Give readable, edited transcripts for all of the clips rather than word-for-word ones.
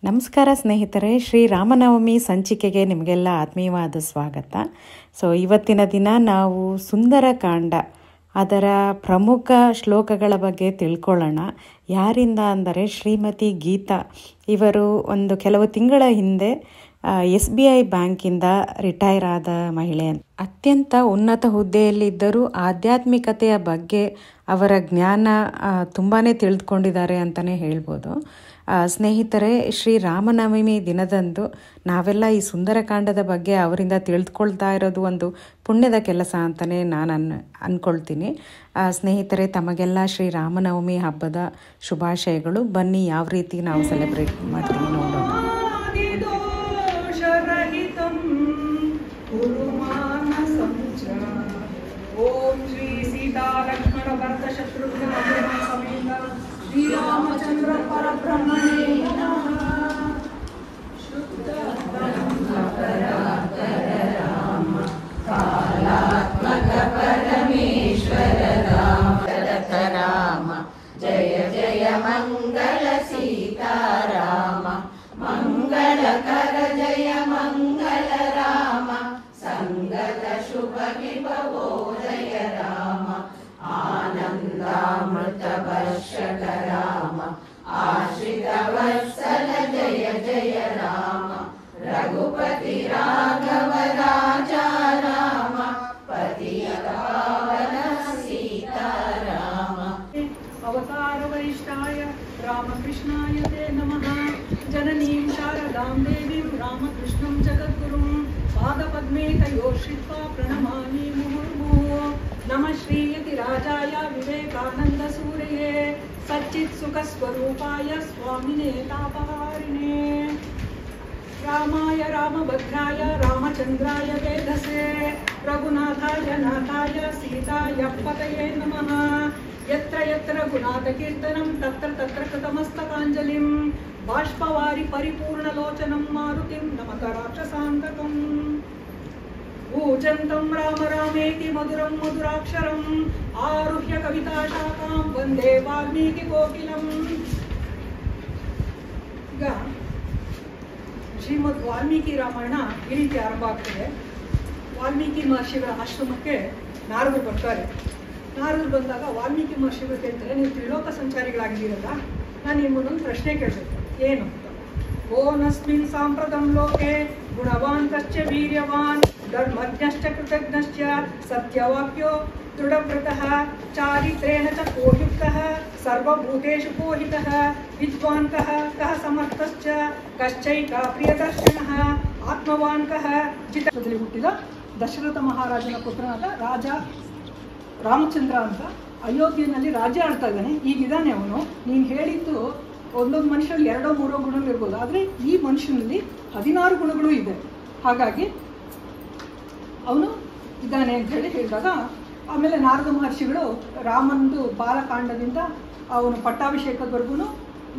ನಮಸ್ಕಾರ ಸ್ನೇಹಿತರೆ, ಶ್ರೀರಾಮನವಮಿ ಸಂಚಿಕೆಗೆ ನಿಮಗೆಲ್ಲ ಆತ್ಮೀಯವಾದ ಸ್ವಾಗತ. ಇವತ್ತಿನ ದಿನ ನಾವು ಸುಂದರಕಾಂಡ ಅದರ ಪ್ರಮುಖ ಶ್ಲೋಕಗಳ ಬಗ್ಗೆ ತಿಳ್ಕೊಳ್ಳೋಣ. ಯಾರಿಂದ ಅಂದರೆ ಶ್ರೀಮತಿ ಗೀತಾ ಇವರು ಕೆಲವು ತಿಂಗಳ ಹಿಂದೆ SBI ಬ್ಯಾಂಕಿಂದ ರಿಟೈರ್ ಆದ ಮಹಿಳೆ. ಅತ್ಯಂತ ಉನ್ನತ ಹುದ್ದೆಯಲ್ಲಿದ್ದರೂ ಆಧ್ಯಾತ್ಮಿಕತೆಯ ಬಗ್ಗೆ ಅವರ ಜ್ಞಾನ ತುಂಬಾ ತಿಳಿದುಕೊಂಡಿದ್ದಾರೆ ಅಂತಲೇ ಹೇಳ್ಬೋದು. ಸ್ನೇಹಿತರೆ, ಶ್ರೀರಾಮನವಮಿ ದಿನದಂದು ನಾವೆಲ್ಲ ಈ ಸುಂದರಕಾಂಡದ ಬಗ್ಗೆ ಅವರಿಂದ ತಿಳಿದುಕೊಳ್ತಾ ಇರೋದು ಒಂದು ಪುಣ್ಯದ ಕೆಲಸ ಅಂತಲೇ ನಾನು ಅಂದ್ಕೊಳ್ತೀನಿ. ಸ್ನೇಹಿತರೆ, ತಮಗೆಲ್ಲ ಶ್ರೀರಾಮನವಮಿ ಹಬ್ಬದ ಶುಭಾಶಯಗಳು. ಬನ್ನಿ ಯಾವ ರೀತಿ ನಾವು ಸೆಲೆಬ್ರೇಟ್ ಮಾಡ್ತೀವಿ ನೋಡೋಣ. ಓಂ ಶ್ರೀ ಸೀತಾ ಲಕ್ಷ್ಮಣ ಭರತ ಶತ್ರುಘ್ನ ಸಮೇತ ಶ್ರೀರಾಮಚಂದ್ರ ಪರಬ್ರಹ್ಮಣೇ ನಮಃ. ಶುದ್ಧ ರಾಮ ಕಾಲಾತ್ಮಕ ಪರಮೇಶ್ವರ ರಾಮ ಜಯ ಜಯ ಮಂಗಳ ಸೀತಾರಾಮ ಮಂಗಳಕರ ಜಯ ಮಂಗಳ ರಾಮ ಸಂಗತ ಶುಭ ವಿಭವೋದಯ ರಾಮ ಆನಂದಾಮೃತ ವರ್ಷಕ ರಾಮ ಆಶ್ರಿತ ವತ್ಸಲ ಜಯ ಜಯ ರಾಮ ರಘುಪತಿ ರಾಘವ ರಾಜ ರಾಮ ಪತಿಯ ಪಾವನ ಸೀತಾರಾಮ. ಅವತಾರ ವರಿಷ್ಠಾಯ ರಾಮಕೃಷ್ಣಾಯ ತೇ ನಮಃ. ಜನನೀಂ ಶಾರದಾಂ ದೇವೀಂ ರಾಮಕೃಷ್ಣಂ ಜಗದ್ಗುರುಂ ಪಾದಪದ್ಮೇ ತಯೋಶ್ರಿತ್ವಾ ಪ್ರಣಮಾಮಿ ಮುಹುರ್ಮುಹುಃ. ನಮಃ ಶ್ರೀಯತಿ ರಾಜಾಯ ವಿವೇಕಾನಂದ ಸೂರಯೇ ಸಚ್ಚಿತ್ ಸುಖ ಸ್ವರೂಪಾಯ ಸ್ವಾಮಿನೇ ತಾಪಹಾರಿಣೇ. ರಾಮಾಯ ರಾಮಭದ್ರಾಯ ರಾಮಚಂದ್ರಾಯ ವೇಧಸೇ ರಘುನಾಥಾಯ ನಾಥಾಯ ಸೀತಾಯ ಪತಯೇ ನಮಃ. ಯತ್ರ ಯತ್ರ ಗುಣಾತ ಕೀರ್ತನಂ ತತ್ರ ತತ್ರ ಕೃತಮಸ್ತಕಾಂಜಲಿಂ ಬಾಷ್ಪವಾರಿ ಪರಿಪೂರ್ಣಲೋಚನಂ ಮಾರುತಿಂ ನಮತ ರಾಕ್ಷಸಾಂತಕಂ. ಕೂಜಂತಂ ರಾಮ ರಾಮೇತಿ ಮಧುರಂ ಮಧುರಾಕ್ಷರಂ ಆರುಹ್ಯ ಕವಿತಾಶಾಖಾಂ ವಂದೇ ವಾಲ್ಮೀಕಿ ಕೋಕಿಲಂ. ಈಗ ಶ್ರೀಮದ್ ವಾಲ್ಮೀಕಿ ರಾಮಾಯಣ ಈ ರೀತಿ ಆರಂಭ ಆಗ್ತದೆ. ವಾಲ್ಮೀಕಿ ಮಹರ್ಷಿಗಳ ಆಶ್ರಮಕ್ಕೆ ನಾರದರು ಬರ್ತಾರೆ. ನಾರದರು ಬಂದಾಗ ವಾಲ್ಮೀಕಿ ಮಹರ್ಷಿಗಳು ಕೇಳ್ತಾರೆ, ನೀವು ತ್ರಿಲೋಕ ಸಂಚಾರಿಗಳಾಗಿದ್ದೀರಲ್ಲ, ನಾನು ನಿಮ್ಮನ್ನೊಂದು ಪ್ರಶ್ನೆ ಕೇಳಬೇಕು. ಏನು ಅಂತ. ಓನಸ್ಮಿನ್ ಸಾಂಪ್ರದಂ ಲೋಕೆ ಗುಣವಾನ್ ಕಶ್ಚ ವೀರ್ಯವಾನ್ ಧರ್ಮಜ್ಞಶ್ಚ ಕೃತಜ್ಞಶ್ಚ ಸತ್ಯವಾಕ್ಯೋ ದೃಢವ್ರತಃ ಚಾರಿತ್ರೇಣ ಚ ಕೋಯುಕ್ತಃ ಸರ್ವಭೂತೇಷು ಕೋಹಿತಃ ವಿದ್ವಾನ್ ಕಃ ಕಃ ಸಮರ್ಥಶ್ಚ ಕಶ್ಚೈಕ ಪ್ರಿಯದರ್ಶನಃ ಆತ್ಮವಾನ್ ಕಃ. ಚಿತ್ರದಲ್ಲಿ ಹುಟ್ಟಿದ ದಶರಥ ಮಹಾರಾಜನ ಪುತ್ರನಾದ ರಾಜ ರಾಮಚಂದ್ರ ಅಂತ ಅಯೋಧ್ಯೆಯಲ್ಲಿ ರಾಜ್ಯ ಆಡ್ತಾ ಇದ್ದಾನೆ. ಈಗಿದ್ದಾನೆ ಅವನು. ನೀನು ಹೇಳಿದ್ದು ಒಂದೊಂದು ಮನುಷ್ಯರಲ್ಲಿ 2-3 ಗುಣಗಳು ಇರ್ಬೋದು, ಆದರೆ ಈ ಮನುಷ್ಯನಲ್ಲಿ 16 ಗುಣಗಳು ಇದೆ. ಹಾಗಾಗಿ ಅವನು ಇದ್ದಾನೆ ಅಂತ ಹೇಳಿದಾಗ ಆಮೇಲೆ ನಾರದ ಮಹರ್ಷಿಗಳು ರಾಮಂದು ಬಾಲಕಾಂಡದಿಂದ ಅವನು ಪಟ್ಟಾಭಿಷೇಕದವರೆಗೂ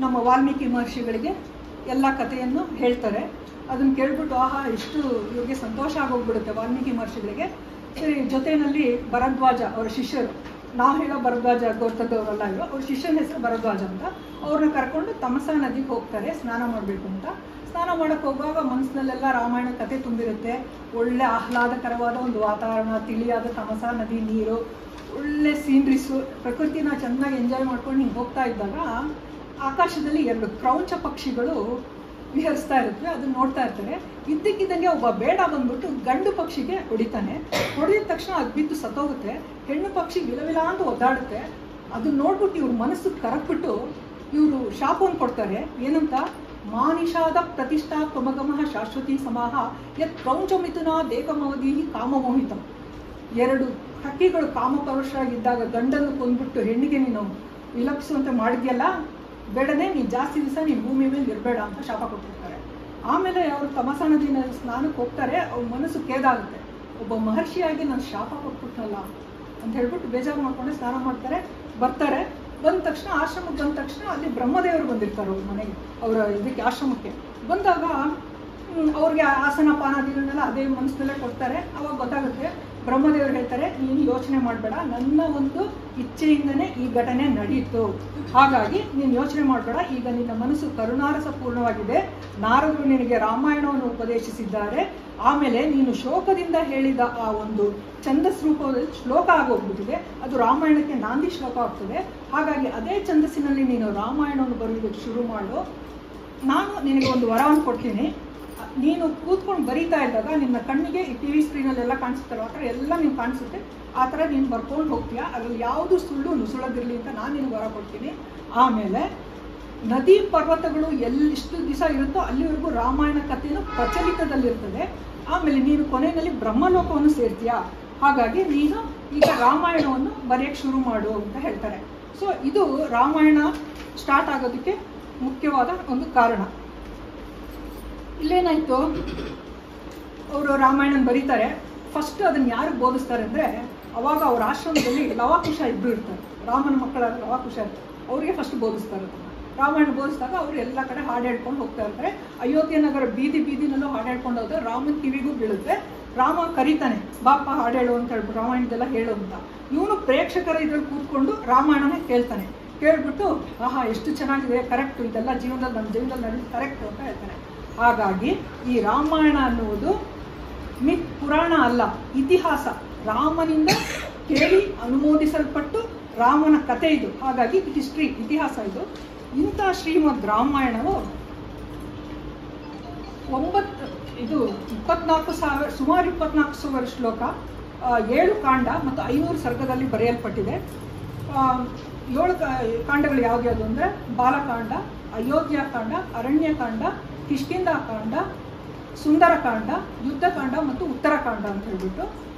ನಮ್ಮ ವಾಲ್ಮೀಕಿ ಮಹರ್ಷಿಗಳಿಗೆ ಎಲ್ಲ ಕಥೆಯನ್ನು ಹೇಳ್ತಾರೆ. ಅದನ್ನು ಕೇಳ್ಬಿಟ್ಟು ಆಹಾ ಇಷ್ಟು ಇವ್ರಿಗೆ ಸಂತೋಷ ಆಗೋಗ್ಬಿಡುತ್ತೆ ವಾಲ್ಮೀಕಿ ಮಹರ್ಷಿಗಳಿಗೆ. ಸರಿ, ಜೊತೆಯಲ್ಲಿ ಭರದ್ವಾಜ ಅವರ ಶಿಷ್ಯರು, ನಾವು ಹೇಳೋ ಭರದ್ವಾಜ ಗೋರ್ತದವರಲ್ಲ ಇವರು, ಅವ್ರ ಶಿಷ್ಯನ ಹೆಸರು ಭರದ್ವಾಜ ಅಂತ. ಅವ್ರನ್ನ ಕರ್ಕೊಂಡು ತಮಸಾ ನದಿಗೆ ಹೋಗ್ತಾರೆ ಸ್ನಾನ ಮಾಡಬೇಕು ಅಂತ. ಸ್ನಾನ ಮಾಡೋಕ್ಕೆ ಹೋಗುವಾಗ ಮನಸ್ಸಿನಲ್ಲೆಲ್ಲ ರಾಮಾಯಣ ಕಥೆ ತುಂಬಿರುತ್ತೆ. ಒಳ್ಳೆ ಆಹ್ಲಾದಕರವಾದ ಒಂದು ವಾತಾವರಣ, ತಿಳಿಯಾದ ತಮಸಾ ನದಿ ನೀರು, ಒಳ್ಳೆ ಸೀನ್ರೀಸು, ಪ್ರಕೃತಿನ ಚೆನ್ನಾಗಿ ಎಂಜಾಯ್ ಮಾಡ್ಕೊಂಡು ಹಿಂಗೆ ಹೋಗ್ತಾ ಇದ್ದಾಗ ಆಕಾಶದಲ್ಲಿ 2 ಕ್ರೌಂಚ ಪಕ್ಷಿಗಳು ವಿಹರಿಸ್ತಾ ಇರುತ್ತವೆ. ಅದನ್ನ ನೋಡ್ತಾ ಇರ್ತಾರೆ. ಇದ್ದಕ್ಕಿದ್ದಂಗೆ ಒಬ್ಬ ಬೇಡ ಬಂದ್ಬಿಟ್ಟು ಗಂಡು ಪಕ್ಷಿಗೆ ಹೊಡಿತಾನೆ. ಹೊಡೆದ ತಕ್ಷಣ ಅದು ಬಿದ್ದು ಸತ್ತೋಗುತ್ತೆ. ಹೆಣ್ಣು ಪಕ್ಷಿ ವಿಲವಿಲ ಅಂತ ಒದ್ದಾಡುತ್ತೆ. ಅದನ್ನ ನೋಡ್ಬಿಟ್ಟು ಇವ್ರ ಮನಸ್ಸು ಕರಕ್ಬಿಟ್ಟು ಇವರು ಶಾಪವನ್ನು ಕೊಡ್ತಾರೆ. ಏನಂತ, ಮಾನಿಷಾದ ಪ್ರತಿಷ್ಠಾ ಪ್ರಮಗಮಃ ಶಾಶ್ವತಿ ಸಮಾಹ ಯತ್ ಕ್ರೌಂಚ ಮಿಥುನ ದೇಕಮವಧಿ ಕಾಮಮೋಹಿತಂ. 2 ಹಕ್ಕಿಗಳು ಕಾಮಪರುಷರಾಗಿದ್ದಾಗ ಗಂಡನ್ನು ಕೊಂದ್ಬಿಟ್ಟು ಹೆಣ್ಣಿಗೆ ನೀನು ವಿಲಪಿಸುವಂತೆ ಮಾಡಿದ್ಯಲ್ಲ, ಬೇಡನೆ, ನೀನು ಜಾಸ್ತಿ ದಿವಸ ನೀನು ಭೂಮಿ ಮೇಲೆ ಇರಬೇಡ ಅಂತ ಶಾಪ ಕೊಟ್ಟಿರ್ತಾರೆ. ಆಮೇಲೆ ಅವರು ತಮಸಾ ನದಿನಲ್ಲಿ ಸ್ನಾನಕ್ಕೆ ಹೋಗ್ತಾರೆ. ಅವ್ರ ಮನಸ್ಸು ಕೇದಾಗುತ್ತೆ. ಒಬ್ಬ ಮಹರ್ಷಿಯಾಗಿ ನಾನು ಶಾಪ ಕೊಟ್ಬಿಟ್ನಲ್ಲ ಅಂತ ಹೇಳ್ಬಿಟ್ಟು ಬೇಜಾರು ಮಾಡ್ಕೊಂಡು ಸ್ನಾನ ಮಾಡ್ತಾರೆ. ಬರ್ತಾರೆ. ಬಂದ ತಕ್ಷಣ ಆಶ್ರಮಕ್ಕೆ ಬಂದ ತಕ್ಷಣ ಅಲ್ಲಿ ಬ್ರಹ್ಮದೇವರು ಬಂದಿರ್ತಾರೆ ಅವ್ರ ಮನೆಗೆ, ಅವರ ಇದಕ್ಕೆ ಆಶ್ರಮಕ್ಕೆ ಬಂದಾಗ ಅವ್ರಿಗೆ ಆಸನ ಪಾನಾದಿಗಳನ್ನೆಲ್ಲ ಅದೇ ಮನಸ್ಸಿನಲ್ಲೇ ಕೊಡ್ತಾರೆ. ಅವಾಗ ಗೊತ್ತಾಗುತ್ತೆ, ಬ್ರಹ್ಮದೇವರು ಹೇಳ್ತಾರೆ, ನೀನು ಯೋಚನೆ ಮಾಡಬೇಡ, ನನ್ನ ಒಂದು ಇಚ್ಛೆಯಿಂದನೇ ಈ ಘಟನೆ ನಡೆಯಿತು, ಹಾಗಾಗಿ ನೀನು ಯೋಚನೆ ಮಾಡಬೇಡ, ಈಗ ನಿನ್ನ ಮನಸ್ಸು ಕರುಣಾರಸಪೂರ್ಣವಾಗಿದೆ, ನಾರದರು ನಿನಗೆ ರಾಮಾಯಣವನ್ನು ಉಪದೇಶಿಸಿದ್ದಾರೆ, ಆಮೇಲೆ ನೀನು ಶೋಕದಿಂದ ಹೇಳಿದ ಆ ಒಂದು ಛಂದಸ್ ರೂಪದಲ್ಲಿ ಶ್ಲೋಕ ಆಗೋಗ್ಬಿಟ್ಟಿದೆ, ಅದು ರಾಮಾಯಣಕ್ಕೆ ನಾಂದಿ ಶ್ಲೋಕ ಆಗ್ತದೆ, ಹಾಗಾಗಿ ಅದೇ ಛಂದಸ್ಸಿನಲ್ಲಿ ನೀನು ರಾಮಾಯಣವನ್ನು ಬರೆಯೋದಕ್ಕೆ ಶುರು ಮಾಡು, ನಾನು ನಿನಗೆ ಒಂದು ವರವನ್ನು ಕೊಡ್ತೀನಿ, ನೀನು ಕೂತ್ಕೊಂಡು ಬರೀತಾ ಇದ್ದಾಗ ನಿನ್ನ ಕಣ್ಣಿಗೆ ಈ TV ಸ್ಕ್ರೀನಲ್ಲೆಲ್ಲ ಕಾಣಿಸುತ್ತಲ್ಲ ಆ ಥರ ಎಲ್ಲ ನೀನು ಕಾಣಿಸುತ್ತೆ, ಆ ಥರ ನೀನು ಬರ್ಕೊಂಡು ಹೋಗ್ತೀಯಾ, ಅದರಲ್ಲಿ ಯಾವುದು ಸುಳ್ಳು ನುಸುಳದಿರಲಿ ಅಂತ ನಾನು ನಿನಗೆ ವರ ಕೊಡ್ತೀನಿ. ಆಮೇಲೆ ನದಿ ಪರ್ವತಗಳು ಎಷ್ಟು ದಿವಸ ಇರುತ್ತೋ ಅಲ್ಲಿವರೆಗೂ ರಾಮಾಯಣ ಕಥೆಯನ್ನು ಪ್ರಚಲಿತದಲ್ಲಿರ್ತದೆ, ಆಮೇಲೆ ನೀನು ಕೊನೆಯಲ್ಲಿ ಬ್ರಹ್ಮಲೋಕವನ್ನು ಸೇರ್ತೀಯಾ, ಹಾಗಾಗಿ ನೀನು ಈಗ ರಾಮಾಯಣವನ್ನು ಬರೆಯೋಕ್ಕೆ ಶುರು ಮಾಡು ಅಂತ ಹೇಳ್ತಾರೆ. ಸೊ ಇದು ರಾಮಾಯಣ ಸ್ಟಾರ್ಟ್ ಆಗೋದಕ್ಕೆ ಮುಖ್ಯವಾದ ಒಂದು ಕಾರಣ. ಇಲ್ಲೇನಾಯಿತು, ಅವರು ರಾಮಾಯಣ ಬರೀತಾರೆ. ಫಸ್ಟ್ ಅದನ್ನು ಯಾರು ಬೋಧಿಸ್ತಾರೆ ಅಂದರೆ, ಅವಾಗ ಅವ್ರ ಆಶ್ರಮದಲ್ಲಿ ಲವಾಕುಶ ಇಬ್ಬರು ಇರ್ತಾರೆ, ರಾಮನ ಮಕ್ಕಳ ಲವಾಕುಶ ಇರ್ತಾರೆ, ಅವರಿಗೆ ಫಸ್ಟ್ ಬೋಧಿಸ್ತಾರೆ ಅದನ್ನು. ರಾಮಾಯಣ ಬೋಧಿಸಿದಾಗ ಅವರು ಎಲ್ಲ ಕಡೆ ಹಾಡು ಹೇಳ್ಕೊಂಡು ಹೋಗ್ತಾ ಇರ್ತಾರೆ. ಅಯೋಧ್ಯ ನಗರ ಬೀದಿನಲ್ಲೂ ಹಾಡು ಹೇಳ್ಕೊಂಡು ಹೋದ್ರೆ ರಾಮನ ಕಿವಿಗೂ ಬೀಳುತ್ತೆ. ರಾಮ ಕರೀತಾನೆ, ಬಾಪ ಹಾಡು ಹೇಳು ಅಂತ ಹೇಳ್ಬಿಟ್ಟು, ರಾಮಾಯಣದೆಲ್ಲ ಹೇಳು ಅಂತ. ಇವನು ಪ್ರೇಕ್ಷಕರ ಇದ್ರಲ್ಲಿ ಕೂತ್ಕೊಂಡು ರಾಮಾಯಣನ ಕೇಳ್ತಾನೆ. ಕೇಳ್ಬಿಟ್ಟು ಆಹಾ ಎಷ್ಟು ಚೆನ್ನಾಗಿದೆ, ಕರೆಕ್ಟು, ಇದೆಲ್ಲ ಜೀವನದಲ್ಲಿ ನಮ್ಮ ಜೀವನದಲ್ಲಿ ನಡೆದು ಕರೆಕ್ಟು ಅಂತ ಹೇಳ್ತಾನೆ. ಹಾಗಾಗಿ ಈ ರಾಮಾಯಣ ಅನ್ನುವುದು ಮಿತ್ ಪುರಾಣ ಅಲ್ಲ, ಇತಿಹಾಸ, ರಾಮನಿಂದ ಕೇಳಿ ಅನುಮೋದಿಸಲ್ಪಟ್ಟು ರಾಮನ ಕಥೆ ಇದು. ಹಾಗಾಗಿ ಹಿಸ್ಟ್ರಿ, ಇತಿಹಾಸ ಇದು. ಇಂಥ ಶ್ರೀಮದ್ ರಾಮಾಯಣವು 24,000 ಸುಮಾರು 24,000 ಶ್ಲೋಕ, 7 ಕಾಂಡ ಮತ್ತು 500 ಸರ್ಗದಲ್ಲಿ ಬರೆಯಲ್ಪಟ್ಟಿದೆ. 7 ಕಾಂಡಗಳು ಯಾವ್ಯಾವುದು ಅಂದರೆ ಬಾಲಕಾಂಡ, ಅಯೋಧ್ಯಕಾಂಡ, ಅರಣ್ಯಕಾಂಡ, ಕಿಷ್ಕಿಂಧಾಕಾಂಡ, ಸುಂದರಕಾಂಡ, ಯುದ್ಧಕಾಂಡ ಮತ್ತು ಉತ್ತರಕಾಂಡ ಅಂತ ಹೇಳ್ಬಿಟ್ಟು.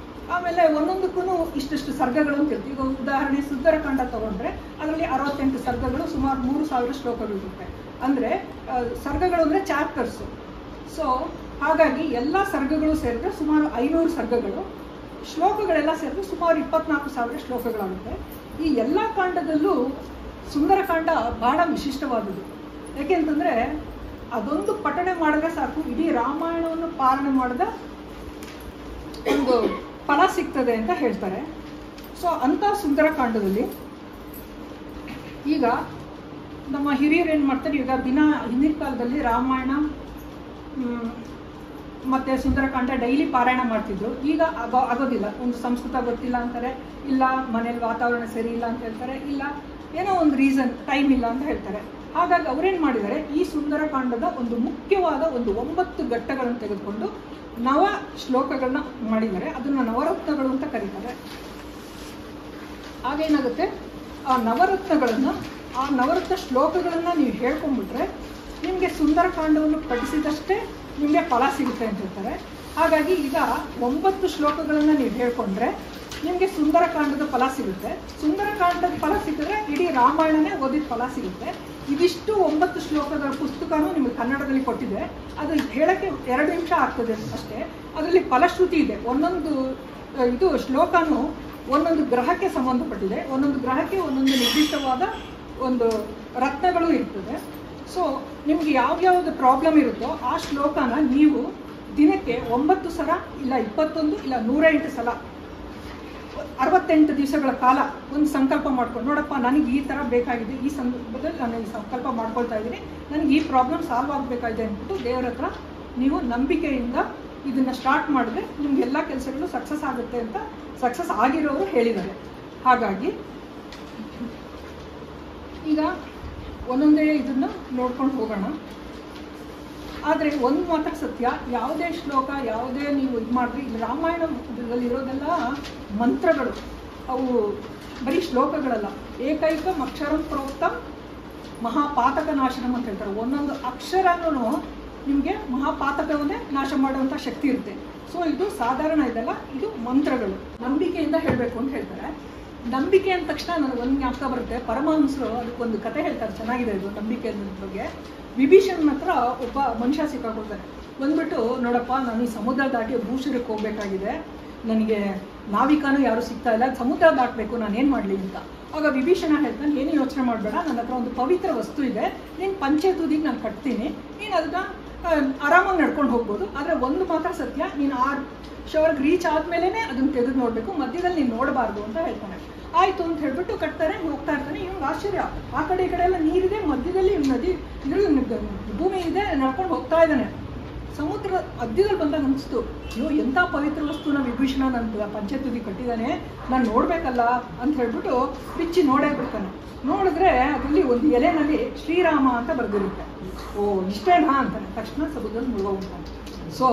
ಆಮೇಲೆ ಒಂದೊಂದಕ್ಕೂ ಇಷ್ಟಷ್ಟು ಸರ್ಗಗಳು ಅಂತ ಇರುತ್ತೆ. ಈಗ ಉದಾಹರಣೆ ಸುಂದರಕಾಂಡ ತಗೊಂಡ್ರೆ ಅದರಲ್ಲಿ 68 ಸರ್ಗಗಳು, ಸುಮಾರು 3,000 ಶ್ಲೋಕಗಳು ಇರುತ್ತೆ. ಅಂದರೆ ಸರ್ಗಗಳು ಅಂದರೆ ಚಾಪ್ಟರ್ಸು. ಸೊ ಹಾಗಾಗಿ ಎಲ್ಲ ಸರ್ಗಗಳು ಸೇರಿದ್ರೆ ಸುಮಾರು 500 ಸರ್ಗಗಳು, ಶ್ಲೋಕಗಳೆಲ್ಲ ಸೇರಿದ್ರೆ ಸುಮಾರು 24,000 ಶ್ಲೋಕಗಳಾಗುತ್ತೆ. ಈ ಎಲ್ಲ ಕಾಂಡದಲ್ಲೂ ಸುಂದರಕಾಂಡ ಬಹಳ ವಿಶಿಷ್ಟವಾದುದು. ಯಾಕೆಂತಂದರೆ ಅದೊಂದು ಪಠಣೆ ಮಾಡಿದ್ರೆ ಸಾಕು, ಇಡೀ ರಾಮಾಯಣವನ್ನು ಪಾಲನೆ ಮಾಡಿದ ಒಂದು ಫಲ ಸಿಗ್ತದೆ ಅಂತ ಹೇಳ್ತಾರೆ. ಸೊ ಅಂಥ ಸುಂದರಕಾಂಡದಲ್ಲಿ ಈಗ ನಮ್ಮ ಹಿರಿಯರು ಏನು ಮಾಡ್ತಾರೆ, ಈಗ ಹಿಂದಿನ ಕಾಲದಲ್ಲಿ ರಾಮಾಯಣ ಮತ್ತು ಸುಂದರಕಾಂಡ ಡೈಲಿ ಪಾರಾಯಣ ಮಾಡ್ತಿದ್ರು. ಈಗ ಆಗೋದಿಲ್ಲ, ಒಂದು ಸಂಸ್ಕೃತ ಗೊತ್ತಿಲ್ಲ ಅಂತಾರೆ, ಇಲ್ಲ ಮನೇಲಿ ವಾತಾವರಣ ಸರಿ ಇಲ್ಲ ಅಂತ ಹೇಳ್ತಾರೆ, ಇಲ್ಲ ಏನೋ ಒಂದು ರೀಸನ್, ಟೈಮ್ ಇಲ್ಲ ಅಂತ ಹೇಳ್ತಾರೆ. ಹಾಗಾಗಿ ಅವರೇನು ಮಾಡಿದ್ದಾರೆ, ಈ ಸುಂದರಕಾಂಡದ ಒಂದು ಮುಖ್ಯವಾದ ಒಂದು 9 ಘಟ್ಟಗಳನ್ನು ತೆಗೆದುಕೊಂಡು 9 ಶ್ಲೋಕಗಳನ್ನ ಮಾಡಿದ್ದಾರೆ. ಅದನ್ನು ನವರತ್ನಗಳು ಅಂತ ಕರೀತಾರೆ. ಆಗೇನಾಗುತ್ತೆ, ಆ ನವರತ್ನ ಶ್ಲೋಕಗಳನ್ನು ನೀವು ಹೇಳ್ಕೊಂಡ್ಬಿಟ್ರೆ ನಿಮಗೆ ಸುಂದರಕಾಂಡವನ್ನು ಪಠಿಸಿದಷ್ಟೇ ನಿಮಗೆ ಫಲ ಸಿಗುತ್ತೆ ಅಂತ ಹೇಳ್ತಾರೆ. ಹಾಗಾಗಿ ಈಗ 9 ಶ್ಲೋಕಗಳನ್ನು ನೀವು ಹೇಳ್ಕೊಂಡ್ರೆ ನಿಮಗೆ ಸುಂದರಕಾಂಡದ ಫಲ ಸಿಗುತ್ತೆ. ಸುಂದರಕಾಂಡದ ಫಲ ಸಿಕ್ಕಿದ್ರೆ ಇಡೀ ರಾಮಾಯಣನೇ ಓದಿದ ಫಲ ಸಿಗುತ್ತೆ. ಇದಿಷ್ಟು 9 ಶ್ಲೋಕಗಳ ಪುಸ್ತಕನೂ ನಿಮಗೆ ಕನ್ನಡದಲ್ಲಿ ಕೊಟ್ಟಿದೆ. ಅದು ಹೇಳೋಕ್ಕೆ 2 ನಿಮಿಷ ಆಗ್ತದೆ ಅಷ್ಟೇ. ಅದರಲ್ಲಿ ಫಲಶ್ರುತಿ ಇದೆ. ಒಂದೊಂದು ಶ್ಲೋಕನೂ ಒಂದೊಂದು ಗ್ರಹಕ್ಕೆ ಸಂಬಂಧಪಟ್ಟಿದೆ, ಒಂದೊಂದು ಗ್ರಹಕ್ಕೆ ಒಂದೊಂದು ನಿರ್ದಿಷ್ಟವಾದ ಒಂದು ರತ್ನಗಳು ಇರ್ತದೆ. ಸೊ ನಿಮ್ಗೆ ಯಾವ್ಯಾವ್ದು ಪ್ರಾಬ್ಲಮ್ ಇರುತ್ತೋ ಆ ಶ್ಲೋಕನ ನೀವು ದಿನಕ್ಕೆ 9 ಸಲ, ಇಲ್ಲ 21, ಇಲ್ಲ 108 ಸಲ 68 ದಿವಸಗಳ ಕಾಲ ಒಂದು ಸಂಕಲ್ಪ ಮಾಡ್ಕೊಂಡು, ನೋಡಪ್ಪ ನನಗೆ ಈ ಥರ ಬೇಕಾಗಿದೆ, ಈ ಸಂದರ್ಭದಲ್ಲಿ ನಾನು ಈ ಸಂಕಲ್ಪ ಮಾಡ್ಕೊಳ್ತಾ ಇದ್ದೀನಿ, ನನಗೆ ಈ ಪ್ರಾಬ್ಲಮ್ ಸಾಲ್ವ್ ಆಗಬೇಕಾಗಿದೆ ಅಂದ್ಬಿಟ್ಟು ದೇವರ ಹತ್ರ ನೀವು ನಂಬಿಕೆಯಿಂದ ಇದನ್ನು ಸ್ಟಾರ್ಟ್ ಮಾಡಿದ್ರೆ ನಿಮಗೆಲ್ಲ ಕೆಲಸಗಳು ಸಕ್ಸಸ್ ಆಗುತ್ತೆ ಅಂತ ಸಕ್ಸಸ್ ಆಗಿರೋರು ಹೇಳಿದ್ದಾರೆ. ಹಾಗಾಗಿ ಈಗ ಒಂದೊಂದೇ ಇದನ್ನು ನೋಡ್ಕೊಂಡು ಹೋಗೋಣ. ಆದರೆ ಒಂದು ಮಾತ್ರ ಸತ್ಯ, ಯಾವುದೇ ಶ್ಲೋಕ, ಯಾವುದೇ ನೀವು ಇದು ಮಾಡಿರಿ, ಇಲ್ಲಿ ರಾಮಾಯಣದಲ್ಲಿರೋದೆಲ್ಲ ಮಂತ್ರಗಳು, ಅವು ಬರೀ ಶ್ಲೋಕಗಳಲ್ಲ. ಏಕೈಕ ಅಕ್ಷರಂ ಪ್ರೋಕ್ತಂ ಮಹಾಪಾತಕ ನಾಶನಂ ಅಂತ ಹೇಳ್ತಾರೆ. ಒಂದೊಂದು ಅಕ್ಷರನೂ ನಿಮಗೆ ಮಹಾಪಾತಕವನ್ನೇ ನಾಶ ಮಾಡುವಂಥ ಶಕ್ತಿ ಇರುತ್ತೆ. ಸೊ ಇದು ಸಾಧಾರಣ ಇದೆಲ್ಲ, ಇದು ಮಂತ್ರಗಳು. ನಂಬಿಕೆಯಿಂದ ಹೇಳಬೇಕು ಅಂತ ಹೇಳ್ತಾರೆ. ನಂಬಿಕೆ ಅಂದ ತಕ್ಷಣ ನನಗೆ ಒಂದು ಜ್ಞಾಪಕ ಬರುತ್ತೆ, ಪರಮಹಂಸರು ಅದಕ್ಕೊಂದು ಕತೆ ಹೇಳ್ತಾರೆ, ಚೆನ್ನಾಗಿದೆ ಇದು ನಂಬಿಕೆ ಅನ್ನೋದ್ರ ಬಗ್ಗೆ. ವಿಭೀಷಣನ ಹತ್ರ ಒಬ್ಬ ಮನುಷ್ಯ ಸಿಕ್ಕಾಕೊಳ್ತಾನೆ. ಬಂದ್ಬಿಟ್ಟು, ನೋಡಪ್ಪ ನಾನು ಈ ಸಮುದ್ರ ದಾಟಿ ಭೂಶಿರಕ್ಕೆ ಹೋಗಬೇಕಾಗಿದೆ, ನನಗೆ ನಾವಿಕನೂ ಯಾರು ಸಿಗ್ತಾ ಇಲ್ಲ, ಸಮುದ್ರ ದಾಟಬೇಕು, ನಾನೇನು ಮಾಡಲಿ ಅಂತ. ಆಗ ವಿಭೀಷಣ ಹೇಳ್ತಾನೆ, ಏನು ಯೋಚನೆ ಮಾಡಬೇಡ, ನನ್ನ ಹತ್ರ ಒಂದು ಪವಿತ್ರ ವಸ್ತು ಇದೆ, ನೀನು ಪಂಚೆ ತುದಿಗೆ ನಾನು ಕಟ್ತೀನಿ, ನೀನು ನೀನು ಅದನ್ನ ಆರಾಮಾಗಿ ನಡ್ಕೊಂಡು ಹೋಗ್ಬೋದು. ಆದರೆ ಒಂದು ಮಾತ್ರ ಸತ್ಯ, ನೀನು ಆ ಶವರ್ಗೆ ರೀಚ್ ಆದ್ಮೇಲೆ ಅದನ್ನ ತೆಗೆದು ನೋಡಬೇಕು, ಮಧ್ಯದಲ್ಲಿ ನೀನು ನೋಡಬಾರ್ದು ಅಂತ ಹೇಳ್ತಾನೆ. ಆಯಿತು ಅಂತ ಹೇಳ್ಬಿಟ್ಟು ಕಟ್ತಾರೆ, ಹೋಗ್ತಾ ಇರ್ತಾನೆ. ಇವ್ನಿಗೆ ಆಶ್ಚರ್ಯ, ಆ ಕಡೆ ಈ ಕಡೆ ಎಲ್ಲ ನೀರಿದೆ, ಮಧ್ಯದಲ್ಲಿ ನದಿ ಭೂಮಿ ಇದೆ, ನಡ್ಕೊಂಡು ಹೋಗ್ತಾ ಇದ್ದಾನೆ. ಸಮುದ್ರ ಮಧ್ಯದಲ್ಲಿ ಬಂದಾಗ ಅನಿಸ್ತು, ಅಯ್ಯೋ ಎಂಥ ಪವಿತ್ರ ವಸ್ತುನ ವಿಭೀಷಣ ನನ್ನ ಪಂಚತುದಿ ಕಟ್ಟಿದ್ದಾನೆ, ನಾನು ನೋಡ್ಬೇಕಲ್ಲ ಅಂತ ಹೇಳ್ಬಿಟ್ಟು ಬಿಚ್ಚಿ ನೋಡೇ ಬಿಡ್ತಾನೆ. ನೋಡಿದ್ರೆ ಅದರಲ್ಲಿ ಒಂದು ಎಲೆನಲ್ಲಿ ಶ್ರೀರಾಮ ಅಂತ ಬರೆದಿರುತ್ತೆ. ಓ ಇಷ್ಟೇನಾ ಅಂತಾನೆ. ತಕ್ಷಣ ಸಮುದ್ರದಲ್ಲಿ ಮುಳುಗೋಗ್ತಾನೆ. ಸೊ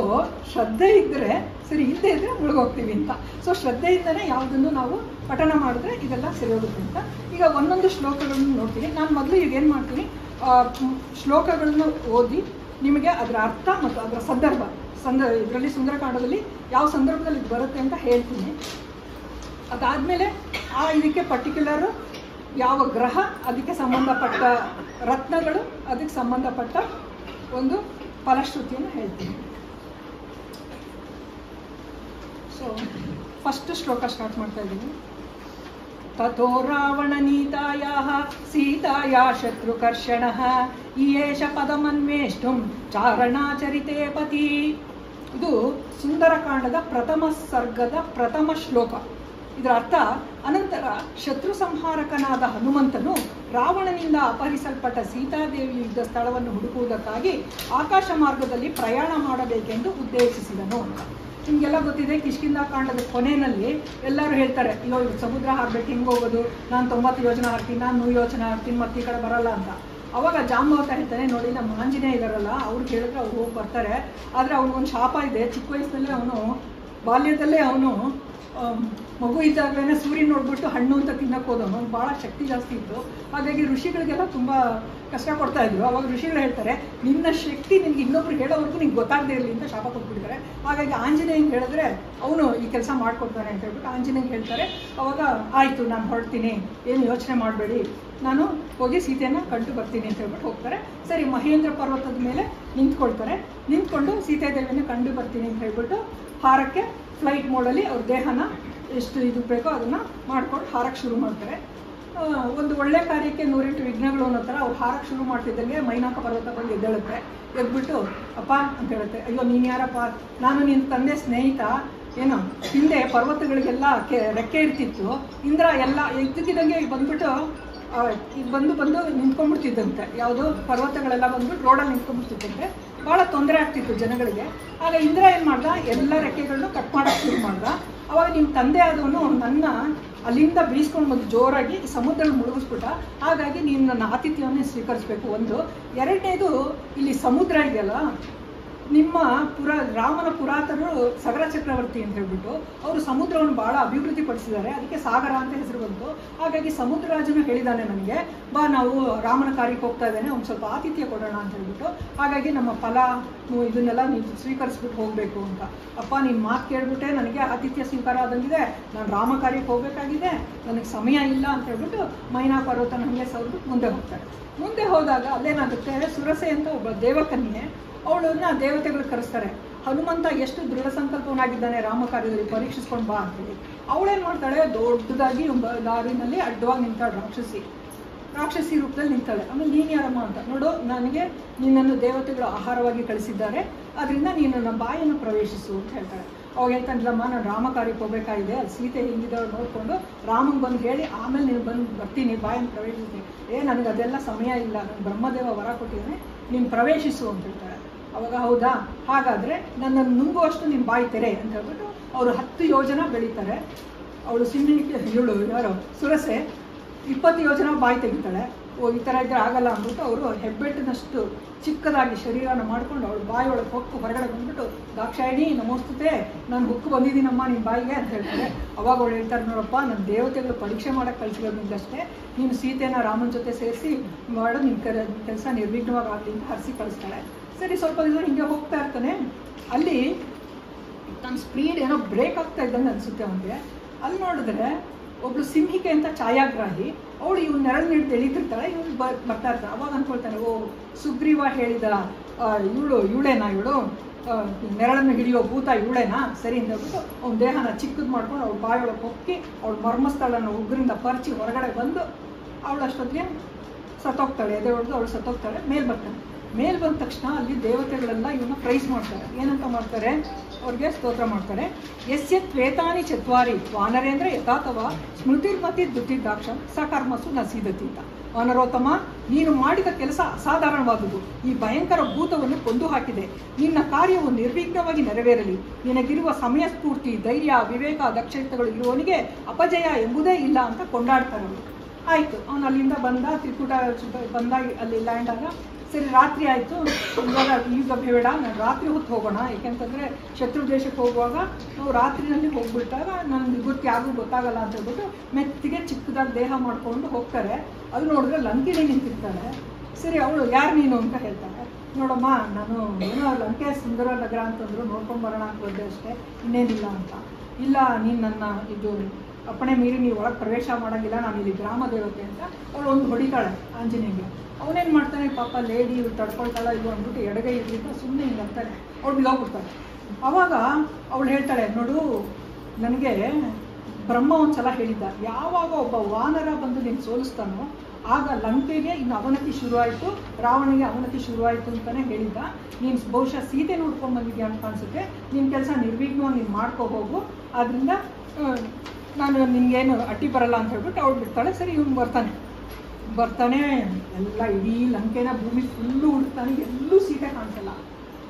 ಶ್ರದ್ಧೆ ಇದ್ದರೆ ಸರಿ, ಇಲ್ಲದೆ ಇದ್ದರೆ ಮುಳುಗೋಗ್ತೀವಿ ಅಂತ. ಸೊ ಶ್ರದ್ಧೆಯಿಂದನೇ ಯಾವುದನ್ನು ನಾವು ಪಠಣ ಮಾಡಿದ್ರೆ ಇದೆಲ್ಲ ಸರಿ ಹೋಗುತ್ತೆ ಅಂತ. ಈಗ ಒಂದೊಂದು ಶ್ಲೋಕಗಳನ್ನು ನೋಡ್ತೀನಿ. ನಾನು ಮೊದಲು ಈಗ ಏನು ಮಾಡ್ತೀನಿ, ಶ್ಲೋಕಗಳನ್ನು ಓದಿ ನಿಮಗೆ ಅದರ ಅರ್ಥ ಮತ್ತು ಅದರ ಇದರಲ್ಲಿ ಸುಂದರಕಾಂಡದಲ್ಲಿ ಯಾವ ಸಂದರ್ಭದಲ್ಲಿ ಬರುತ್ತೆ ಅಂತ ಹೇಳ್ತೀನಿ. ಅದಾದಮೇಲೆ ಇದಕ್ಕೆ ಪರ್ಟಿಕ್ಯುಲರ್ ಯಾವ ಗ್ರಹ, ಅದಕ್ಕೆ ಸಂಬಂಧಪಟ್ಟ ರತ್ನಗಳು, ಅದಕ್ಕೆ ಸಂಬಂಧಪಟ್ಟ ಒಂದು ಫಲಶ್ರುತಿಯನ್ನು ಹೇಳ್ತೀನಿ. ಸೊ ಫಸ್ಟ್ ಶ್ಲೋಕ ಸ್ಟಾರ್ಟ್ ಮಾಡ್ತಾ ಇದ್ದೀನಿ. ತಥೋ ರಾವಣ ನೀತಾಯಾಃ ಸೀತಾಯಾ ಶತ್ರುಕರ್ಷಣಃ ಈಯೇಷ ಪದಮನ್ವೇಷ್ಟುಂ ಚಾರಣಾಚರಿತೆ ಪತಿ. ಇದು ಸುಂದರಕಾಂಡದ ಪ್ರಥಮ ಸರ್ಗದ ಪ್ರಥಮ ಶ್ಲೋಕ. ಇದರ ಅರ್ಥ, ಅನಂತರ ಶತ್ರು ಸಂಹಾರಕನಾದ ಹನುಮಂತನು ರಾವಣನಿಂದ ಅಪಹರಿಸಲ್ಪಟ್ಟ ಸೀತಾದೇವಿ ಇದ್ದ ಸ್ಥಳವನ್ನು ಹುಡುಕುವುದಕ್ಕಾಗಿ ಆಕಾಶ ಮಾರ್ಗದಲ್ಲಿ ಪ್ರಯಾಣ ಮಾಡಬೇಕೆಂದು ಉದ್ದೇಶಿಸಿದನು ಅಂತ. ನಿಮಗೆಲ್ಲ ಗೊತ್ತಿದೆ, ಕಿಷ್ಕಿಂಧ ಕಾಂಡದ ಕೊನೆಯಲ್ಲಿ ಎಲ್ಲರೂ ಹೇಳ್ತಾರೆ, ಅಯ್ಯೋ ಸಮುದ್ರ ಹಾರ್ಬೇಕು, ಹಿಂಗೆ ಹೋಗೋದು, ನಾನು 90 ಯೋಜನೆ ಹಾಕ್ತೀನಿ, ನಾನು 100 ಯೋಜನೆ ಹಾಕ್ತೀನಿ, ಮತ್ತೆ ಈ ಕಡೆ ಬರಲ್ಲ ಅಂತ. ಅವಾಗ ಜಾಂಬವತ ಹೇಳ್ತಾನೆ, ನೋಡಿ ನಮ್ಮ ಆಂಜನೇಯ ಇದಾರಲ್ಲ, ಅವ್ರು ಹೇಳಿದ್ರೆ ಅವ್ರು ಹೋಗಿ ಬರ್ತಾರೆ. ಆದರೆ ಅವ್ನಿಗೊಂದು ಶಾಪ ಇದೆ. ಚಿಕ್ಕ ವಯಸ್ಸಲ್ಲೇ ಬಾಲ್ಯದಲ್ಲೇ ಅವನು ಮಗು ಇದ್ದಾಗಲೇ ಸೂರ್ಯ ನೋಡ್ಬಿಟ್ಟು ಹಣ್ಣು ಅಂತ ತಿನ್ನಕ್ಕೆ ಹೋದವನು. ಅವ್ನು ಭಾಳ ಶಕ್ತಿ ಜಾಸ್ತಿ ಇತ್ತು. ಹಾಗಾಗಿ ಋಷಿಗಳಿಗೆಲ್ಲ ತುಂಬ ಕಷ್ಟ ಕೊಡ್ತಾ ಇದ್ರು. ಅವಾಗ ಋಷಿಗಳು ಹೇಳ್ತಾರೆ, ನಿನ್ನ ಶಕ್ತಿ ನಿನ್ಗೆ ಇನ್ನೊಬ್ರು ಹೇಳೋವರೆಗೂ ನಿಂಗೆ ಗೊತ್ತಾಗದೇ ಇರಲಿ ಅಂತ ಶಾಪ ಕೊಟ್ಬಿಟ್ಟಿದ್ದಾರೆ. ಹಾಗಾಗಿ ಆಂಜನೇಯಂಗೆ ಹೇಳಿದ್ರೆ ಅವನು ಈ ಕೆಲಸ ಮಾಡ್ಕೊಡ್ತಾನೆ ಅಂತ ಹೇಳ್ಬಿಟ್ಟು ಆಂಜನೇಯಂಗೆ ಹೇಳ್ತಾರೆ. ಅವಾಗ ಆಯಿತು, ನಾನು ಹೊರಡ್ತೀನಿ, ಏನು ಯೋಚನೆ ಮಾಡಬೇಡಿ, ನಾನು ಹೋಗಿ ಸೀತೆಯನ್ನು ಕಂಡು ಬರ್ತೀನಿ ಅಂತ ಹೇಳ್ಬಿಟ್ಟು ಹೋಗ್ತಾರೆ. ಸರಿ, ಮಹೇಂದ್ರ ಪರ್ವತದ ಮೇಲೆ ನಿಂತ್ಕೊಳ್ತಾರೆ. ನಿಂತ್ಕೊಂಡು ಸೀತಾದೇವಿಯನ್ನು ಕಂಡು ಬರ್ತೀನಿ ಅಂತ ಹೇಳ್ಬಿಟ್ಟು ಹಾರಕ್ಕೆ ಫ್ಲೈಟ್ ಮೋಡಲ್ಲಿ ಅವ್ರ ದೇಹನ ಎಷ್ಟು ಇದು ಬೇಕೋ ಅದನ್ನು ಮಾಡ್ಕೊಂಡು ಹಾರಕ್ಕೆ ಶುರು ಮಾಡ್ತಾರೆ. ಒಂದು ಒಳ್ಳೆ ಕಾರ್ಯಕ್ಕೆ 108 ವಿಘ್ನಗಳು ಅನ್ನೋ ಥರ ಅವ್ರು ಹಾರಕ್ಕೆ ಶುರು ಮಾಡ್ತಿದ್ದಂಗೆ ಮೈನಾಕ ಪರ್ವತ ಬಂದು ಎದ್ದೇಳುತ್ತೆ. ಎದ್ಬಿಟ್ಟು ಅಪ್ಪ ಅಂತ ಹೇಳುತ್ತೆ, ಅಯ್ಯೋ ನೀನು ಯಾರಪ್ಪ? ನಾನು ನಿನ್ನ ತಂದೆ ಸ್ನೇಹಿತ. ಏನೋ ಹಿಂದೆ ಪರ್ವತಗಳಿಗೆಲ್ಲ ರೆಕ್ಕೆ ಇರ್ತಿತ್ತು, ಇಂದ್ರ ಎಲ್ಲ ಇದ್ದಕ್ಕಿದ್ದಂಗೆ ಬಂದ್ಬಿಟ್ಟು ಬಂದು ನಿಂತ್ಕೊಂಡ್ಬಿಡ್ತಿದ್ದಂತೆ. ಯಾವುದು ಪರ್ವತಗಳೆಲ್ಲ ಬಂದ್ಬಿಟ್ಟು ರೋಡಲ್ಲಿ ನಿಂತ್ಕೊಂಡ್ಬಿಡ್ತಿದ್ದಂತೆ. ಭಾಳ ತೊಂದರೆ ಆಗ್ತಿತ್ತು ಜನಗಳಿಗೆ. ಆಗ ಇಂದ್ರ ಏನು ಮಾಡ್ದ, ಎಲ್ಲ ರೆಕ್ಕೆಗಳನ್ನೂ ಕಟ್ ಮಾಡೋಕ್ಕೆ ಶುರು ಮಾಡ್ದ. ಅವಾಗ ನಿಮ್ಮ ತಂದೆ ಆದವನು ನನ್ನ ಅಲ್ಲಿಂದ ಬೀಸ್ಕೊಂಡು ಬಂದು ಜೋರಾಗಿ ಸಮುದ್ರದಲ್ಲಿ ಮುಳುಗಿಸ್ಬಿಟ್ಟ. ಹಾಗಾಗಿ ನೀನು ನನ್ನ ಆತಿಥ್ಯವನ್ನು ಸ್ವೀಕರಿಸಬೇಕು. ಒಂದು. ಎರಡನೇದು, ಇಲ್ಲಿ ಸಮುದ್ರ ಇದೆಯಲ್ಲ, ನಿಮ್ಮ ರಾಮನ ಪುರಾತನರು ಸಗರ ಚಕ್ರವರ್ತಿ ಅಂತ ಹೇಳ್ಬಿಟ್ಟು ಅವರು ಸಮುದ್ರವನ್ನು ಭಾಳ ಅಭಿವೃದ್ಧಿ ಪಡಿಸಿದ್ದಾರೆ. ಅದಕ್ಕೆ ಸಾಗರ ಅಂತ ಹೆಸರು ಬಂತು. ಹಾಗಾಗಿ ಸಮುದ್ರರಾಜನು ಹೇಳಿದ್ದಾನೆ ನನಗೆ, ಬಾ ನಾವು ರಾಮನ ಕಾರ್ಯಕ್ಕೆ ಹೋಗ್ತಾ ಇದ್ದೇನೆ, ಒಂದು ಸ್ವಲ್ಪ ಆತಿಥ್ಯ ಕೊಡೋಣ ಅಂತ ಹೇಳ್ಬಿಟ್ಟು. ಹಾಗಾಗಿ ನಮ್ಮ ಫಲ ಇದನ್ನೆಲ್ಲ ನೀವು ಸ್ವೀಕರಿಸ್ಬಿಟ್ಟು ಹೋಗಬೇಕು ಅಂತ. ಅಪ್ಪ ನಿನ್ನ ಮಾತು ಕೇಳ್ಬಿಟ್ಟೆ ನನಗೆ ಆತಿಥ್ಯ ಸ್ವೀಕಾರ ಆದಂಗಿದೆ, ನಾನು ರಾಮ ಕಾರ್ಯಕ್ಕೆ ಹೋಗಬೇಕಾಗಿದೆ, ನನಗೆ ಸಮಯ ಇಲ್ಲ ಅಂತ ಹೇಳ್ಬಿಟ್ಟು ಮೈನಾ ಪರ್ವತನ ಹಾಗೆ ಸೌದು ಮುಂದೆ ಹೋಗ್ತಾರೆ. ಮುಂದೆ ಹೋದಾಗ ಅಲ್ಲೇನಾಗುತ್ತೆ, ಸುರಸೆ ಅಂತ ಒಬ್ಬ ದೇವಕನ್ಯೆ, ಅವಳನ್ನ ದೇವತೆಗಳು ಕರೆಸ್ತಾರೆ. ಹನುಮಂತ ಎಷ್ಟು ದೃಢ ಸಂಕಲ್ಪವನಾಗಿದ್ದಾನೆ ರಾಮ ಕಾರ್ಯದಲ್ಲಿ, ಪರೀಕ್ಷಿಸ್ಕೊಂಡು ಬಾ ಅಂತೇಳಿ. ಅವಳೇನು ಮಾಡ್ತಾಳೆ, ದೊಡ್ಡದಾಗಿ ದಾರಿನಲ್ಲಿ ಅಡ್ಡವಾಗಿ ನಿಂತಾಳೆ. ರಾಕ್ಷಸಿ ರೂಪದಲ್ಲಿ ನಿಂತಾಳೆ. ಆಮೇಲೆ ನೀನು ಯಾರಮ್ಮ ಅಂತ ನೋಡು, ನನಗೆ ನಿನ್ನನ್ನು ದೇವತೆಗಳು ಆಹಾರವಾಗಿ ಕಳಿಸಿದ್ದಾರೆ, ಅದರಿಂದ ನೀನು ನನ್ನ ಬಾಯನ್ನು ಪ್ರವೇಶಿಸು ಅಂತ ಹೇಳ್ತಾಳೆ. ಅವಾಗ ಹೇಳ್ತಾನಲ್ಲಮ್ಮ, ನಾನು ರಾಮ ಕಾರ್ಯಕ್ಕೆ ಹೋಗಬೇಕಾಗಿದೆ, ಅಲ್ಲಿ ಸೀತೆ ಹಿಂಗಿದ್ದವಳು ನೋಡಿಕೊಂಡು ರಾಮಂಗೆ ಬಂದು ಹೇಳಿ ಆಮೇಲೆ ನೀನು ಬರ್ತೀನಿ, ಬಾಯನ್ನು ಪ್ರವೇಶಿಸ್ತೀನಿ. ನನಗೆ ಅದೆಲ್ಲ ಸಮಯ ಇಲ್ಲ, ನಾನು ಬ್ರಹ್ಮದೇವ ವರ ಕೊಟ್ಟಿದ್ದಾನೆ, ನೀನು ಪ್ರವೇಶಿಸು ಅಂತ ಹೇಳ್ತಾಳೆ. ಅವಾಗ ಹೌದಾ, ಹಾಗಾದರೆ ನನ್ನನ್ನು ನುಂಗುವಷ್ಟು ನೀನು ಬಾಯಿ ತೆರೆ ಅಂತ ಹೇಳ್ಬಿಟ್ಟು ಅವರು 10 ಯೋಜನ ಬೆಳೀತಾರೆ. ಅವಳು ಇವಳು ಯಾರು ಸುರಸೆ 20 ಯೋಜನ ಬಾಯಿ ತೆಗಿತಾಳೆ. ಈ ಥರ ಇದ್ರೆ ಆಗಲ್ಲ ಅಂದ್ಬಿಟ್ಟು ಅವರು ಹೆಬ್ಬೆಟ್ಟಿನಷ್ಟು ಚಿಕ್ಕದಾಗಿ ಶರೀರನ ಮಾಡ್ಕೊಂಡು ಅವಳು ಬಾಯಿಯೊಳಗೆ ಹೊಕ್ಕು ಹೊರಗಡೆ ಬಂದ್ಬಿಟ್ಟು, ದಾಕ್ಷಾಯಿಣಿ ನಮೋಸ್ತುತೆ, ನಾನು ಹೊಕ್ಕು ಬಂದಿದ್ದೀನಮ್ಮ ನಿಮ್ಮ ಬಾಯಿಗೆ ಅಂತ ಹೇಳ್ತಾರೆ. ಅವಾಗ ಅವಳು ಹೇಳ್ತಾರೆ, ನೋಡಪ್ಪ ನನ್ನ ದೇವತೆಗಳು ಪರೀಕ್ಷೆ ಮಾಡೋಕ್ಕೆ ಕಳಿಸಿರೋದು ನಿಂದಷ್ಟೇ, ನೀನು ಸೀತೆನ ರಾಮನ ಜೊತೆ ಸೇರಿಸಿ ಮಾಡೋ ನಿನ್ನ ಕೆಲಸ ನಿರ್ವಿಘ್ನವಾಗಿ ಆಗಲಿ ಅಂತ ಹರಿಸಿ ಕಳಿಸ್ತಾಳೆ. ಸರಿ, ಸ್ವಲ್ಪ ದಿನ ಹಿಂಗೆ ಹೋಗ್ತಾ ಇರ್ತಾನೆ. ಅಲ್ಲಿ ತನ್ನ ಸ್ಪೀಡ್ ಏನೋ ಬ್ರೇಕ್ ಆಗ್ತಾ ಇದ್ದಂಗೆ ಅನಿಸುತ್ತೆ ಅವನಿಗೆ. ಅಲ್ಲಿ ನೋಡಿದ್ರೆ ಒಬ್ಳು ಸಿಂಹಿಕೆ ಅಂತ ಛಾಯಾಗ್ರಾಹಿ, ಅವಳು ಇವ್ನು ನೆರಳು ನೀಡಿ ಎಳಿತಿರ್ತಾಳೆ, ಇವಳು ಬರ್ತಾ ಇರ್ತಾಳೆ. ಅವಾಗ ಅಂದ್ಕೊಳ್ತಾನೆ, ಓ ಸುಗ್ರೀವ ಹೇಳಿದ ಇವಳೇನಾ ಇವಳು ನೆರಳನ್ನು ಹಿಡಿಯೋ ಭೂತ ಇವಳೇನಾ, ಸರಿ ಅಂತ ಹೇಳ್ಬಿಟ್ಟು ಅವ್ನ ದೇಹನ ಚಿಕ್ಕದು ಮಾಡ್ಕೊಂಡು ಅವ್ಳು ಬಾಯೊಳಗೆ ಹೊಕ್ಕಿ ಅವಳು ಮರ್ಮಸ್ಥಳನ ಉಗ್ರಿಂದ ಪರ್ಚಿ ಹೊರಗಡೆ ಬಂದು ಅವಳು ಅಷ್ಟೊತ್ತಿಗೆ ಸತ್ತೋಗ್ತಾಳೆ. ಎದೆ ಹೊಡೆದು ಅವಳು ಸತ್ತೋಗ್ತಾಳೆ. ಮೇಲೆ ಬರ್ತಾನೆ. ಮೇಲೆ ಬಂದ ತಕ್ಷಣ ಅಲ್ಲಿ ದೇವತೆಗಳೆಲ್ಲ ಇವನ್ನ ಪ್ರೈಸ್ ಮಾಡ್ತಾರೆ. ಏನಂತ ಮಾಡ್ತಾರೆ? ಅವ್ರಿಗೆ ಸ್ತೋತ್ರ ಮಾಡ್ತಾರೆ. ಯಸ್ಯ ತ್ವೇತಾನಿ ಚತ್ವಾರಿ ವಾನರೇಂದ್ರ ಯಥಾತವ ಸ್ಮೃತಿರ್ಮತಿ ದುತಿದ್ದಾಕ್ಷ ಸಕರ್ಮಸು ನಸೀದತಿ ಅಂತ. ವಾನರೋತ್ತಮ, ನೀನು ಮಾಡಿದ ಕೆಲಸ ಅಸಾಧಾರಣವಾದುದು. ಈ ಭಯಂಕರ ಭೂತವನ್ನು ಕೊಂದು ಹಾಕಿದೆ. ನಿನ್ನ ಕಾರ್ಯವು ನಿರ್ವಿಘ್ನವಾಗಿ ನೆರವೇರಲಿ. ನಿನಗಿರುವ ಸಮಯ ಸ್ಫೂರ್ತಿ, ಧೈರ್ಯ, ವಿವೇಕ, ದಕ್ಷತೆಗಳು ಇರುವವನಿಗೆ ಅಪಜಯ ಎಂಬುದೇ ಇಲ್ಲ ಅಂತ ಕೊಂಡಾಡ್ತಾರೆ ಅವರು. ಆಯಿತು, ಅವನು ಅಲ್ಲಿಂದ ಬಂದ, ತ್ರಿಕೂಟ ಬಂದಾಗ ಅಲ್ಲಿ ಲ್ಯಾಂಡ್ ಆಗ, ಸರಿ ರಾತ್ರಿ ಆಯಿತು, ಇವಾಗ ಈಗ ಬೇಡ, ನಾನು ರಾತ್ರಿ ಹೊತ್ತು ಹೋಗೋಣ. ಏಕೆಂತಂದರೆ ಶತ್ರು ದೇಶಕ್ಕೆ ಹೋಗುವಾಗ ನಾವು ರಾತ್ರಿನಲ್ಲಿ ಹೋಗ್ಬಿಟ್ಟಾಗ ನನಗೆ ಯಾರಿಗೂ ಗೊತ್ತಾಗಲ್ಲ ಅಂತ ಹೇಳ್ಬಿಟ್ಟು ಮೆತ್ತಿಗೆ ಚಿಕ್ಕದಾಗಿ ದೇಹ ಮಾಡ್ಕೊಂಡು ಹೋಗ್ತಾರೆ. ಅದು ನೋಡಿದ್ರೆ ಲಂಕಿನೇ ನಿಂತಿರ್ತಾಳೆ. ಸರಿ, ಅವಳು ಯಾರು ನೀನು ಅಂತ ಹೇಳ್ತಾಳೆ. ನೋಡಮ್ಮ, ನಾನು ಏನೋ ಲಂಕೆ ಸುಂದರ ನಗರ ಅಂತಂದ್ರು, ನೋಡ್ಕೊಂಬರೋಣ ಅಂತ ಬಂದೆ ಅಷ್ಟೇ, ಇನ್ನೇನಿಲ್ಲ ಅಂತ. ಇಲ್ಲ, ನೀನು ನನ್ನ ಇದು ಅಪ್ಪಣೆ ಮೀರಿ ನೀವು ಒಳಗೆ ಪ್ರವೇಶ ಮಾಡೋಂಗಿಲ್ಲ, ನಾನು ಇಲ್ಲಿ ಗ್ರಾಮ ದೇವತೆ ಅಂತ ಅವಳು ಒಂದು ಹೊಡಿತಾಳೆ ಆಂಜನೇಯಗೆ. ಅವನೇನು ಮಾಡ್ತಾನೆ, ಪಾಪ ಲೇಡಿ ಇವ್ರು ತಡ್ಕೊಳ್ತಾಳ ಇದು ಅಂದ್ಬಿಟ್ಟು ಎಡಗೈ ಇದ್ರಿಂದ ಸುಮ್ಮನೆ ಹಿಂಗೆ ಅಂತಾನೆ, ಅವಳು ಬಿದ್ದೋಗ್ಬಿಡ್ತಾಳೆ. ಆವಾಗ ಅವಳು ಹೇಳ್ತಾಳೆ, ನೋಡು, ನನಗೆ ಬ್ರಹ್ಮ ಒಂದ್ಸಲ ಹೇಳಿದ್ದ, ಯಾವಾಗ ಒಬ್ಬ ವಾನರ ಬಂದು ನೀನು ಸೋಲಿಸ್ತಾನೋ ಆಗ ಲಂಕೆಗೆ ಇನ್ನು ಅವನತಿ ಶುರುವಾಯಿತು, ರಾವಣಿಗೆ ಅವನತಿ ಶುರುವಾಯಿತು ಅಂತಲೇ ಹೇಳಿದ್ದ. ನೀನು ಬಹುಶಃ ಸೀತೆ ನೋಡ್ಕೊಂಡು ಬಂದಿದ್ಯಾ ಅಂತ ಅನಿಸುತ್ತೆ, ನಿನ್ನ ಕೆಲಸ ನಿರ್ವಿಘ್ನವಾಗಿ ನೀನು ಮಾಡ್ಕೊ ಹೋಗು, ಆದ್ದರಿಂದ ನಾನು ನಿನಗೇನು ಅಡ್ಡಿ ಬರಲ್ಲ ಅಂತ ಹೇಳ್ಬಿಟ್ಟು ಅವಳು ಬಿಡ್ತಾಳೆ. ಸರಿ, ಇವನು ಬರ್ತಾನೆ ಎಲ್ಲ ಇಡೀ ಲಂಕೆನ ಭೂಮಿ ಫುಲ್ಲು ಹುಡುಕ್ತಾನೆ, ಎಲ್ಲೂ ಸೀತೆ ಕಾಣಿಸಲ್ಲ.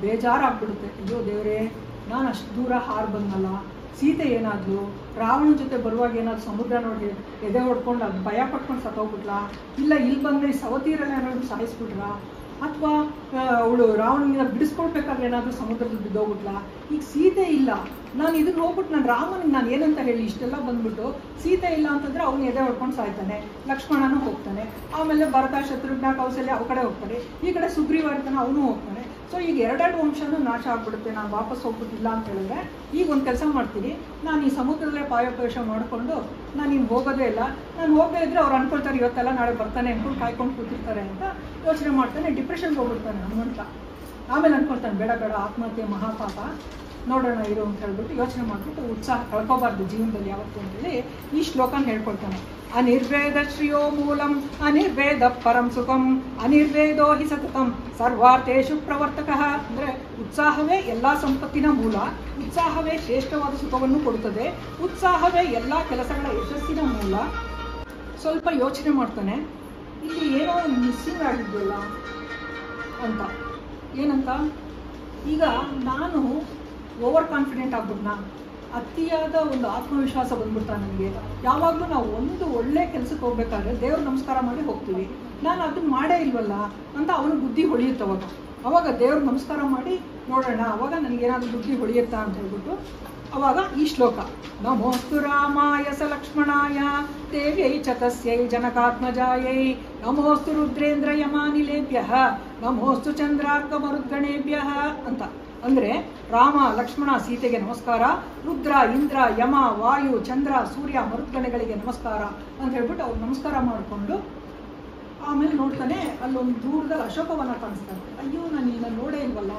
ಬೇಜಾರಾಗ್ಬಿಡುತ್ತೆ. ಅಯ್ಯೋ ದೇವರೇ, ನಾನು ಅಷ್ಟು ದೂರ ಹಾರು ಬಂದಲ್ಲ, ಸೀತೆ ಏನಾದರೂ ರಾವಣನ ಜೊತೆ ಬರುವಾಗ ಏನಾದ್ರು ಸಮುದ್ರ ನೋಡಿ ಎದೆ ಹೊಡ್ಕೊಂಡು ಅದು ಭಯ ಪಟ್ಕೊಂಡು ಸತ್ತೋಗ್ಬಿಟ್ಲಾ, ಇಲ್ಲ ಇಲ್ಲಿ ಬಂದರೆ ಸವತೀರಲ್ಲಿ ಏನಾದ್ರು ಸಾಯಿಸ್ಬಿಟ್ರಾ, ಅಥವಾ ಅವಳು ರಾವಣನಿಂದ ಬಿಡಿಸ್ಕೊಳ್ಬೇಕಾದ್ರೆ ಏನಾದರೂ ಸಮುದ್ರದಲ್ಲಿ ಬಿದ್ದೋಗ್ಬಿಟ್ಲಾ. ಈಗ ಸೀತೆ ಇಲ್ಲ, ನಾನು ಇದನ್ನ ಹೋಗ್ಬಿಟ್ಟು ನಾನು ರಾಮನಿಗೆ ನಾನು ಏನಂತ ಹೇಳಿ ಇಷ್ಟೆಲ್ಲ ಬಂದ್ಬಿಟ್ಟು ಸೀತೆ ಇಲ್ಲ ಅಂತಂದರೆ ಅವನು ಎದೆ ಹೊಡ್ಕೊಂಡು ಸಾಯ್ತಾನೆ, ಲಕ್ಷ್ಮಣನೂ ಹೋಗ್ತಾನೆ, ಆಮೇಲೆ ಭರತ, ಶತ್ರುಘ್ನ, ಕೌಸಲ್ಯ ಅವ ಕಡೆ ಹೋಗ್ತಾನೆ, ಈ ಕಡೆ ಸುಗ್ರೀವ ಇರ್ತಾನೆ, ಅವನು ಹೋಗ್ತಾನೆ. ಸೊ ಈಗ ಎರಡೆರಡು ವಂಶನೂ ನಾಶ ಆಗ್ಬಿಡುತ್ತೆ. ನಾನು ವಾಪಸ್ ಹೋಗ್ಬಿಟ್ಟಿಲ್ಲ ಅಂತ ಹೇಳಿದ್ರೆ ಈಗ ಒಂದು ಕೆಲಸ ಮಾಡ್ತೀನಿ, ನಾನು ಈ ಸಮುದ್ರದಲ್ಲೇ ಪಾಯೋಪವೇಶ ಮಾಡಿಕೊಂಡು ನಾನು ಹಿಂಗೆ ಹೋಗೋದೇ ಇಲ್ಲ, ನಾನು ಹೋಗದೇ ಇದ್ದರೆ ಅವ್ರು ಅನ್ಕೊಳ್ತಾರೆ ಇವತ್ತೆಲ್ಲ ನಾಳೆ ಬರ್ತಾನೆ ಅಂದ್ಕೊಂಡು ಕಾಯ್ಕೊಂಡು ಕೂತಿರ್ತಾರೆ ಅಂತ ಯೋಚನೆ ಮಾಡ್ತಾನೆ. ಡಿಪ್ರೆಷನ್ಗೆ ಹೋಗ್ಬಿಡ್ತಾನೆ ಹನುಮಂತ. ಆಮೇಲೆ ಅನ್ಕೊಳ್ತಾನೆ, ಬೇಡ ಬೇಡ, ಆತ್ಮಹತ್ಯೆ ಮಹಾಪಾಪ, ನೋಡೋಣ ಇರು ಅಂತ ಹೇಳ್ಬಿಟ್ಟು ಯೋಚನೆ ಮಾಡಿಬಿಟ್ಟು ಉತ್ಸಾಹ ಕಳ್ಕೋಬಾರ್ದು ಜೀವನದಲ್ಲಿ ಯಾವತ್ತು ಅಂತೇಳಿ ಈ ಶ್ಲೋಕನ ಹೇಳ್ಕೊಳ್ತಾನೆ. ಅನಿರ್ವೇದ ಶ್ರಿಯೋ ಮೂಲಂ ಅನಿರ್ವೇದ ಪರಂ ಸುಖಂ ಅನಿರ್ವೇದೋ ಹಿ ಸತತಂ ಸರ್ವಾರ್ಥೇಷು ಪ್ರವರ್ತಕಃ. ಅಂದರೆ ಉತ್ಸಾಹವೇ ಎಲ್ಲ ಸಂಪತ್ತಿನ ಮೂಲ, ಉತ್ಸಾಹವೇ ಶ್ರೇಷ್ಠವಾದ ಸುಖವನ್ನು ಕೊಡುತ್ತದೆ, ಉತ್ಸಾಹವೇ ಎಲ್ಲ ಕೆಲಸಗಳ ಯಶಸ್ಸಿನ ಮೂಲ. ಸ್ವಲ್ಪ ಯೋಚನೆ ಮಾಡ್ತಾನೆ, ಇಲ್ಲಿ ಏನೋ ಮಿಸ್ಸಿಂಗ್ ಆಗಿದೆಯಲ್ಲ ಅಂತ. ಏನಂತ? ಈಗ ನಾನು ಓವರ್ ಕಾನ್ಫಿಡೆಂಟ್ ಆಗ್ಬಿಟ್ನಾ, ಅತಿಯಾದ ಒಂದು ಆತ್ಮವಿಶ್ವಾಸ ಬಂದ್ಬಿಡ್ತಾ ನನಗೆ. ಯಾವಾಗಲೂ ನಾವು ಒಂದು ಒಳ್ಳೆ ಕೆಲಸಕ್ಕೆ ಹೋಗ್ಬೇಕಾದ್ರೆ ದೇವ್ರು ನಮಸ್ಕಾರ ಮಾಡಿ ಹೋಗ್ತೀವಿ, ನಾನು ಅದನ್ನ ಮಾಡೇ ಇಲ್ವಲ್ಲ ಅಂತ ಅವನು ಬುದ್ಧಿ ಹೊಳೆಯುತ್ತೆ. ಅವಾಗ ದೇವ್ರು ನಮಸ್ಕಾರ ಮಾಡಿ ನೋಡೋಣ, ಅವಾಗ ನನಗೇನಾದರೂ ಬುದ್ಧಿ ಹೊಳೆಯುತ್ತಾ ಅಂತ ಹೇಳ್ಬಿಟ್ಟು ಅವಾಗ ಈ ಶ್ಲೋಕ, ನಮೋಸ್ತು ರಾಮಾಯ ಸ ಲಕ್ಷ್ಮಣಾಯ ದೇವ್ಯೈ ಚ ತಸ್ಯೈ ಜನಕಾತ್ಮಜಾಯೈ ನಮೋಸ್ತು ರುದ್ರೇಂದ್ರ ಯಮಾನಿಲೇಭ್ಯ ನಮೋಸ್ತು ಚಂದ್ರಾರ್ಕ ಮರುದ್ಗಣೇಭ್ಯ ಅಂತ. ಅಂದರೆ ರಾಮ, ಲಕ್ಷ್ಮಣ, ಸೀತೆಗೆ ನಮಸ್ಕಾರ, ರುದ್ರ, ಇಂದ್ರ, ಯಮ, ವಾಯು, ಚಂದ್ರ, ಸೂರ್ಯ, ಮರುದ್ಗಣಗಳಿಗೆ ನಮಸ್ಕಾರ ಅಂತ ಹೇಳ್ಬಿಟ್ಟು ಅವ್ರು ನಮಸ್ಕಾರ ಮಾಡಿಕೊಂಡು ಆಮೇಲೆ ನೋಡ್ತಾನೆ, ಅಲ್ಲೊಂದು ದೂರದಲ್ಲಿ ಅಶೋಕವನ ಕಾಣಿಸ್ತಾನೆ. ಅಯ್ಯೋ, ನಾನು ಇಲ್ಲ ನೋಡೇ ಇಲ್ವಲ್ಲ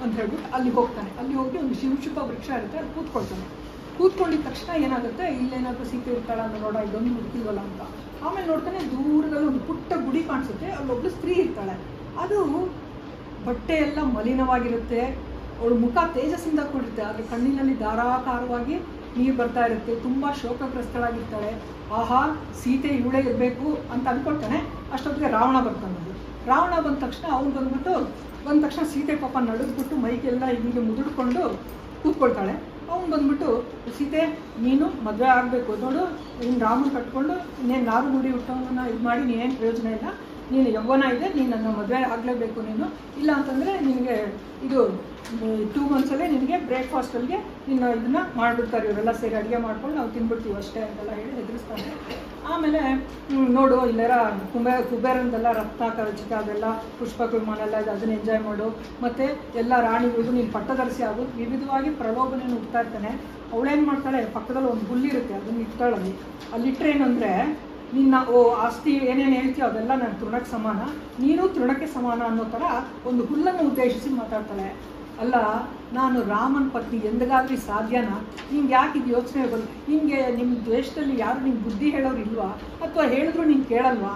ಅಂತ ಹೇಳ್ಬಿಟ್ಟು ಅಲ್ಲಿಗೆ ಹೋಗ್ತಾನೆ. ಅಲ್ಲಿ ಹೋಗಿ ಒಂದು ಶಿವಶುಕ ವೃಕ್ಷ ಇರುತ್ತೆ, ಅಲ್ಲಿ ಕೂತ್ಕೊಳ್ತಾನೆ. ಕೂತ್ಕೊಂಡಿದ್ದ ತಕ್ಷಣ ಏನಾಗುತ್ತೆ, ಇಲ್ಲೇನಾದರೂ ಸೀತೆ ಇರ್ತಾಳ ಅಂತ ನೋಡ, ಇದೊಂದು ಹುಡುಕಿಲ್ವಲ್ಲ ಅಂತ. ಆಮೇಲೆ ನೋಡ್ತಾನೆ, ದೂರದಲ್ಲಿ ಒಂದು ಪುಟ್ಟ ಗುಡಿ ಕಾಣಿಸುತ್ತೆ, ಅಲ್ಲೊಬ್ಳು ಸ್ತ್ರೀ ಇರ್ತಾಳೆ. ಅದು ಬಟ್ಟೆ ಎಲ್ಲ ಮಲಿನವಾಗಿರುತ್ತೆ, ಅವಳು ಮುಖ ತೇಜಸ್ಸಿಂದ ಕೂಡಿರುತ್ತೆ, ಆದರೆ ಕಣ್ಣಿನಲ್ಲಿ ಧಾರಾಕಾರವಾಗಿ ನೀರು ಬರ್ತಾ ಇರುತ್ತೆ, ತುಂಬ ಶೋಕಗ್ರಸ್ತಳಾಗಿರ್ತಾಳೆ. ಆಹಾ, ಸೀತೆ ಇವಳೇ ಇರಬೇಕು ಅಂತ ಅಂದ್ಕೊಳ್ತಾನೆ. ಅಷ್ಟೊತ್ತಿಗೆ ರಾವಣ ಬರ್ತಾನೆ. ರಾವಣ ಬಂದ ತಕ್ಷಣ ಅವ್ನು ಬಂದ ತಕ್ಷಣ ಸೀತೆ ಪಾಪ ನಡೆದ್ಬಿಟ್ಟು ಮೈಗೆಲ್ಲ ಹೀಗೆ ಮುದುಡ್ಕೊಂಡು ಕೂತ್ಕೊಳ್ತಾಳೆ. ಅವ್ನು ಬಂದ್ಬಿಟ್ಟು, ಸೀತೆ ನೀನು ಮದುವೆ ಆಗಬೇಕು ನೋಡು, ನೀನು ರಾಮನ ಕಟ್ಕೊಂಡು ಇನ್ನೇನು ನಾರು ನುಡಿ ಹುಟ್ಟೋವನ್ನ ಇದು ಮಾಡಿ ನೀನೇನು ಪ್ರಯೋಜನ ಇಲ್ಲ, ನೀನು ಯೌವನ ಇದೆ, ನೀನು ನನ್ನ ಮದುವೆ ಆಗಲೇಬೇಕು ನೀನು, ಇಲ್ಲ ಅಂತಂದರೆ ನಿನಗೆ ಇದು 2 ಮಂತ್ಸಲ್ಲೇ ನಿನಗೆ ಬ್ರೇಕ್ಫಾಸ್ಟಲ್ಲಿಗೆ ನಿನ್ನ ಇದನ್ನು ಮಾಡಿಬಿಡ್ತಾರೆ, ಇವರೆಲ್ಲ ಸೇರಿ ಅಡುಗೆ ಮಾಡ್ಕೊಂಡು ನಾವು ತಿನ್ಬಿಡ್ತೀವಿ ಅಷ್ಟೇ ಅಂತೆಲ್ಲ ಹೇಳಿ ಹೆದರಿಸ್ತಾರೆ. ಆಮೇಲೆ ನೋಡು, ಇಲ್ಲೆಲ್ಲ ಕುಬೇರನದೆಲ್ಲ ರಕ್ತ ಖಚಿತ ಅದೆಲ್ಲ ಪುಷ್ಪ ವಿಮಾನ ಎಲ್ಲ ಇದೆ, ಅದನ್ನು ಎಂಜಾಯ್ ಮಾಡು, ಮತ್ತು ಎಲ್ಲ ರಾಣಿಗಳಿಗೂ ನೀನು ಪಟ್ಟದರ್ಶಿ ಆಗು, ವಿವಿಧವಾಗಿ ಪ್ರಲೋಭನೆಯನ್ನು ಹುಡ್ತಾ ಇರ್ತಾನೆ. ಅವಳೇನು ಮಾಡ್ತಾಳೆ, ಪಕ್ಕದಲ್ಲಿ ಒಂದು ಹುಲ್ಲಿರುತ್ತೆ, ಅದನ್ನು ಇಟ್ಟಾಳಲ್ಲಿ. ಅಲ್ಲಿಟ್ಟರೆ ಏನಂದರೆ, ನಿನ್ನ ಆಸ್ತಿ ಏನೇನು ಹೇಳ್ತೀಯೋ ಅದೆಲ್ಲ ನಾನು ತೃಣಕ್ಕೆ ಸಮಾನ, ನೀನು ತೃಣಕ್ಕೆ ಸಮಾನ ಅನ್ನೋ ಥರ ಒಂದು ಹುಲ್ಲನ್ನು ಉದ್ದೇಶಿಸಿ ಮಾತಾಡ್ತಾಳೆ. ಅಲ್ಲ, ನಾನು ರಾಮನ ಪತ್ನಿ ಎಂದಾಗಲಿ ಸಾಧ್ಯನಾ? ನಿಮ್ಗೆ ಯಾಕೆ ಇದು ಯೋಚನೆ ಬಂದು, ನಿಮಗೆ ನಿಮ್ಮ ದೇಶದಲ್ಲಿ ಯಾರು ನಿಮ್ಗೆ ಬುದ್ಧಿ ಹೇಳೋರು ಇಲ್ವಾ? ಅಥವಾ ಹೇಳಿದ್ರು ನೀನು ಕೇಳಲ್ವಾ?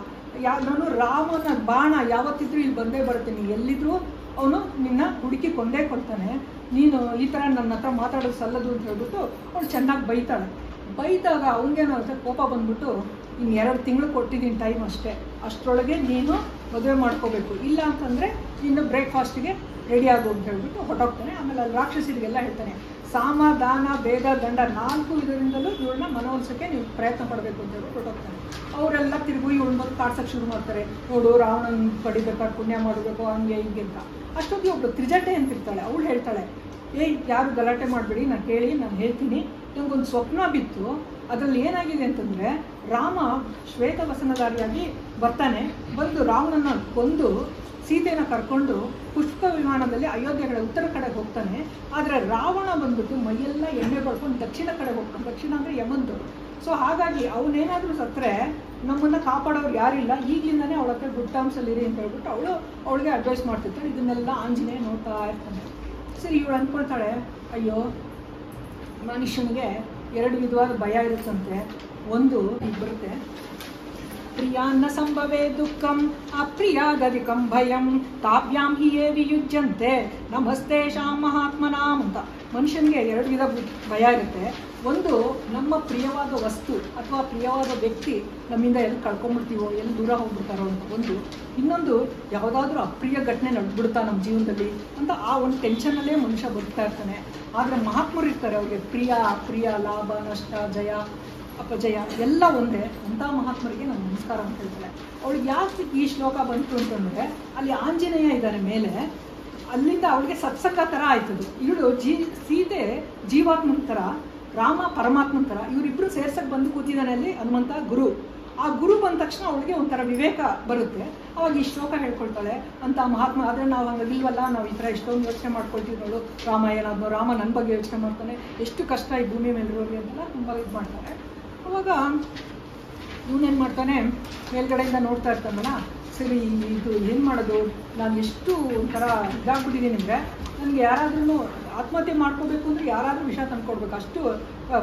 ನಾನು ರಾಮನ ಬಾಣ ಯಾವತ್ತಿದ್ರೂ ಇಲ್ಲಿ ಬಂದೇ ಬರುತ್ತೆ, ನೀನು ಎಲ್ಲಿದ್ರೂ ಅವನು ನಿನ್ನ ಹುಡುಕಿ ಕೊಂದೇ ಕೊಡ್ತಾನೆ, ನೀನು ಈ ಥರ ನನ್ನ ಹತ್ರ ಮಾತಾಡೋದು ಸಲ್ಲದು ಅಂತ ಹೇಳ್ಬಿಟ್ಟು ಅವಳು ಚೆನ್ನಾಗಿ ಬೈತಾಳೆ. ಬೈದಾಗ ಅವನಿಗೇನಾಗುತ್ತೆ, ಕೋಪ ಬಂದ್ಬಿಟ್ಟು ಇನ್ನು 2 ತಿಂಗಳು ಕೊಟ್ಟಿದ್ದೀನಿ ಟೈಮ್ ಅಷ್ಟೇ, ಅಷ್ಟರೊಳಗೆ ನೀನು ಮದುವೆ ಮಾಡ್ಕೋಬೇಕು, ಇಲ್ಲ ಅಂತಂದರೆ ಇನ್ನು ಬ್ರೇಕ್ಫಾಸ್ಟಿಗೆ ರೆಡಿ ಆಗು ಅಂತ ಹೇಳ್ಬಿಟ್ಟು ಹೊರಟೋಗ್ತಾನೆ. ಆಮೇಲೆ ಅಲ್ಲಿ ರಾಕ್ಷಸರಿಗೆಲ್ಲ ಹೇಳ್ತಾನೆ, ಸಾಮ ದಾನ ಭೇದ ದಂಡ 4 ಇದರಿಂದಲೂ ಇವಳನ್ನ ಮನವೊಲಿಸೋಕ್ಕೆ ನೀವು ಪ್ರಯತ್ನ ಪಡಬೇಕು ಅಂತ ಹೇಳ್ಬಿಟ್ಟು ಹೊರಟೋಗ್ತಾನೆ. ಅವರೆಲ್ಲ ತಿರುಗು ಇವಳು ಬಂದು ಕಾಡ್ಸೋಕ್ಕೆ ಶುರು ಮಾಡ್ತಾರೆ, ನೋಡು ರಾವಣನ ಪಡಿಬೇಕಾದ್ರೆ ಪುಣ್ಯ ಮಾಡಬೇಕು ಹಂಗೆ ಹಿಂಗೆ ಅಂತ. ಅಷ್ಟೊತ್ತಿಗೆ ಒಬ್ಬಳು ತ್ರಿಜಟೆ ಅಂತಿರ್ತಾಳೆ, ಅವಳು ಹೇಳ್ತಾಳೆ, ಯಾರು ಗಲಾಟೆ ಮಾಡಬೇಡಿ, ನಾನು ಕೇಳಿ ನಾನು ಹೇಳ್ತೀನಿ, ನನಗೊಂದು ಸ್ವಪ್ನ ಬಿತ್ತು, ಅದರಲ್ಲಿ ಏನಾಗಿದೆ ಅಂತಂದರೆ ರಾಮ ಶ್ವೇತವಸನಧಾರಿಯಾಗಿ ಬರ್ತಾನೆ, ಬಂದು ರಾವಣನ ಕೊಂದು ಸೀತೆಯನ್ನು ಕರ್ಕೊಂಡು ಪುಷ್ಪ ವಿಮಾನದಲ್ಲಿ ಅಯೋಧ್ಯೆಗಳ ಉತ್ತರ ಕಡೆಗೆ ಹೋಗ್ತಾನೆ. ಆದರೆ ರಾವಣ ಬಂದ್ಬಿಟ್ಟು ಮೈಯೆಲ್ಲ ಎಣ್ಣೆ ಬಳ್ಕೊಂಡು ದಕ್ಷಿಣ ಕಡೆಗೆ ಹೋಗ್ತಾನೆ, ದಕ್ಷಿಣ ಅಂದರೆ ಯಮಂದು. ಸೊ ಹಾಗಾಗಿ ಅವನೇನಾದರೂ ಸತ್ತರೆ ನಮ್ಮನ್ನು ಕಾಪಾಡೋರು ಯಾರಿಲ್ಲ, ಈಗಲಿಂದನೇ ಅವಳ ಹತ್ರ ಗುಡ್ ಟರ್ಮ್ಸಲ್ಲಿರಿ ಅಂತ ಹೇಳ್ಬಿಟ್ಟು ಅವಳಿಗೆ ಅಡ್ವೈಸ್ ಮಾಡ್ತಿರ್ತಾಳೆ. ಇದನ್ನೆಲ್ಲ ಆಂಜನೇಯ ನೋಡ್ತಾ ಇರ್ತಾನೆ. ಸರಿ, ಇವಳು ಅಂದ್ಕೊಳ್ತಾಳೆ, ಅಯ್ಯೋ ಮನುಷ್ಯನಿಗೆ 2 ವಿಧವಾದ ಭಯ ಇರುತ್ತಂತೆ. ಒಂದು ಬರುತ್ತೆ, ಪ್ರಿಯಾನ್ನ ಸಂಭವೇ ದುಃಖಂ ಅಪ್ರಿಯಾಗಧಿಕಂ ಭಯಂ ತಾಭ್ಯಾಂ ಹಿ ಯೇ ವಿಯುಜ್ಯಂತೆ ನಮಸ್ತೇಷಾಂ ಮಹಾತ್ಮನಾಂ ಅಂತ. ಮನುಷ್ಯನಿಗೆ 2 ವಿಧ ಭಯ ಇರುತ್ತೆ. ಒಂದು, ನಮ್ಮ ಪ್ರಿಯವಾದ ವಸ್ತು ಅಥವಾ ಪ್ರಿಯವಾದ ವ್ಯಕ್ತಿ ನಮ್ಮಿಂದ ಎಲ್ಲಿ ಕಳ್ಕೊಂಡ್ಬಿಡ್ತೀವೋ, ಎಲ್ಲಿ ದೂರ ಹೋಗ್ಬಿಡ್ತಾರೋ ಅಂತ ಒಂದು. ಇನ್ನೊಂದು, ಯಾವುದಾದ್ರೂ ಅಪ್ರಿಯ ಘಟನೆ ನಡೆದ್ಬಿಡ್ತಾ ನಮ್ಮ ಜೀವನದಲ್ಲಿ ಅಂತ ಆ ಒಂದು ಟೆನ್ಷನಲ್ಲೇ ಮನುಷ್ಯ ಬದುಕ್ತಾ ಇರ್ತಾನೆ. ಆದರೆ ಮಹಾತ್ಮರು ಇರ್ತಾರೆ, ಅವ್ರಿಗೆ ಪ್ರಿಯ ಅಪ್ರಿಯ, ಲಾಭ ನಷ್ಟ, ಜಯ ಅಪಜಯ ಎಲ್ಲ ಒಂದೇ. ಅಂಥ ಮಹಾತ್ಮರಿಗೆ ನಾನು ನಮಸ್ಕಾರ ಅಂತ ಹೇಳ್ತಾಳೆ. ಅವಳಿಗೆ ಯಾಕೆ ಈ ಶ್ಲೋಕ ಬಂತು ಅಂತಂದರೆ, ಅಲ್ಲಿ ಆಂಜನೇಯ ಇದ್ದಾನೆ ಮೇಲೆ, ಅಲ್ಲಿಂದ ಅವಳಿಗೆ ಸತ್ಸಂಗ ಥರ ಆಯ್ತದು. ಇವಳು ಸೀತೆ ಜೀವಾತ್ಮನ ಥರ, ರಾಮ ಪರಮಾತ್ಮನ ಥರ, ಇವರಿಬ್ಬರು ಸೇರ್ಸಕ್ಕೆ ಬಂದು ಕೂತಿದ್ದಾನೆ ಅಲ್ಲಿ ಹನುಮಂತ ಗುರು. ಆ ಗುರು ಬಂದ ತಕ್ಷಣ ಅವಳಿಗೆ ಒಂಥರ ವಿವೇಕ ಬರುತ್ತೆ. ಅವಾಗ ಈ ಶ್ಲೋಕ ಹೇಳ್ಕೊಳ್ತಾಳೆ ಅಂತ ಮಹಾತ್ಮ. ಆದರೆ ನಾವು ಹಂಗಿಲ್ವಲ್ಲ, ನಾವು ಈ ಥರ ಎಷ್ಟೊಂದು ಯೋಚನೆ ಮಾಡ್ಕೊಳ್ತೀವಿ ನೋಡು, ರಾಮ ಏನಾದ್ರು, ರಾಮ ನನ್ನ ಬಗ್ಗೆ ಯೋಚನೆ ಮಾಡ್ತಾನೆ, ಎಷ್ಟು ಕಷ್ಟ ಈ ಭೂಮಿ ಮೇಲಿರೋರಿಗೆ ಅಂತೆಲ್ಲ ತುಂಬ ಇದು ಮಾಡ್ತಾರೆ. ಅವಾಗ ಇವನೇನು ಮಾಡ್ತಾನೆ, ಮೇಲ್ಗಡೆಯಿಂದ ನೋಡ್ತಾ ಇರ್ತಾನಲ್ಲ, ಸರಿ ಇದು ಏನು ಮಾಡೋದು, ನಾನು ಎಷ್ಟು ಒಂಥರ ಇದಾಗ್ಬಿಟ್ಟಿದ್ದೀನಿ ಅಂದರೆ, ನನಗೆ ಯಾರಾದ್ರೂ ಆತ್ಮಹತ್ಯೆ ಮಾಡ್ಕೋಬೇಕು ಅಂದರೆ ಯಾರಾದರೂ ವಿಷಯ ತಂದ್ಕೊಡ್ಬೇಕು, ಅಷ್ಟು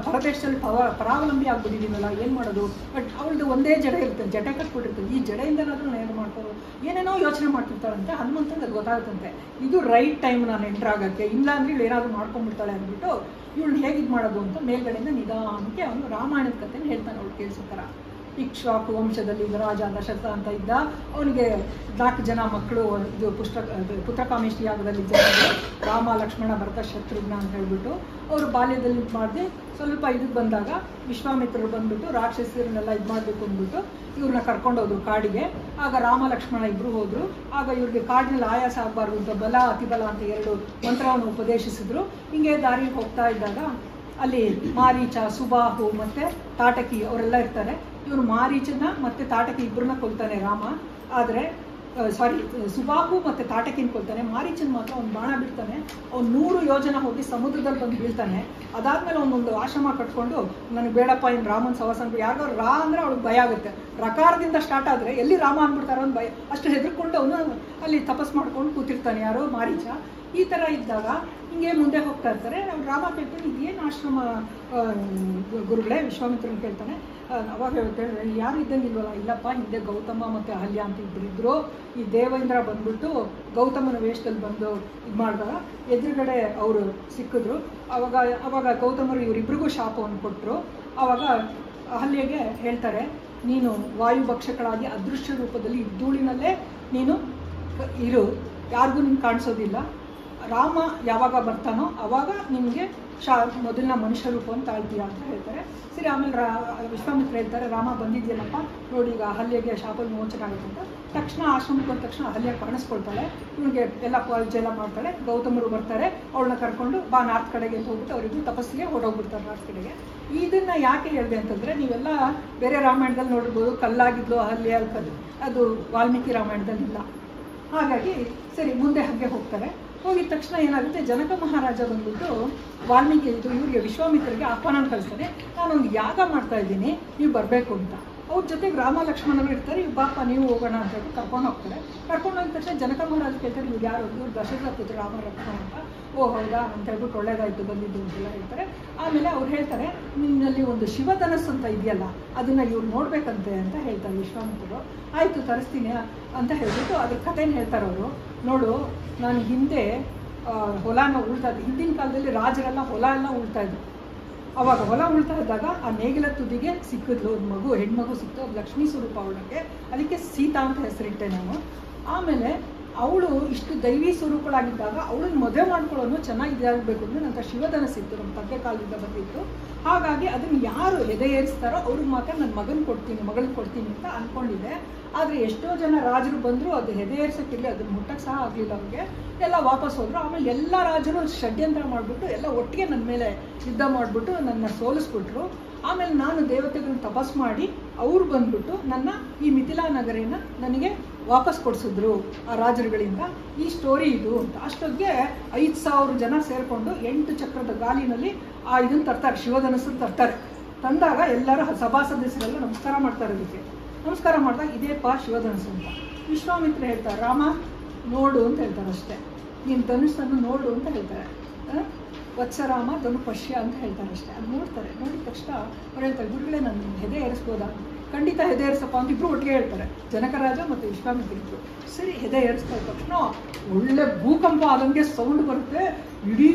ಪರದೇಶದಲ್ಲಿ ಪರಾವಲಂಬಿ ಆಗ್ಬಿಟ್ಟಿದ್ದೀನಲ್ಲ, ಏನು ಮಾಡೋದು. ಬಟ್ ಅವಳದು ಒಂದೇ ಜಡೆ ಇರುತ್ತೆ, ಜಡೆ ಕಟ್ಬಿಟ್ಟಿರ್ತದೆ, ಈ ಜಡೆಯಿಂದನಾದರೂ ಏನು ಮಾಡ್ತಾರೋ ಏನೇನೋ ಯೋಚನೆ ಮಾಡ್ತಿರ್ತಾಳಂತೆ. ಹನುಮಂತಂಗೆ ಅದು ಗೊತ್ತಾಗುತ್ತಂತೆ, ಇದು ರೈಟ್ ಟೈಮ್ ನಾನು ಎಂಟ್ರ್ ಆಗೋಕ್ಕೆ, ಇಲ್ಲ ಅಂದರೆ ಇವಳು ಏನಾದರೂ ಮಾಡ್ಕೊಂಡ್ಬಿಡ್ತಾಳೆ ಅಂದ್ಬಿಟ್ಟು ಇವಳು ಹೇಗೆ ಇದು ಮಾಡೋದು ಅಂತ ಮೇಲ್ಗಡೆಯಿಂದ ನಿಧಾನಕ್ಕೆ ಅವನು ರಾಮಾಯಣದ ಕಥೆನ ಹೇಳ್ತಾನೆ ಅವಳು ಕೇಳಿಸೋ ಥರ. ಇಕ್ಷ್ವಾಕು ವಂಶದಲ್ಲಿ ರಾಜ ದಶರಥ ಅಂತ ಇದ್ದ, ಅವನಿಗೆ 4 ಜನ ಮಕ್ಕಳು, ಇದು ಪುತ್ರಕಾಮೇಷ್ಟಿ ಯಾಗದಲ್ಲಿ ರಾಮ ಲಕ್ಷ್ಮಣ ಭರತ ಶತ್ರುಘ್ನ ಅಂತ ಹೇಳ್ಬಿಟ್ಟು ಅವರು ಬಾಲ್ಯದಲ್ಲಿ ಮಾಡಿದೆ. ಸ್ವಲ್ಪ ಇದಕ್ಕೆ ಬಂದಾಗ ವಿಶ್ವಾಮಿತ್ರರು ಬಂದ್ಬಿಟ್ಟು ರಾಕ್ಷಸರನ್ನೆಲ್ಲ ಇದು ಮಾಡಬೇಕು ಅಂದ್ಬಿಟ್ಟು ಇವ್ರನ್ನ ಕರ್ಕೊಂಡೋದ್ರು ಕಾಡಿಗೆ. ಆಗ ರಾಮ ಲಕ್ಷ್ಮಣ ಇಬ್ಬರು ಹೋದರು. ಆಗ ಇವ್ರಿಗೆ ಕಾಡಿನಲ್ಲಿ ಆಯಾಸ ಆಗಬಾರ್ದು ಅಂತ ಬಲ ಅತಿಬಲ ಅಂತ 2 ಮಂತ್ರವನ್ನು ಉಪದೇಶಿಸಿದ್ರು. ಹಿಂಗೆ ದಾರಿಗೆ ಹೋಗ್ತಾ ಇದ್ದಾಗ ಅಲ್ಲಿ ಮಾರೀಚ, ಸುಬಾಹು ಮತ್ತು ತಾಟಕಿ ಅವರೆಲ್ಲ ಇರ್ತಾರೆ. ಇವನು ಮಾರೀಚನ ಮತ್ತು ತಾಟಕಿ ಇಬ್ಬರನ್ನ ಕೊಲ್ತಾನೆ ರಾಮ. ಆದರೆ ಸುಬಾಹು ಮತ್ತು ತಾಟಕಿನ ಕೊಲ್ತಾನೆ. ಮಾರೀಚನ ಮಾತ್ರ ಅವ್ನು ಬಾಣ ಬಿಡ್ತಾನೆ, ಅವ್ನು 100 ಯೋಜನೆ ಹೋಗಿ ಸಮುದ್ರದಲ್ಲಿ ಬಂದು ಬೀಳ್ತಾನೆ. ಅದಾದಮೇಲೆ ಅವನೊಂದು ಆಶ್ರಮ ಕಟ್ಕೊಂಡು, ನನಗೆ ಬೇಡಪ್ಪ ಇನ್ನು ರಾಮನ ಸವಾಸ ಅಂತ. ಯಾರಿಗೋ ರಾ ಅಂದರೆ ಅವ್ಳಿಗೆ ಭಯ ಆಗುತ್ತೆ, ರಕಾರದಿಂದ ಸ್ಟಾರ್ಟ್ ಆದರೆ ಎಲ್ಲಿ ರಾಮ ಅಂದ್ಬಿಡ್ತಾರೋ ಒಂದು ಭಯ, ಅಷ್ಟು ಹೆದರ್ಕೊಂಡು ಅವನು ಅಲ್ಲಿ ತಪಸ್ ಮಾಡ್ಕೊಂಡು ಕೂತಿರ್ತಾನೆ ಯಾರೋ ಮಾರೀಚ. ಈ ಥರ ಇದ್ದಾಗ ಹಿಂಗೆ ಮುಂದೆ ಹೋಗ್ತಾ ಇರ್ತಾರೆ. ರಾಮ ಕೇಳ್ತಾನೆ, ಇದೇನು ಆಶ್ರಮ ಗುರುಗಳೇ, ವಿಶ್ವಾಮಿತ್ರನ ಕೇಳ್ತಾನೆ. ಅವಾಗ ಹೇಳ್ತಾರೆ, ಯಾರು ಇದ್ದಂಗಿಲ್ವಲ್ಲ. ಇಲ್ಲಪ್ಪ, ಹಿಂದೆ ಗೌತಮ ಮತ್ತು ಅಹಲ್ಯ ಅಂತ ಇಬ್ಬರಿದ್ರು. ಈ ದೇವೇಂದ್ರ ಬಂದ್ಬಿಟ್ಟು ಗೌತಮನ ವೇಷದಲ್ಲಿ ಬಂದು ಇದು ಮಾಡಿದಾಗ ಎದುರುಗಡೆ ಅವರು ಸಿಕ್ಕಿದ್ರು. ಅವಾಗ ಗೌತಮರು ಇವರಿಬ್ಬರಿಗೂ ಶಾಪವನ್ನು ಕೊಟ್ಟರು. ಆವಾಗ ಅಹಲ್ಯಗೆ ಹೇಳ್ತಾರೆ, ನೀನು ವಾಯುಭಕ್ಷಕಳಾಗಿ ಅದೃಶ್ಯ ರೂಪದಲ್ಲಿ ಧೂಳಿನಲ್ಲೇ ನೀನು ಇರು, ಯಾರಿಗೂ ನಿಮ್ಗೆ ಕಾಣಿಸೋದಿಲ್ಲ. ರಾಮ ಯಾವಾಗ ಬರ್ತಾನೋ ಆವಾಗ ನಿಮಗೆ ಮೊದಲನ ಮನುಷ್ಯ ರೂಪವನ್ನು ತಾಳ್ತೀಯ ಅಂತ ಹೇಳ್ತಾರೆ. ಸರಿ, ಆಮೇಲೆ ವಿಶ್ವಾಮಿತ್ರ ಹೇಳ್ತಾರೆ, ರಾಮ ಬಂದಿದ್ಯಲ್ಲಪ್ಪ ನೋಡಿ, ಈಗ ಅಹಲ್ಯೆಗೆ ಶಾಪದ ಮೋಚನ ಆಗುತ್ತೆ ಅಂತ. ತಕ್ಷಣ ಆಶ್ರಮಕ್ಕೆ ಬಂದ ತಕ್ಷಣ ಅಹಲ್ಯ ಕಾಣಿಸ್ಕೊಳ್ತಾಳೆ. ಇವನಿಗೆ ಎಲ್ಲ ಪೂಜೆಲ್ಲ ಮಾಡ್ತಾಳೆ. ಗೌತಮರು ಬರ್ತಾರೆ, ಅವಳನ್ನ ಕರ್ಕೊಂಡು ಬಾ ನಾರ್ತ್ ಕಡೆಗೆ ಹೋಗ್ಬಿಟ್ಟು ಅವರಿಗೂ ತಪಸ್ಸಿಗೆ ಹೊರಟೋಗ್ಬಿಡ್ತಾರೆ ನಾರ್ತ್ ಕಡೆಗೆ. ಇದನ್ನು ಯಾಕೆ ಹೇಳಿದೆ ಅಂತಂದರೆ, ನೀವೆಲ್ಲ ಬೇರೆ ರಾಮಾಯಣದಲ್ಲಿ ನೋಡಿರ್ಬೋದು, ಕಲ್ಲಾಗಿದ್ಲು ಅಹಲ್ಯ ಅದು ವಾಲ್ಮೀಕಿ ರಾಮಾಯಣದಲ್ಲಿ ಇಲ್ಲ. ಹಾಗಾಗಿ ಸರಿ, ಮುಂದೆ ಹಾಗೆ ಹೋಗ್ತಾರೆ. ಹೋಗಿದ ತಕ್ಷಣ ಏನಾಗುತ್ತೆ, ಜನಕ ಮಹಾರಾಜ ಬಂದ್ಬಿಟ್ಟು ವಾಲ್ಮೀಕಿ ಇವ್ರಿಗೆ ವಿಶ್ವಾಮಿತ್ರರಿಗೆ ಆಹ್ವಾನ ಕಳಿಸ್ತಾನೆ, ನಾನೊಂದು ಯಾಗ ಮಾಡ್ತಾ ಇದ್ದೀನಿ, ನೀವು ಬರಬೇಕು ಅಂತ. ಅವ್ರ ಜೊತೆಗೆ ರಾಮ ಲಕ್ಷ್ಮಣರು ಇರ್ತಾರೆ. ಇವ್ ಬಾಪ ನೀವು ಹೋಗೋಣ ಅಂತ ಹೇಳಿ ಕರ್ಕೊಂಡು ಹೋಗ್ತಾರೆ. ಕರ್ಕೊಂಡು ಹೋದ ತಕ್ಷಣ ಜನಕ ಮಹಾರಾಜ ಕೇಳ್ತಾರೆ, ಇವ್ರು ಯಾರು? ಇವ್ರು ದಶರಥ ಪುತ್ರ ರಾಮ ಲಕ್ಷ್ಮಣ ಅಂತ. ಓ ಹೌದಾ ಅಂತ ಹೇಳ್ಬಿಟ್ಟು ಒಳ್ಳೇದಾಯ್ತು ಬಂದಿದ್ದು ಅಂತೆಲ್ಲ ಹೇಳ್ತಾರೆ. ಆಮೇಲೆ ಅವ್ರು ಹೇಳ್ತಾರೆ, ನಿನ್ನಲ್ಲಿ ಒಂದು ಶಿವಧನಸ್ಸು ಅಂತ ಇದೆಯಲ್ಲ ಅದನ್ನು ಇವ್ರು ನೋಡ್ಬೇಕಂತೆ ಅಂತ ಹೇಳ್ತಾರೆ ವಿಶ್ವಾಮಿತ್ರರು. ಆಯಿತು ತರಿಸ್ತೀನಿ ಅಂತ ಹೇಳ್ಬಿಟ್ಟು ಅದ್ರ ಕಥೆನ ಹೇಳ್ತಾರೆ ಅವರು. ನೋಡು, ನಾನು ಹಿಂದೆ ಹೊಲನ ಉಳ್ತಾ ಇದ್ದೆ. ಹಿಂದಿನ ಕಾಲದಲ್ಲಿ ರಾಜರೆಲ್ಲ ಹೊಲ ಎಲ್ಲ ಉಳ್ತಾ ಇದ್ರು. ಅವಾಗ ಹೊಲ ಉಳ್ತಾ ಇದ್ದಾಗ ಆ ನೇಗಿಲ ತುದಿಗೆ ಸಿಕ್ಕಿದ್ಲು ಒಂದು ಮಗು, ಹೆಣ್ಮಗು ಸಿಕ್ತು. ಅದು ಲಕ್ಷ್ಮೀ ಸ್ವರೂಪ ಅವಳಿಗೆ, ಅದಕ್ಕೆ ಸೀತಾ ಅಂತ ಹೆಸರಿಟ್ಟೆ ನಾನು. ಆಮೇಲೆ ಅವಳು ಇಷ್ಟು ದೈವಿ ಸ್ವರೂಪಳಾಗಿದ್ದಾಗ ಅವಳನ್ನ ಮದುವೆ ಮಾಡ್ಕೊಳ್ಳೋನು ಚೆನ್ನಾಗಿದ್ದಾಗಬೇಕು ಅಂದರೆ ನಂತರ ಶಿವಧನಸ್ಸಿತ್ತು, ನಮ್ಮ ತಂದೆ ಕಾಲದಿಂದ ಬಂದಿತ್ತು. ಹಾಗಾಗಿ ಅದನ್ನು ಯಾರು ಎದೆ ಏರಿಸ್ತಾರೋ ಅವ್ರಿಗೆ ಮಾತ್ರ ನನ್ನ ಮಗನ ಕೊಡ್ತೀನಿ, ಮಗಳಿಗೆ ಕೊಡ್ತೀನಿ ಅಂತ ಅಂದ್ಕೊಂಡಿದ್ದೆ. ಆದರೆ ಎಷ್ಟೋ ಜನ ರಾಜರು ಬಂದರು, ಅದು ಎದೆ ಏರ್ಸೋಕ್ಕಿಲ್ಲ, ಅದನ್ನು ಮುಟ್ಟಕ್ಕೆ ಸಹ ಆಗಲಿಲ್ಲ ಅವ್ರಿಗೆ. ಎಲ್ಲ ವಾಪಸ್ ಹೋದರು. ಆಮೇಲೆ ಎಲ್ಲ ರಾಜರು ಷಡ್ಯಂತ್ರ ಮಾಡಿಬಿಟ್ಟು ಎಲ್ಲ ಒಟ್ಟಿಗೆ ನನ್ನ ಮೇಲೆ ಯುದ್ಧ ಮಾಡಿಬಿಟ್ಟು ನನ್ನ ಸೋಲಿಸ್ಬಿಟ್ರು. ಆಮೇಲೆ ನಾನು ದೇವತೆಗಳನ್ನ ತಪಸ್ ಮಾಡಿ ಅವ್ರು ಬಂದ್ಬಿಟ್ಟು ನನ್ನ ಈ ಮಿಥಿಲಾ ನಗರಿನ ನನಗೆ ವಾಪಸ್ ಕೊಡಿಸಿದ್ರು ಆ ರಾಜರುಗಳಿಂದ. ಈ ಸ್ಟೋರಿ ಇದು ಅಂತ. ಅಷ್ಟೊತ್ತಿಗೆ 5,000 ಜನ ಸೇರಿಕೊಂಡು 8 ಚಕ್ರದ ಗಾಲಿನಲ್ಲಿ ಆ ಇದನ್ನು ತರ್ತಾರೆ, ಶಿವಧನಸ್ಸನ್ನು ತರ್ತಾರೆ. ತಂದಾಗ ಎಲ್ಲರೂ ಸಭಾ ಸದಸ್ಯರೆಲ್ಲ ನಮಸ್ಕಾರ ಮಾಡ್ತಾರೆ. ಅದಕ್ಕೆ ನಮಸ್ಕಾರ ಮಾಡಿದಾಗ ಇದೇಪ್ಪ ಶಿವಧನಸ್ಸು ಅಂತ. ವಿಶ್ವಾಮಿತ್ರ ಹೇಳ್ತಾರೆ, ರಾಮ ನೋಡು ಅಂತ ಹೇಳ್ತಾರೆ ಅಷ್ಟೇ. ನೀನು ಧನುಸ್ಸನ್ನು ನೋಡು ಅಂತ ಹೇಳ್ತಾರೆ. ವತ್ಸರಾಮ ಧನು ಪಶ್ಯ ಅಂತ ಹೇಳ್ತಾರೆ ಅಷ್ಟೇ. ಅದು ನೋಡ್ತಾರೆ. ನೋಡಿದ ತಕ್ಷಣ ಅವ್ರು ಹೇಳ್ತಾರೆ, ಗುರುಗಳೇ ನನ್ನ ಹೆದೆ ಏರಿಸ್ಬೋದಾ? ಖಂಡಿತ ಹೆದೆ ಏರಿಸಪ್ಪ ಅಂತ ಇಬ್ಬರು ಒಟ್ಟಿಗೆ ಹೇಳ್ತಾರೆ, ಜನಕರಾಜ ಮತ್ತು ವಿಶ್ವಾಮಿತ್ರ ಇಬ್ಬರು. ಸರಿ ಹೆದೆ ಏರಿಸ್ತಾ ಇದ್ದ ತಕ್ಷಣ ಒಳ್ಳೆ ಭೂಕಂಪ ಆದಂಗೆ ಸೌಂಡ್ ಬರುತ್ತೆ. ಇಡೀ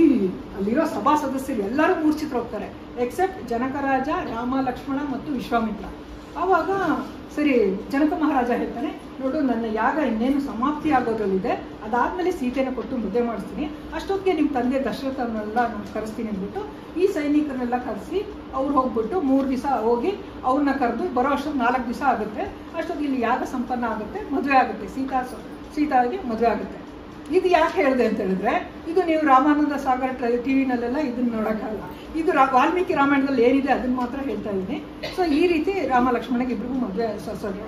ಅಲ್ಲಿರೋ ಸಭಾ ಸದಸ್ಯರು ಎಲ್ಲರೂ ಮೂರ್ಛಿತರು ಹೋಗ್ತಾರೆ, ಎಕ್ಸೆಪ್ಟ್ ಜನಕರಾಜ, ರಾಮ ಲಕ್ಷ್ಮಣ ಮತ್ತು ವಿಶ್ವಾಮಿತ್ರ. ಆವಾಗ ಸರಿ ಜನಕ ಮಹಾರಾಜ ಹೇಳ್ತಾನೆ, ನೋಡು ನನ್ನ ಯಾಗ ಇನ್ನೇನು ಸಮಾಪ್ತಿ ಆಗೋದ್ರಲ್ಲಿದೆ, ಅದಾದಮೇಲೆ ಸೀತೆನ ಕೊಟ್ಟು ಮದುವೆ ಮಾಡಿಸ್ತೀನಿ. ಅಷ್ಟೊತ್ತಿಗೆ ನಿಮ್ಮ ತಂದೆ ದಶರಥನೆಲ್ಲ ನಾನು ಕರೆಸ್ತೀನಿ ಅಂದ್ಬಿಟ್ಟು ಈ ಸೈನಿಕರನ್ನೆಲ್ಲ ಕರೆಸಿ ಅವ್ರು ಹೋಗ್ಬಿಟ್ಟು 3 ದಿವಸ ಹೋಗಿ ಅವ್ರನ್ನ ಕರೆದು ಬರೋ ಅಷ್ಟೊಂದು 4 ದಿವಸ ಆಗುತ್ತೆ. ಅಷ್ಟೊತ್ತಿಗೆ ಇಲ್ಲಿ ಯಾಗ ಸಂಪನ್ನ ಆಗುತ್ತೆ, ಮದುವೆ ಆಗುತ್ತೆ, ಸೀತಾಗೆ ಮದುವೆ ಆಗುತ್ತೆ. ಇದು ಯಾಕೆ ಹೇಳಿದೆ ಅಂತ ಹೇಳಿದ್ರೆ, ಇದು ನೀವು ರಾಮಾನಂದ ಸಾಗರ್ ಟಿವಿನಲ್ಲೆಲ್ಲ ಇದನ್ನ ನೋಡೋಕ್ಕಾಗಲ್ಲ. ಇದು ವಾಲ್ಮೀಕಿ ರಾಮಾಯಣದಲ್ಲಿ ಏನಿದೆ ಅದನ್ನು ಮಾತ್ರ ಹೇಳ್ತಾ ಇದ್ದೀನಿ. ಸೊ ಈ ರೀತಿ ರಾಮ ಲಕ್ಷ್ಮಣಗೆ ಇಬ್ಬರಿಗೂ ಮದುವೆ,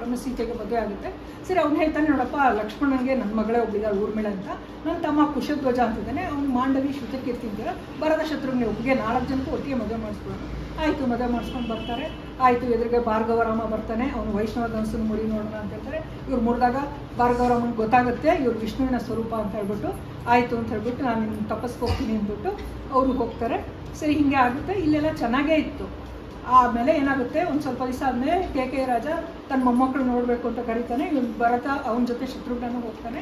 ಆಮೇಲೆ ಸೀತೆಗೆ ಮದುವೆ ಆಗುತ್ತೆ. ಸರಿ ಅವ್ನು ಹೇಳ್ತಾನೆ, ನೋಡಪ್ಪ ಲಕ್ಷ್ಮಣನಿಗೆ ನನ್ನ ಮಗಳೇ ಒಬ್ಬಿದ್ದಾಳೆ ಊರ್ಮಿಳ ಅಂತ, ನನ್ನ ತಮ್ಮ ಕುಶಧ್ವಜ ಅಂತಿದ್ದಾನೆ, ಅವ್ನು ಮಾಂಡವಿ ಶ್ರುತಕೀರ್ತಿ ಇದ್ದಾರೆ, ಬರದ ಶತ್ರುಘ್ನ ಒಪ್ಪಿಗೆ 4 ಜನಕ್ಕೂ ಒಟ್ಟಿಗೆ ಮದುವೆ ಮಾಡಿಸ್ಕೊಳ್ಳೋಣ. ಆಯಿತು, ಮದುವೆ ಮಾಡಿಸ್ಕೊಂಡು ಬರ್ತಾರೆ. ಆಯಿತು, ಎದುರಿಗೆ ಭಾರ್ಗವರಾಮ ಬರ್ತಾನೆ. ಅವನು ವೈಷ್ಣವ ಧನಸ್ಸನ್ನು ಮುಡಿ ನೋಡೋಣ ಅಂತ ಹೇಳ್ತಾರೆ. ಇವ್ರು ಮುರಿದಾಗ ಭಾರ್ಗವರಾಮನಿಗೆ ಗೊತ್ತಾಗುತ್ತೆ ಇವ್ರು ವಿಷ್ಣುವಿನ ಸ್ವರೂಪ ಅಂತ ಹೇಳ್ಬಿಟ್ಟು, ಆಯಿತು ಅಂತ ಹೇಳ್ಬಿಟ್ಟು ನಾನು ನಿಮ್ಗೆ ತಪಸ್ಗೆ ಹೋಗ್ತೀನಿ ಅಂದ್ಬಿಟ್ಟು ಅವರು ಹೋಗ್ತಾರೆ. ಸರಿ ಹಿಂಗೆ ಆಗುತ್ತೆ. ಇಲ್ಲೆಲ್ಲ ಚೆನ್ನಾಗೇ ಇತ್ತು. ಆಮೇಲೆ ಏನಾಗುತ್ತೆ, ಒಂದು ಸ್ವಲ್ಪ ದಿವಸ ಆದಮೇಲೆ ಕೆ ರಾಜ ತನ್ನ ಮೊಮ್ಮಕ್ಕಳು ನೋಡಬೇಕು ಅಂತ ಕರೀತಾನೆ. ಇವನು ಭರತ ಅವನ ಜೊತೆ ಶತ್ರುಘ್ನನು ಹೋಗ್ತಾನೆ.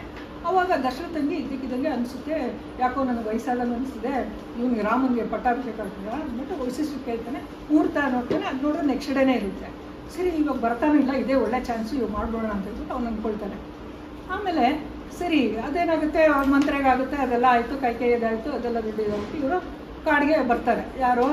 ಆವಾಗ ದಶರಥನಿಗೆ ಇದ್ದಕ್ಕಿದ್ದಂಗೆ ಅನಿಸುತ್ತೆ, ಯಾಕೋ ನನಗೆ ವಯಸ್ಸಾಗಲ್ಲ ಅನಿಸಿದೆ, ಇವನಿಗೆ ರಾಮನಿಗೆ ಪಟ್ಟಾಭಿಷೇಕ ಆಗ್ತದೆ ಅಂದ್ಬಿಟ್ಟು ವಯಸ್ಸು ಕೇಳ್ತಾನೆ. ಮುಹೂರ್ತ ನೋಡ್ತಾನೆ. ಅದು ನೋಡಿದ್ರೆ ನೆಕ್ಸ್ಟ್ ಡೇನೇ ಇರುತ್ತೆ. ಸರಿ ಇವಾಗ ಬರ್ತಾನೂ ಇಲ್ಲ, ಇದೇ ಒಳ್ಳೆ ಚಾನ್ಸು, ಇವಾಗ ಮಾಡ್ಬೋಣ ಅಂತ ಹೇಳ್ಬಿಟ್ಟು ಅವ್ನು ಅಂದ್ಕೊಳ್ತಾನೆ. ಆಮೇಲೆ ಸರಿ ಅದೇನಾಗುತ್ತೆ, ಅವ್ರ ಮಂತ್ರೆಗಾಗುತ್ತೆ, ಅದೆಲ್ಲ ಆಯಿತು, ಕೈಕೈಯದಾಯಿತು, ಅದೆಲ್ಲ ದುಡ್ಡಿದಾಗುತ್ತೆ. ಇವರು ಕಾಡಿಗೆ ಬರ್ತಾರೆ. ಯಾರು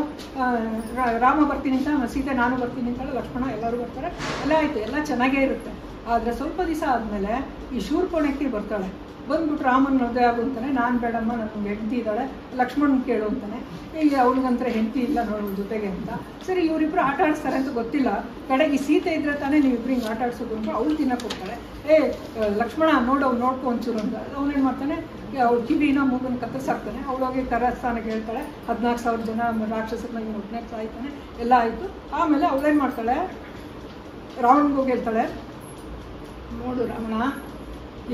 ರಾಮ ಬರ್ತೀನಿ ಅಂತ, ಸೀತೆ ನಾನು ಬರ್ತೀನಿ ಅಂತ ಹೇಳಿ ಲಕ್ಷ್ಮಣ ಎಲ್ಲರೂ ಬರ್ತಾರೆ. ಎಲ್ಲ ಆಯಿತು, ಎಲ್ಲ ಚೆನ್ನಾಗೇ ಇರುತ್ತೆ. ಆದರೆ ಸ್ವಲ್ಪ ದಿವಸ ಆದಮೇಲೆ ಈ ಶೂರ್ಪಣಖಿ ಬರ್ತಾಳೆ. ಬಂದ್ಬಿಟ್ಟು ರಾಮನ ಮದುವೆ ಆಗು ಅಂತಾನೆ. ನಾನು ಬೇಡಮ್ಮ, ನನಗೆ ಹೆಂಡತಿ ಇದ್ದಾಳೆ, ಲಕ್ಷ್ಮಣನ ಕೇಳು ಅಂತಾನೆ. ಈಗ ಅವನಿಗಂತರ ಹೆಂಡತಿ ಇಲ್ಲ ನೋಡೋ ಜೊತೆಗೆ ಅಂತ. ಸರಿ ಇವರಿಬ್ಬರು ಆಟ ಆಡಿಸ್ತಾರೆ ಅಂತ ಗೊತ್ತಿಲ್ಲ. ಕಡೆಗೆ ಸೀತೆ ಇದ್ರೆ ತಾನೇ ನೀವಿಬ್ರು ಹಿಂಗೆ ಆಟ ಆಡಿಸೋದು ಅಂತ ಅವಳು ತಿನ್ನಕ್ಕೆ ಹೋಗ್ತಾಳೆ. ಲಕ್ಷ್ಮಣ ನೋಡು, ಅವ್ನು ನೋಡ್ಕೊ ಒಂಚೂರು ಅಂತ. ಅವನೇನು ಮಾಡ್ತಾನೆ, ಅವ್ಳು ಕಿವಿನ ಮೂಗನ್ನು ಕತ್ತರಿಸಾಕ್ತಾನೆ. ಅವಳೋಗಿ ಕರಸ್ಥಾನಕ್ಕೆ ಹೇಳ್ತಾಳೆ, 14,000 ಜನ ರಾಕ್ಷಸರನ್ನ ಇವ್ನು ಒಟ್ಟನೆ ಸಾಯ್ತಾನೆ. ಎಲ್ಲ ಆಯಿತು. ಆಮೇಲೆ ಅವಳೇನು ಮಾಡ್ತಾಳೆ, ರಾವಣನಿಗೋಗಿ ಹೇಳ್ತಾಳೆ, ನೋಡು ರಾವಣ,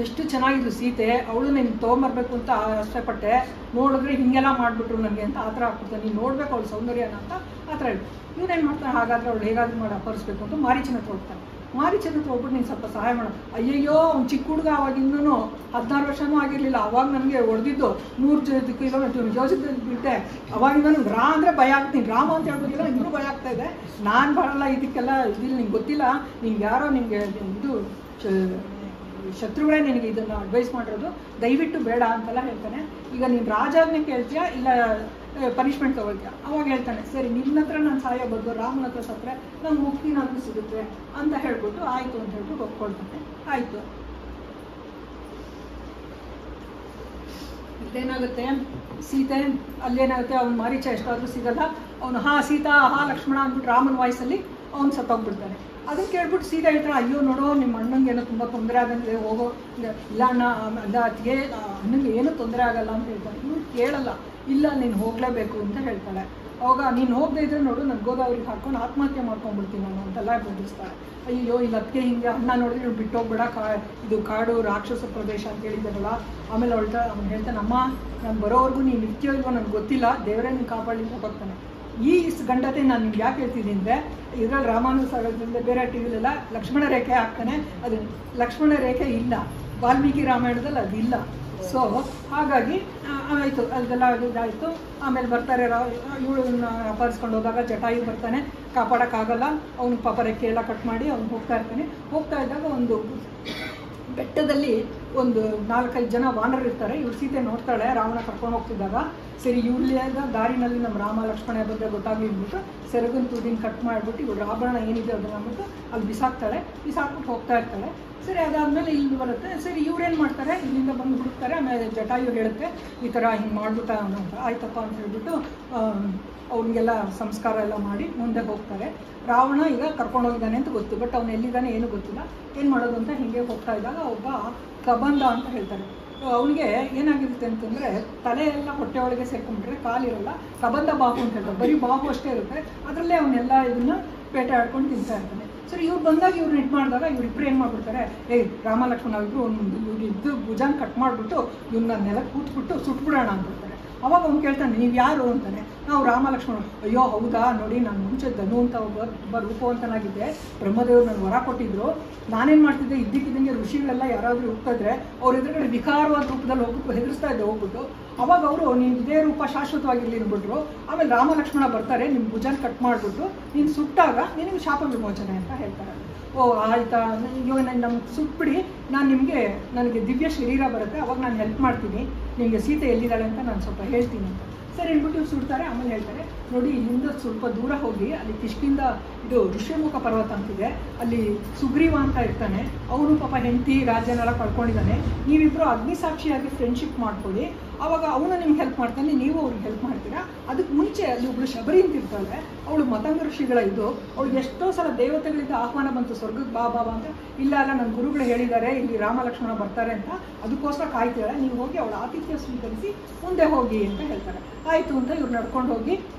ಎಷ್ಟು ಚೆನ್ನಾಗಿದ್ದು ಸೀತೆ, ಅವಳು ನೀನು ತೊಗೊಂಬರ್ಬೇಕು ಅಂತ ಆಸೆಪಟ್ಟೆ, ನೋಡಿದ್ರೆ ಹಿಂಗೆಲ್ಲ ಮಾಡಿಬಿಟ್ರು ನನಗೆ ಅಂತ ಆ ಥರ ಆಗ್ಬಿಡ್ತಾನೆ. ನೀನು ನೋಡ್ಬೇಕು ಅವಳು ಸೌಂದರ್ಯನ ಅಂತ ಆ ಥರ ಹೇಳಿ. ಇವನೇನು ಮಾಡ್ತಾನೆ, ಹಾಗಾದರೆ ಅವಳು ಹೇಗಾದ್ರೂ ಮಾಡಿ ಅಪಹರಿಸ್ಬೇಕು ಅಂತ ಮಾರೀಚನ ಹತ್ರ ಹೋಗ್ತಾನೆ. ಮಾರೀಚನ ಹತ್ರ ಹೋಗ್ಬಿಟ್ಟು ನೀನು ಸ್ವಲ್ಪ ಸಹಾಯ ಮಾಡು. ಅಯ್ಯಯ್ಯೋ, ಅವ್ನು ಚಿಕ್ಕ ಹುಡುಗ, ಅವಾಗಿಂದೂ 16 ವರ್ಷನೂ ಆಗಿರಲಿಲ್ಲ. ಅವಾಗ ನನಗೆ ಹೊಡೆದಿದ್ದು 100 ಕಿಲೋಮೀಟರ್ ಯೋಜಿತದಲ್ಲಿ ಬಿಟ್ಟೆ. ಅವಾಗಿಂದ ರಾ ಅಂದರೆ ಭಯ ಆಗ್ತೀನಿ, ರಾಮ ಅಂತ ಹೇಳ್ಬೋದಿಲ್ಲ, ಇನ್ನೂ ಭಯ ಆಗ್ತಾ ಇದೆ. ನಾನು ಬರಲ್ಲ ಇದಕ್ಕೆಲ್ಲ, ಇದಿಲ್ಲ, ನಿಂಗೆ ಗೊತ್ತಿಲ್ಲ, ನಿಂಗೆ ಯಾರೋ ನಿನಗೆ ಇದು ಶತ್ರುಗಳೇ ನಿನಗೆ ಇದನ್ನು ಅಡ್ವೈಸ್ ಮಾಡಿರೋದು, ದಯವಿಟ್ಟು ಬೇಡ ಅಂತೆಲ್ಲ ಹೇಳ್ತಾನೆ. ಈಗ ನೀನು ರಾಜಾಜ್ಞೆ ಕೇಳ್ತೀಯಾ ಇಲ್ಲ ಪನಿಷ್ಮೆಂಟ್ ತೊಗೊಳ್ತೀಯ? ಅವಾಗ ಹೇಳ್ತಾನೆ, ಸರಿ ನಿನ್ನ ಹತ್ರ ನಾನು ಸಹಾಯ ಬಂದು ರಾಮನ ಹತ್ರ ಸತ್ತರೆ ನಂಗೆ ಮುಕ್ತಿ ನನಗೆ ಸಿಗುತ್ತೆ ಅಂತ ಹೇಳ್ಬಿಟ್ಟು ಆಯಿತು ಅಂತ ಹೇಳ್ಬಿಟ್ಟು ಒಪ್ಕೊಳ್ತಾನೆ. ಆಯಿತು. ಇದೇನಾಗುತ್ತೆ, ಸೀತೆ ಅಲ್ಲೇನಾಗುತ್ತೆ, ಅವ್ನು ಮಾರೀಚ ಎಷ್ಟಾದರೂ ಸಿಗಲ್ಲ. ಅವನು ಹಾ ಸೀತಾ, ಹಾ ಲಕ್ಷ್ಮಣ ಅಂದ್ಬಿಟ್ಟು ರಾಮನ ವಾಯ್ಸಲ್ಲಿ ಅವ್ನು ಸತ್ತೋಗ್ಬಿಡ್ತಾನೆ. ಅದನ್ನು ಕೇಳ್ಬಿಟ್ಟು ಸೀದಾ ಹೇಳ್ತಾರೆ, ಅಯ್ಯೋ ನೋಡೋ ನಿಮ್ಮ ಅಣ್ಣಂಗೆ ಏನೋ ತುಂಬ ತೊಂದರೆ ಆಗಂದ್ರೆ ಹೋಗೋ, ಇಲ್ಲ ಅಣ್ಣ ಅದಕ್ಕೆ ಅಣ್ಣಂಗೆ ಏನೂ ತೊಂದರೆ ಆಗಲ್ಲ ಅಂತ ಹೇಳ್ತಾರೆ. ಇವ್ರು ಕೇಳಲ್ಲ, ಇಲ್ಲ ನೀನು ಹೋಗಲೇಬೇಕು ಅಂತ ಹೇಳ್ತಾಳೆ. ಅವಾಗ ನೀನು ಹೋಗದೇ ಇದ್ರೆ ನೋಡು ನಾನು ಗೋದಾವರಿಗೆ ಹಾಕ್ಕೊಂಡು ಆತ್ಮಹತ್ಯೆ ಮಾಡ್ಕೊಂಡ್ಬಿಡ್ತೀನಿ ನಾನು ಅಂತೆಲ್ಲ ಬೆದರಿಸ್ತಾಳೆ. ಅಯ್ಯೋ ಇಲ್ಲ ಅದಕ್ಕೆ ಹಿಂಗೆ ಅಣ್ಣ ನೋಡಿದ್ರೆ ಇವ್ರು ಬಿಟ್ಟೋಗ್ಬೇಡ, ಇದು ಕಾಡು ರಾಕ್ಷಸ ಪ್ರದೇಶ ಅಂತ ಹೇಳಿದಾರಲ್ಲ. ಆಮೇಲೆ ಅವ್ನು ಹೇಳ್ತಾನೆ, ಅಮ್ಮ ನಾನು ಬರೋವರೆಗೂ ನೀನು ನಿತ್ಯ ಇಲ್ವೋ ನನಗೆ ಗೊತ್ತಿಲ್ಲ, ದೇವರೇ ನೀನು ಕಾಪಾಡಲಿಕ್ಕೆ ಹೋಗ್ತಾನೆ. ಈ ಗಂಡತೆ ನಾನು ನಿಮ್ಗೆ ಯಾಕೆ ಹೇಳ್ತೀನಿ ಅಂದರೆ, ಇದರಲ್ಲಿ ರಾಮಾನುಜ ಸಾಗರದಿಂದ ಬೇರೆ ಟಿ ವಿಲೆಲ್ಲ ಲಕ್ಷ್ಮಣ ರೇಖೆ ಹಾಕ್ತಾನೆ, ಅದು ಲಕ್ಷ್ಮಣ ರೇಖೆ ಇಲ್ಲ, ವಾಲ್ಮೀಕಿ ರಾಮಾಯಣದಲ್ಲಿ ಅದಿಲ್ಲ. ಸೊ ಹಾಗಾಗಿ ಆಯಿತು, ಅದೆಲ್ಲ ಇದಾಯಿತು. ಆಮೇಲೆ ಬರ್ತಾರೆ, ಇವಳನ್ನ ಅಪಹರಿಸ್ಕೊಂಡು ಹೋದಾಗ ಜಟಾಯು ಬರ್ತಾನೆ, ಕಾಪಾಡೋಕ್ಕಾಗಲ್ಲ, ಅವ್ನು ಪಾಪ ರೆಕ್ಕೆ ಎಲ್ಲ ಕಟ್ ಮಾಡಿ ಅವ್ನು ಹೋಗ್ತಾ ಇರ್ತಾನೆ. ಹೋಗ್ತಾ ಇದ್ದಾಗ ಒಂದು ಬೆಟ್ಟದಲ್ಲಿ ಒಂದು 4-5 ಜನ ವಾನರರು ಇರ್ತಾರೆ. ಇವ್ರು ಸೀತೆ ನೋಡ್ತಾಳೆ ರಾವಣ ಕರ್ಕೊಂಡು ಹೋಗ್ತಿದ್ದಾಗ. ಸರಿ ಇವ್ಳಿಯಾಗ ದಾರಿನಲ್ಲಿ ನಮ್ಮ ರಾಮ ಲಕ್ಷ್ಮಣ ಬಂದರೆ ಗೊತ್ತಾಗಲಿ ಅಂದ್ಬಿಟ್ಟು ಸೆರಗಿನ ತುದಿನ ಕಟ್ ಮಾಡಿಬಿಟ್ಟು ಇವ್ರ ಆಭರಣ ಏನಿದೆ ಅದನ್ನು ಅಂದ್ಬಿಟ್ಟು ಅಲ್ಲಿ ಬಿಸಾಕ್ಬಿಟ್ಟು ಹೋಗ್ತಾ ಇರ್ತಾಳೆ. ಸರಿ ಅದಾದಮೇಲೆ ಇಲ್ಲಿ ಬರುತ್ತೆ. ಸರಿ ಇವ್ರೇನು ಮಾಡ್ತಾರೆ, ಇಲ್ಲಿಂದ ಬಂದು ಹುಡುಕ್ತಾರೆ. ಆಮೇಲೆ ಜಟಾಯು ಹೇಳುತ್ತೆ ಈ ಥರ ಹಿಂಗೆ ಮಾಡ್ಬಿಟ್ಟ ಅಂತ. ಆಯ್ತಪ್ಪ ಅಂತ ಹೇಳ್ಬಿಟ್ಟು ಅವ್ನಿಗೆಲ್ಲ ಸಂಸ್ಕಾರ ಎಲ್ಲ ಮಾಡಿ ಮುಂದೆ ಹೋಗ್ತಾರೆ. ರಾವಣ ಈಗ ಕರ್ಕೊಂಡೋಗಿದ್ದಾನೆ ಅಂತ ಗೊತ್ತು, ಬಟ್ ಅವ್ನು ಎಲ್ಲಿದ್ದಾನೆ ಏನೂ ಗೊತ್ತಿಲ್ಲ. ಏನು ಮಾಡೋದು ಅಂತ ಹೀಗೆ ಹೋಗ್ತಾ ಇದ್ದಾಗ ಒಬ್ಬ ಕಬಂದ ಅಂತ ಹೇಳ್ತಾರೆ. ಅವನಿಗೆ ಏನಾಗಿರುತ್ತೆ ಅಂತಂದರೆ ತಲೆ ಎಲ್ಲ ಹೊಟ್ಟೆ ಒಳಗೆ ಸೇರ್ಕೊಂಡ್ಬಿಟ್ರೆ ಕಾಲಿರಲ್ಲ, ಕಬಂದ ಬಾಹು ಅಂತ ಹೇಳ್ತಾರೆ, ಬರೀ ಬಾಹು ಅಷ್ಟೇ ಇರುತ್ತೆ. ಅದರಲ್ಲೇ ಅವನ್ನೆಲ್ಲ ಇದನ್ನು ಬೇಟೆ ಆಡ್ಕೊಂಡು ತಿಂತಾ ಇರ್ತಾನೆ. ಸರಿ ಇವ್ರು ಬಂದಾಗ ಇವ್ರು ಇಟ್ಟು ಮಾಡಿದಾಗ ಇವ್ರಿಬ್ರು ಏನು ಮಾಡ್ಬಿಡ್ತಾರೆ, ರಾಮ ಲಕ್ಷ್ಮಣ ಇಬ್ಬರು ಇವ್ರು ಇದ್ದು ಭುಜಾನ್ ಕಟ್ ಮಾಡಿಬಿಟ್ಟು ಇವ್ನ ನೆಲಕ್ಕೆ ಕೂತ್ಬಿಟ್ಟು ಸುಟ್ಬಿಡೋಣ ಅಂದ್ಬಿಡ್ತಾರೆ. ಅವಾಗ ಅವ್ನು ಕೇಳ್ತಾನೆ, ನೀವು ಯಾರು ಅಂತಾನೆ. ನಾವು ರಾಮ ಲಕ್ಷ್ಮಣ. ಅಯ್ಯೋ ಹೌದಾ, ನೋಡಿ ನಾನು ಮುಂಚೆ ಧನು ಅಂತ ತುಂಬ ರೂಪವಂತನಾಗಿದ್ದೆ, ಬ್ರಹ್ಮದೇವರು ನನಗೆ ವರ ಕೊಟ್ಟಿದ್ರು. ನಾನೇನು ಮಾಡ್ತಿದ್ದೆ, ಇದ್ದಕ್ಕಿದ್ದಂಗೆ ಋಷಿಗಳೆಲ್ಲ ಯಾರಾದರೂ ಹೋಗ್ತಾಯಿದ್ರೆ ಅವ್ರ ಎದುರುಗಡೆ ವಿಕಾರವಾದ ರೂಪದಲ್ಲಿ ಹೋಗ್ಬಿಟ್ಟು ಹೆದರಿಸ್ತಾ ಇದ್ದೆ ಹೋಗ್ಬಿಟ್ಟು. ಅವಾಗ ಅವರು ನೀನು ಇದೇ ರೂಪ ಶಾಶ್ವತವಾಗಿರಲಿ ಅಂದ್ಬಿಟ್ರು. ಆಮೇಲೆ ರಾಮ ಲಕ್ಷ್ಮಣ ಬರ್ತಾರೆ, ನಿಮ್ಮ ಭುಜಾನ ಕಟ್ ಮಾಡಿಬಿಟ್ಟು ನೀನು ಸುಟ್ಟಾಗ ನಿನಗೆ ಶಾಪ ವಿಮೋಚನೆ ಅಂತ ಹೇಳ್ತಾರೆ. ಓ ಆಯಿತಾ, ಇವಾಗ ನಮ್ಗೆ ಸುಟ್ಬಿಡಿ, ನನಗೆ ದಿವ್ಯ ಶರೀರ ಬರುತ್ತೆ, ಅವಾಗ ನಾನು ಹೆಲ್ಪ್ ಮಾಡ್ತೀನಿ, ನಿಮಗೆ ಸೀತೆ ಎಲ್ಲಿದ್ದಾಳೆ ಅಂತ ನಾನು ಸ್ವಲ್ಪ ಹೇಳ್ತೀನಿ ಅಂತ. ಸರಿ ಅಂದ್ಬಿಟ್ಟು ಇವ್ರು ಸುಡ್ತಾರೆ. ಆಮೇಲೆ ಹೇಳ್ತಾರೆ, ನೋಡಿ ಇಲ್ಲಿಂದ ಸ್ವಲ್ಪ ದೂರ ಹೋಗಿ ಅಲ್ಲಿ ಕಿಷ್ಕಿಂದ ಇದು ಋಷ್ಯಮುಖ ಪರ್ವತ ಅಂತಿದೆ, ಅಲ್ಲಿ ಸುಗ್ರೀವ ಅಂತ ಇರ್ತಾನೆ, ಅವನು ಪಾಪ ಹೆಂಡತಿ ರಾಜ್ಯನೆಲ್ಲ ಕಳ್ಕೊಂಡಿದ್ದಾನೆ. ನೀವಿಬ್ಬರು ಅಗ್ನಿಸಾಕ್ಷಿಯಾಗಿ ಫ್ರೆಂಡ್ಶಿಪ್ ಮಾಡ್ಕೊಳ್ಳಿ, ಆವಾಗ ಅವನು ನಿಮ್ಗೆ ಹೆಲ್ಪ್ ಮಾಡ್ತಾನೆ, ನೀವು ಅವ್ರಿಗೆ ಹೆಲ್ಪ್ ಮಾಡ್ತೀರಾ. ಅದಕ್ಕೆ ಮುಂಚೆ ಅಲ್ಲಿ ಒಬ್ಳು ಶಬರಿ ಅಂತ ಇರ್ತಾಳೆ, ಅವಳು ಮತಂಗ ಋಷಿಗಳ ಇದು, ಅವಳಿಗೆ ಎಷ್ಟೋ ಸಲ ದೇವತೆಗಳಿಂದ ಆಹ್ವಾನ ಬಂತು ಸ್ವರ್ಗಕ್ಕೆ ಬಾ ಬಾಬಾ ಅಂತ. ಇಲ್ಲ ನನ್ನ ಗುರುಗಳು ಹೇಳಿದ್ದಾರೆ ಇಲ್ಲಿ ರಾಮ ಲಕ್ಷ್ಮಣ ಬರ್ತಾರೆ ಅಂತ, ಅದಕ್ಕೋಸ್ಕರ ಕಾಯ್ತಿದ್ದಾರೆ, ನೀವು ಹೋಗಿ ಅವಳ ಆತಿಥ್ಯ ಸ್ವೀಕರಿಸಿ ಮುಂದೆ ಹೋಗಿ ಅಂತ ಹೇಳ್ತಾರೆ. ಆಯಿತು ಅಂತ ಇವ್ರು ನಡ್ಕೊಂಡು ಹೋಗಿ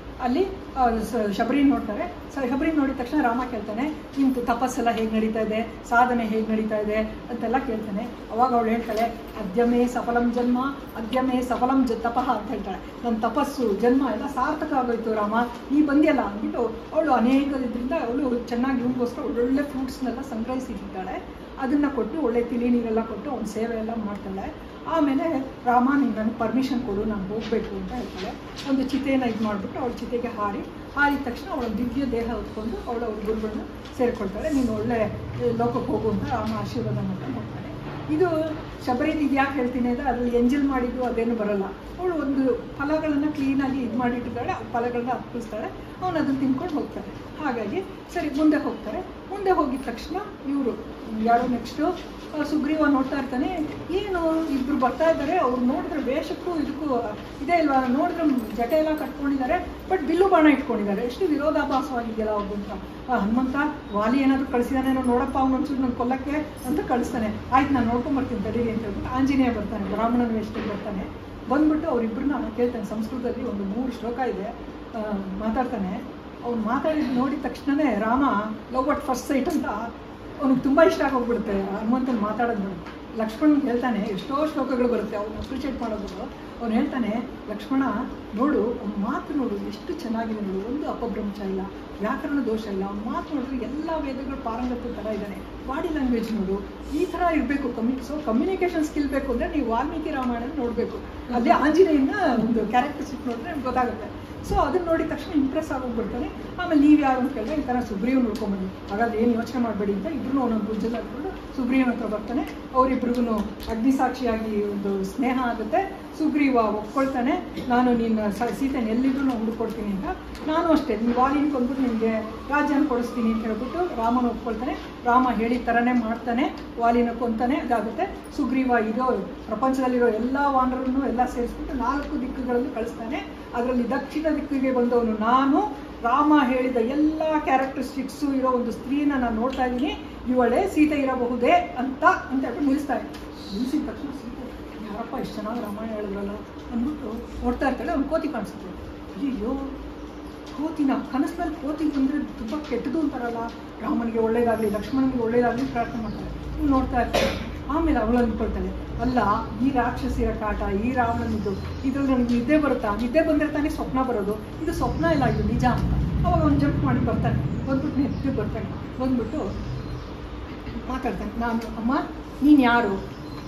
ಅಲ್ಲಿ ಶಬರಿ ನೋಡ್ತಾರೆ. ಶಬರಿ ನೋಡಿದ ತಕ್ಷಣ ರಾಮ ಕೇಳ್ತಾನೆ, ನಿಮ್ದು ತಪಸ್ಸೆಲ್ಲ ಹೇಗೆ ನಡೀತಾ ಇದೆ, ಸಾಧನೆ ಹೇಗೆ ನಡೀತಾ ಇದೆ ಅಂತೆಲ್ಲ ಕೇಳ್ತಾನೆ. ಅವಾಗ ಅವಳು ಹೇಳ್ತಾಳೆ, ಅದ್ಯಮೇ ಸಫಲಂ ಜನ್ಮ ಅದ್ಯಮೇ ಸಫಲಂ ತಪಃ ಅಂತ ಹೇಳ್ತಾಳೆ. ನನ್ನ ತಪಸ್ಸು ಜನ್ಮ ಎಲ್ಲ ಸಾರ್ಥಕ ಆಗೋಯ್ತು ರಾಮ, ನೀ ಬಂದಿಯಲ್ಲ ಅಂದ್ಬಿಟ್ಟು ಅವಳು ಅನೇಕ ಇದರಿಂದ ಅವಳು ಚೆನ್ನಾಗಿ ಇವನಿಗೋಸ್ಕರ ಒಳ್ಳೊಳ್ಳೆ ಫ್ರೂಟ್ಸ್ನೆಲ್ಲ ಸಂಗ್ರಹಿಸಿದ್ದಾಳೆ. ಅದನ್ನು ಕೊಟ್ಟು ಒಳ್ಳೆ ತಿಳಿ ನೀರೆಲ್ಲ ಕೊಟ್ಟು ಅವನ ಸೇವೆ ಎಲ್ಲ ಮಾಡ್ತಾಳೆ. ಆಮೇಲೆ ರಾಮ ನೀನು ನನಗೆ ಪರ್ಮಿಷನ್ ಕೊಡು, ನಾನು ಹೋಗಬೇಕು ಅಂತ ಹೇಳ್ತಾಳೆ. ಒಂದು ಚಿತೆಯನ್ನು ಇದು ಮಾಡಿಬಿಟ್ಟು ಅವಳು ಚಿತೆಗೆ ಹಾರಿದ ತಕ್ಷಣ ಅವಳ ದಿವ್ಯ ದೇಹ ಹೊತ್ಕೊಂಡು ಅವಳು ಅವ್ರ ಗುರುಗಳನ್ನ ಸೇರಿಕೊಳ್ತಾಳೆ. ನೀನು ಒಳ್ಳೆ ಲೋಕಕ್ಕೆ ಹೋಗು ಅಂತ ರಾಮ ಆಶೀರ್ವಾದ ಮಾಡ್ಕೊಂಡು ಹೋಗ್ತಾನೆ. ಇದು ಶಬರಿದು ಯಾಕೆ ಹೇಳ್ತೀನಿ ಅಂದರೆ ಅದರಲ್ಲಿ ಎಂಜಲ್ ಮಾಡಿದ್ದು ಅದೇನು ಬರಲ್ಲ. ಅವಳು ಒಂದು ಫಲಗಳನ್ನು ಕ್ಲೀನಾಗಿ ಇದು ಮಾಡಿಟ್ಟಿದ್ದಾಳೆ, ಆ ಫಲಗಳನ್ನ ಅರ್ಪಿಸ್ತಾಳೆ, ಅವನು ಅದನ್ನು ತಿನ್ಕೊಂಡು ಹೋಗ್ತಾನೆ. ಹಾಗಾಗಿ ಸರಿ ಮುಂದೆ ಹೋಗ್ತಾರೆ. ಮುಂದೆ ಹೋಗಿದ ತಕ್ಷಣ ಇವರು ಯಾರು ನೆಕ್ಸ್ಟು ಸುಗ್ರೀವ ನೋಡ್ತಾ ಇರ್ತಾನೆ, ಏನು ಇಬ್ಬರು ಬರ್ತಾ ಇದ್ದಾರೆ, ಅವ್ರು ನೋಡಿದ್ರೆ ವೇಷಕ್ಕೂ ಇದಕ್ಕೂ ಇದೇ ಇಲ್ವಾ, ನೋಡಿದ್ರೆ ಜಟೆ ಎಲ್ಲ ಕಟ್ಕೊಂಡಿದ್ದಾರೆ, ಬಟ್ ಬಿಲ್ಲು ಬಾಣ ಇಟ್ಕೊಂಡಿದ್ದಾರೆ, ಎಷ್ಟು ವಿರೋಧಾಭಾಸವಾಗಿದೆಯಲ್ಲ ಅವ್ರು ಅಂತ. ಹನುಮಂತ ವಾಲಿ ಏನಾದರೂ ಕಳಿಸಿದಾನೇನೋ ನೋಡಪ್ಪ, ಅವನೊಂಚೂರು ನನ್ನ ಕೊಲ್ಲಕ್ಕೆ ಅಂತ ಕಳಿಸ್ತಾನೆ. ಆಯ್ತು ನಾನು ನೋಡ್ಕೊಂಬರ್ತೀನಿ ತಡೀರಿ ಅಂತ ಹೇಳ್ಬಿಟ್ಟು ಆಂಜನೇಯ ಬರ್ತಾನೆ, ಬ್ರಾಹ್ಮಣನ ವೇಷದಲ್ಲಿ ಬರ್ತಾನೆ. ಬಂದ್ಬಿಟ್ಟು ಅವರಿಬ್ಬರನ್ನ ಕೇಳ್ತಾನೆ. ಸಂಸ್ಕೃತದಲ್ಲಿ ಒಂದು 3 ಶ್ಲೋಕ ಇದೆ, ಮಾತಾಡ್ತಾನೆ. ಅವ್ನು ಮಾತಾಡಿದ್ದು ನೋಡಿದ ತಕ್ಷಣವೇ Rama love at first sight ಅಂತ ಅವ್ನಿಗೆ ತುಂಬ ಇಷ್ಟ ಆಗೋಗ್ಬಿಡುತ್ತೆ ಹನುಮಂತನ ಮಾತಾಡೋದು ನೋಡಿ. ಲಕ್ಷ್ಮಣ್ ಹೇಳ್ತಾನೆ, ಎಷ್ಟೋ ಶ್ಲೋಕಗಳು ಬರುತ್ತೆ ಅವ್ನು ಅಪ್ರಿಷಿಯೇಟ್ ಮಾಡೋದು. ಅವ್ನು ಹೇಳ್ತಾನೆ, ಲಕ್ಷ್ಮಣ ನೋಡು ಅವ್ನ ಮಾತು ನೋಡು ಎಷ್ಟು ಚೆನ್ನಾಗಿದೆ ನೋಡು, ಒಂದು ಅಪಭ್ರಂಶ ಇಲ್ಲ, ವ್ಯಾಕರಣ ದೋಷ ಇಲ್ಲ, ಅವ್ನ ಮಾತು ನೋಡಿದ್ರೆ ಎಲ್ಲ ವೇದಗಳು ಪಾರಂಗತ ಥರ ಇದ್ದಾನೆ. ಬಾಡಿ ಲ್ಯಾಂಗ್ವೇಜ್ ನೋಡು, ಈ ಥರ ಇರಬೇಕು. ಕಮ್ಯುನಿಕೇಷನ್ ಸ್ಕಿಲ್ ಬೇಕು ಅಂದರೆ ನೀವು ವಾಲ್ಮೀಕಿ ರಾಮಾಯಣ ನೋಡಬೇಕು, ಅದೇ ಆಂಜನೇಯನ ಒಂದು ಕ್ಯಾರೆಕ್ಟರಿಸ್ಟಿಕ್ ನೋಡಿದ್ರೆ ನಿಮ್ಗೆ ಗೊತ್ತಾಗುತ್ತೆ. ಸೊ ಅದನ್ನ ನೋಡಿದ ತಕ್ಷಣ ಇಂಪ್ರೆಸ್ ಆಗೋಗ್ಬಿಡ್ತಾನೆ. ಆಮೇಲೆ ನೀವು ಯಾರು ಅಂತ ಕೇಳಿದ್ರೆ ಈ ಥರ ಸುಗ್ರೀವ್ ನೋಡ್ಕೊಂಬಂದು, ಹಾಗಾದ್ರೆ ಏನು ಯೋಚನೆ ಮಾಡಬೇಡಿ ಅಂತ ಇಬ್ಬರು ಒಂದೊಂದು ಭುಜದಲ್ಲಿ ಹಾಕ್ಕೊಂಡು ಸುಗ್ರೀವನ ಹತ್ರ ಬರ್ತಾನೆ. ಅವರಿಬ್ರಿಗೂ ಅಗ್ನಿಸಾಕ್ಷಿಯಾಗಿ ಒಂದು ಸ್ನೇಹ ಆಗುತ್ತೆ. ಸುಗ್ರೀವ ಒಪ್ಕೊಳ್ತಾನೆ, ನಾನು ನಿನ್ನ ಸೀತೆನ ಎಲ್ಲಿದ್ರು ನಾನು ಹುಡುಕೊಡ್ತೀನಿ ಅಂತ. ನಾನು ಅಷ್ಟೇ ನೀವು ವಾಲಿನ ಕೊಂದ್ಬಿಟ್ಟು ನಿಮಗೆ ರಾಜ್ಯನ ಕೊಡಿಸ್ತೀನಿ ಅಂತ ಹೇಳ್ಬಿಟ್ಟು ರಾಮನ ಒಪ್ಕೊಳ್ತಾನೆ. ರಾಮ ಹೇಳಿದ ಥರನೇ ಮಾಡ್ತಾನೆ, ವಾಲಿನ ಕೊಂತಾನೆ, ಅದಾಗುತ್ತೆ. ಸುಗ್ರೀವ ಇರೋ ಪ್ರಪಂಚದಲ್ಲಿರೋ ಎಲ್ಲ ವಾನರನ್ನು ಎಲ್ಲ ಸೇರಿಸ್ಬಿಟ್ಟು 4 ದಿಕ್ಕುಗಳಲ್ಲಿ ಕಳಿಸ್ತಾನೆ. ಅದರಲ್ಲಿ ದಕ್ಷಿಣ ದಿಕ್ಕಿಗೆ ಬಂದವನು ನಾನು, ರಾಮ ಹೇಳಿದ ಎಲ್ಲ ಕ್ಯಾರೆಕ್ಟರಿಸ್ಟಿಕ್ಸು ಇರೋ ಒಂದು ಸ್ತ್ರೀನ ನಾನು ನೋಡ್ತಾ ಇದ್ದೀನಿ, ಇವಳೇ ಸೀತೆ ಇರಬಹುದೇ ಅಂತ ಹೇಳ್ಬಿಟ್ಟು ನಿಲ್ಲಿಸ್ತಾ ಇದ್ದೆ. ನಿಲ್ಲಿಸಿದ ತಕ್ಷಣ ಸೀತೆ ಯಾರಪ್ಪ ಇಷ್ಟು ಚೆನ್ನಾಗಿ ರಾಮಾಯಣ ಹೇಳಿದ್ರಲ್ಲ ಅಂದ್ಬಿಟ್ಟು ನೋಡ್ತಾ ಇರ್ತಾಳೆ. ಅವ್ನು ಕೋತಿ ಕಾಣಿಸುತ್ತೆ. ಅಯ್ಯೋ ಕೋತಿನ ಕನಸಿನಲ್ಲಿ ಕೋತಿ ಬಂದರೆ ತುಂಬ ಕೆಟ್ಟದು ಅಂತಾರಲ್ಲ, ರಾಮನಿಗೆ ಒಳ್ಳೇದಾಗಲಿ ಲಕ್ಷ್ಮಣನಿಗೆ ಒಳ್ಳೇದಾಗಲಿ ಪ್ರಾರ್ಥನೆ ಮಾಡ್ತಾರೆ. ಇವ್ನು ನೋಡ್ತಾ ಇರ್ತಾಳೆ. ಆಮೇಲೆ ಅವಳು ಅಂದ್ಕೊಳ್ತಾಳೆ, ಅಲ್ಲ ಈ ರಾಕ್ಷಸಿರ ಕಾಟ, ಈ ರಾವಣನಿದ್ದು ಇದ್ರಲ್ಲಿ ನನಗೆ ನಿದ್ದೆ ಬರುತ್ತಾ, ನಿದ್ದೆ ಬಂದರೆ ತಾನೇ ಸ್ವಪ್ನ ಬರೋದು, ಇದು ಸ್ವಪ್ನ ಇಲ್ಲ, ಇದು ನಿಜ ಅಂತ. ಅವಾಗ ಅವ್ನು ಜಂಪ್ ಮಾಡಿ ಬರ್ತಾನೆ, ಬಂದ್ಬಿಟ್ಟು ನೆತ್ತಿ ಬರ್ತಾನೆ, ಬಂದ್ಬಿಟ್ಟು ಮಾತಾಡ್ತಾನೆ. ನಾನು ಅಮ್ಮ ನೀನು ಯಾರು,